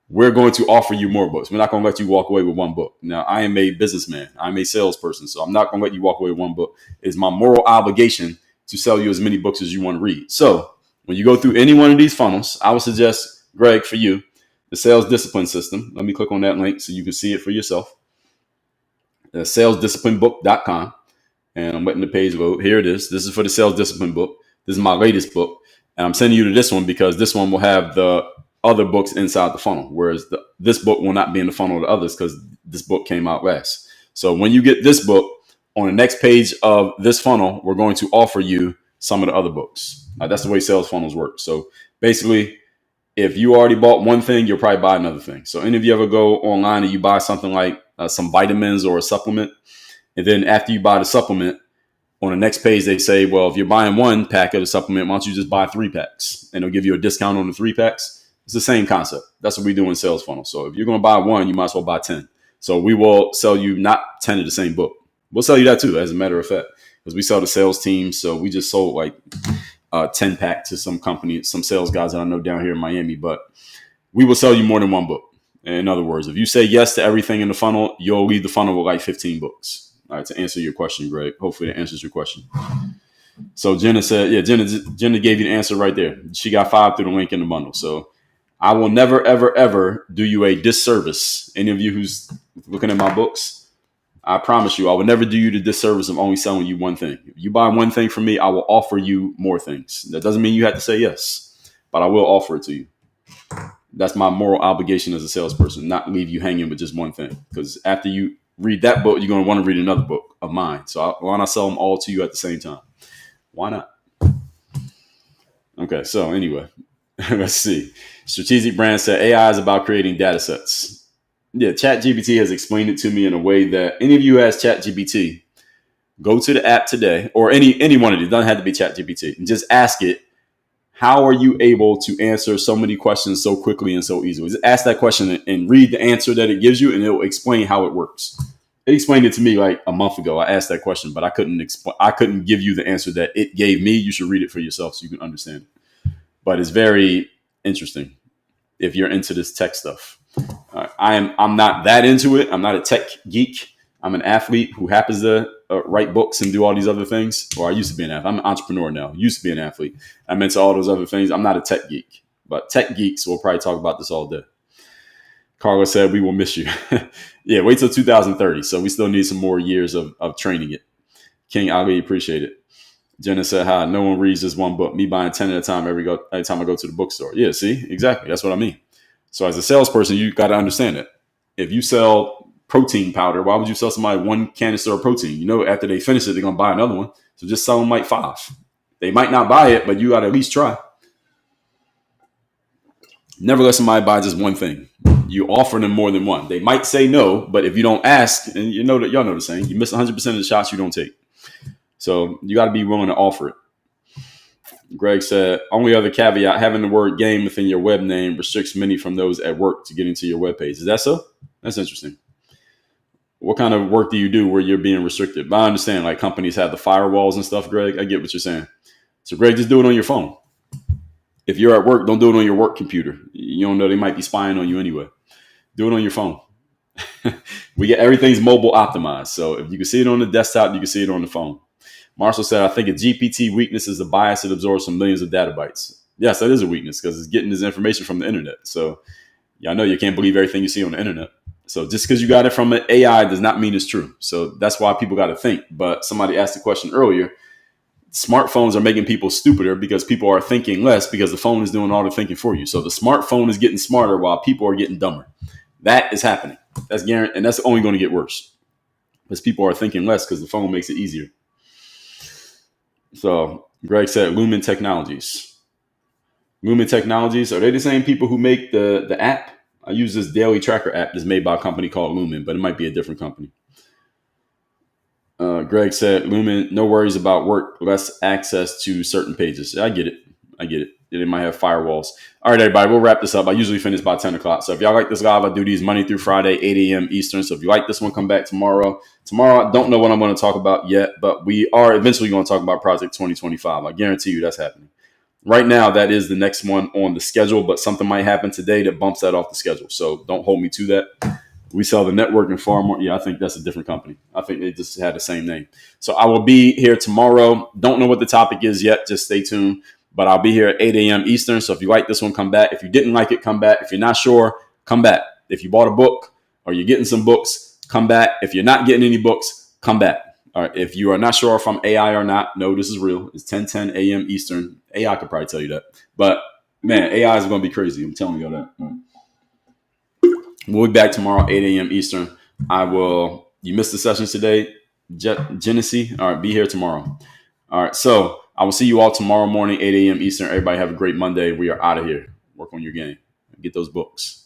we're going to offer you more books. We're not going to let you walk away with one book. Now, I am a businessman. I'm a salesperson. So I'm not going to let you walk away with one book. It's my moral obligation to sell you as many books as you want to read. So when you go through any one of these funnels, I would suggest, Greg, for you, the Sales Discipline System. Let me click on that link so you can see it for yourself. salesdisciplinebook.com. And I'm letting the page load. Here it is. This is for the Sales Discipline book. This is my latest book. And I'm sending you to this one because this one will have the other books inside the funnel, whereas this book will not be in the funnel of the others because this book came out last. So when you get this book, on the next page of this funnel, we're going to offer you some of the other books. That's the way sales funnels work. So basically, if you already bought one thing, you'll probably buy another thing. So any of you ever go online and you buy something like some vitamins or a supplement, and then after you buy the supplement, on the next page, they say, well, if you're buying 1 pack of the supplement, why don't you just buy 3 packs? And they'll give you a discount on the 3 packs. It's the same concept. That's what we do in sales funnels. So if you're going to buy 1, you might as well buy 10. So we will sell you not 10 of the same book. We'll sell you that too, as a matter of fact, because we sell to sales teams. So we just sold like 10 pack to some company, some sales guys that I know down here in Miami, but we will sell you more than 1 book. In other words, if you say yes to everything in the funnel, you'll leave the funnel with like 15 books. All right, to answer your question, Greg. Hopefully that answers your question. So Jenna said, yeah, Jenna gave you the answer right there. She got 5 through the link in the bundle. So I will never, ever, ever do you a disservice. Any of you who's looking at my books, I promise you, I will never do you the disservice of only selling you one thing. If you buy one thing from me, I will offer you more things. That doesn't mean you have to say yes, but I will offer it to you. That's my moral obligation as a salesperson, not leave you hanging with just one thing. Because after you read that book, you're going to want to read another book of mine. So why not sell them all to you at the same time? Why not? Okay, so anyway, let's see. Strategic Brand said AI is about creating data sets. Yeah, ChatGPT has explained it to me in a way that any of you who has ChatGPT, go to the app today, or any one of these, doesn't have to be ChatGPT, and just ask it, how are you able to answer so many questions so quickly and so easily? Just ask that question and read the answer that it gives you, and it will explain how it works. It explained it to me like a month ago. I asked that question, but I couldn't give you the answer that it gave me. You should read it for yourself so you can understand it. But it's very interesting if you're into this tech stuff. I'm not that into it. I'm not a tech geek. I'm an athlete who happens to write books and do all these other things. Or I used to be an athlete. I'm an entrepreneur now. Used to be an athlete. I'm into all those other things. I'm not a tech geek. But tech geeks will probably talk about this all day. Carla said, we will miss you. Yeah, wait till 2030. So we still need some more years of training it. King Ali, appreciate it. Jenna said, hi, no one reads just one book. Me buying 10 at a time every time I go to the bookstore. Yeah, see? Exactly. That's what I mean. So as a salesperson, you got to understand it. If you sell protein powder, why would you sell somebody one canister of protein? You know, after they finish it, they're going to buy another one. So just sell them like 5. They might not buy it, but you got to at least try. Never let somebody buy just one thing. You offer them more than one. They might say no, but if you don't ask, and you know that y'all know the saying, you miss 100% of the shots you don't take. So you got to be willing to offer it. Greg said, only other caveat, having the word game within your web name restricts many from those at work to get into your web page. Is that so? That's interesting. What kind of work do you do where you're being restricted? But I understand, like, companies have the firewalls and stuff, Greg. I get what you're saying. So, Greg, just do it on your phone. If you're at work, don't do it on your work computer. You don't know, they might be spying on you anyway. Do it on your phone. Everything's mobile optimized. So if you can see it on the desktop, you can see it on the phone. Marshall said, I think a GPT weakness is the bias it absorbs from millions of data bytes. Yes, that is a weakness because it's getting this information from the internet. So I know you can't believe everything you see on the internet. So just because you got it from an AI does not mean it's true. So that's why people got to think. But somebody asked the question earlier, smartphones are making people stupider because people are thinking less because the phone is doing all the thinking for you. So the smartphone is getting smarter while people are getting dumber. That is happening. That's guaranteed, and that's only going to get worse because people are thinking less because the phone makes it easier. So Greg said Lumen Technologies. Lumen Technologies, are they the same people who make the app? I use this daily tracker app that's made by a company called Lumen, but it might be a different company. Greg said, Lumen, no worries about work, less access to certain pages. I get it. They might have firewalls. All right, everybody, we'll wrap this up. I usually finish by 10 o'clock. So if y'all like this live, I do these Monday through Friday, 8 a.m. Eastern. So if you like this one, come back tomorrow. Tomorrow, I don't know what I'm going to talk about yet, but we are eventually going to talk about Project 2025. I guarantee you that's happening. Right now, that is the next one on the schedule, but something might happen today that bumps that off the schedule. So don't hold me to that. We sell the network and far more. Yeah, I think that's a different company. I think they just had the same name. So I will be here tomorrow. Don't know what the topic is yet. Just stay tuned. But I'll be here at 8 a.m. Eastern. So if you like this one, come back. If you didn't like it, come back. If you're not sure, come back. If you bought a book or you're getting some books, come back. If you're not getting any books, come back. All right. If you are not sure if I'm AI or not, no, this is real. It's 10:10 a.m. Eastern. AI could probably tell you that. But, man, AI is going to be crazy. I'm telling you that. Right. We'll be back tomorrow, 8 a.m. Eastern. You missed the sessions today, Genesee. All right, be here tomorrow. All right, so I will see you all tomorrow morning, 8 a.m. Eastern. Everybody have a great Monday. We are out of here. Work on your game. Get those books.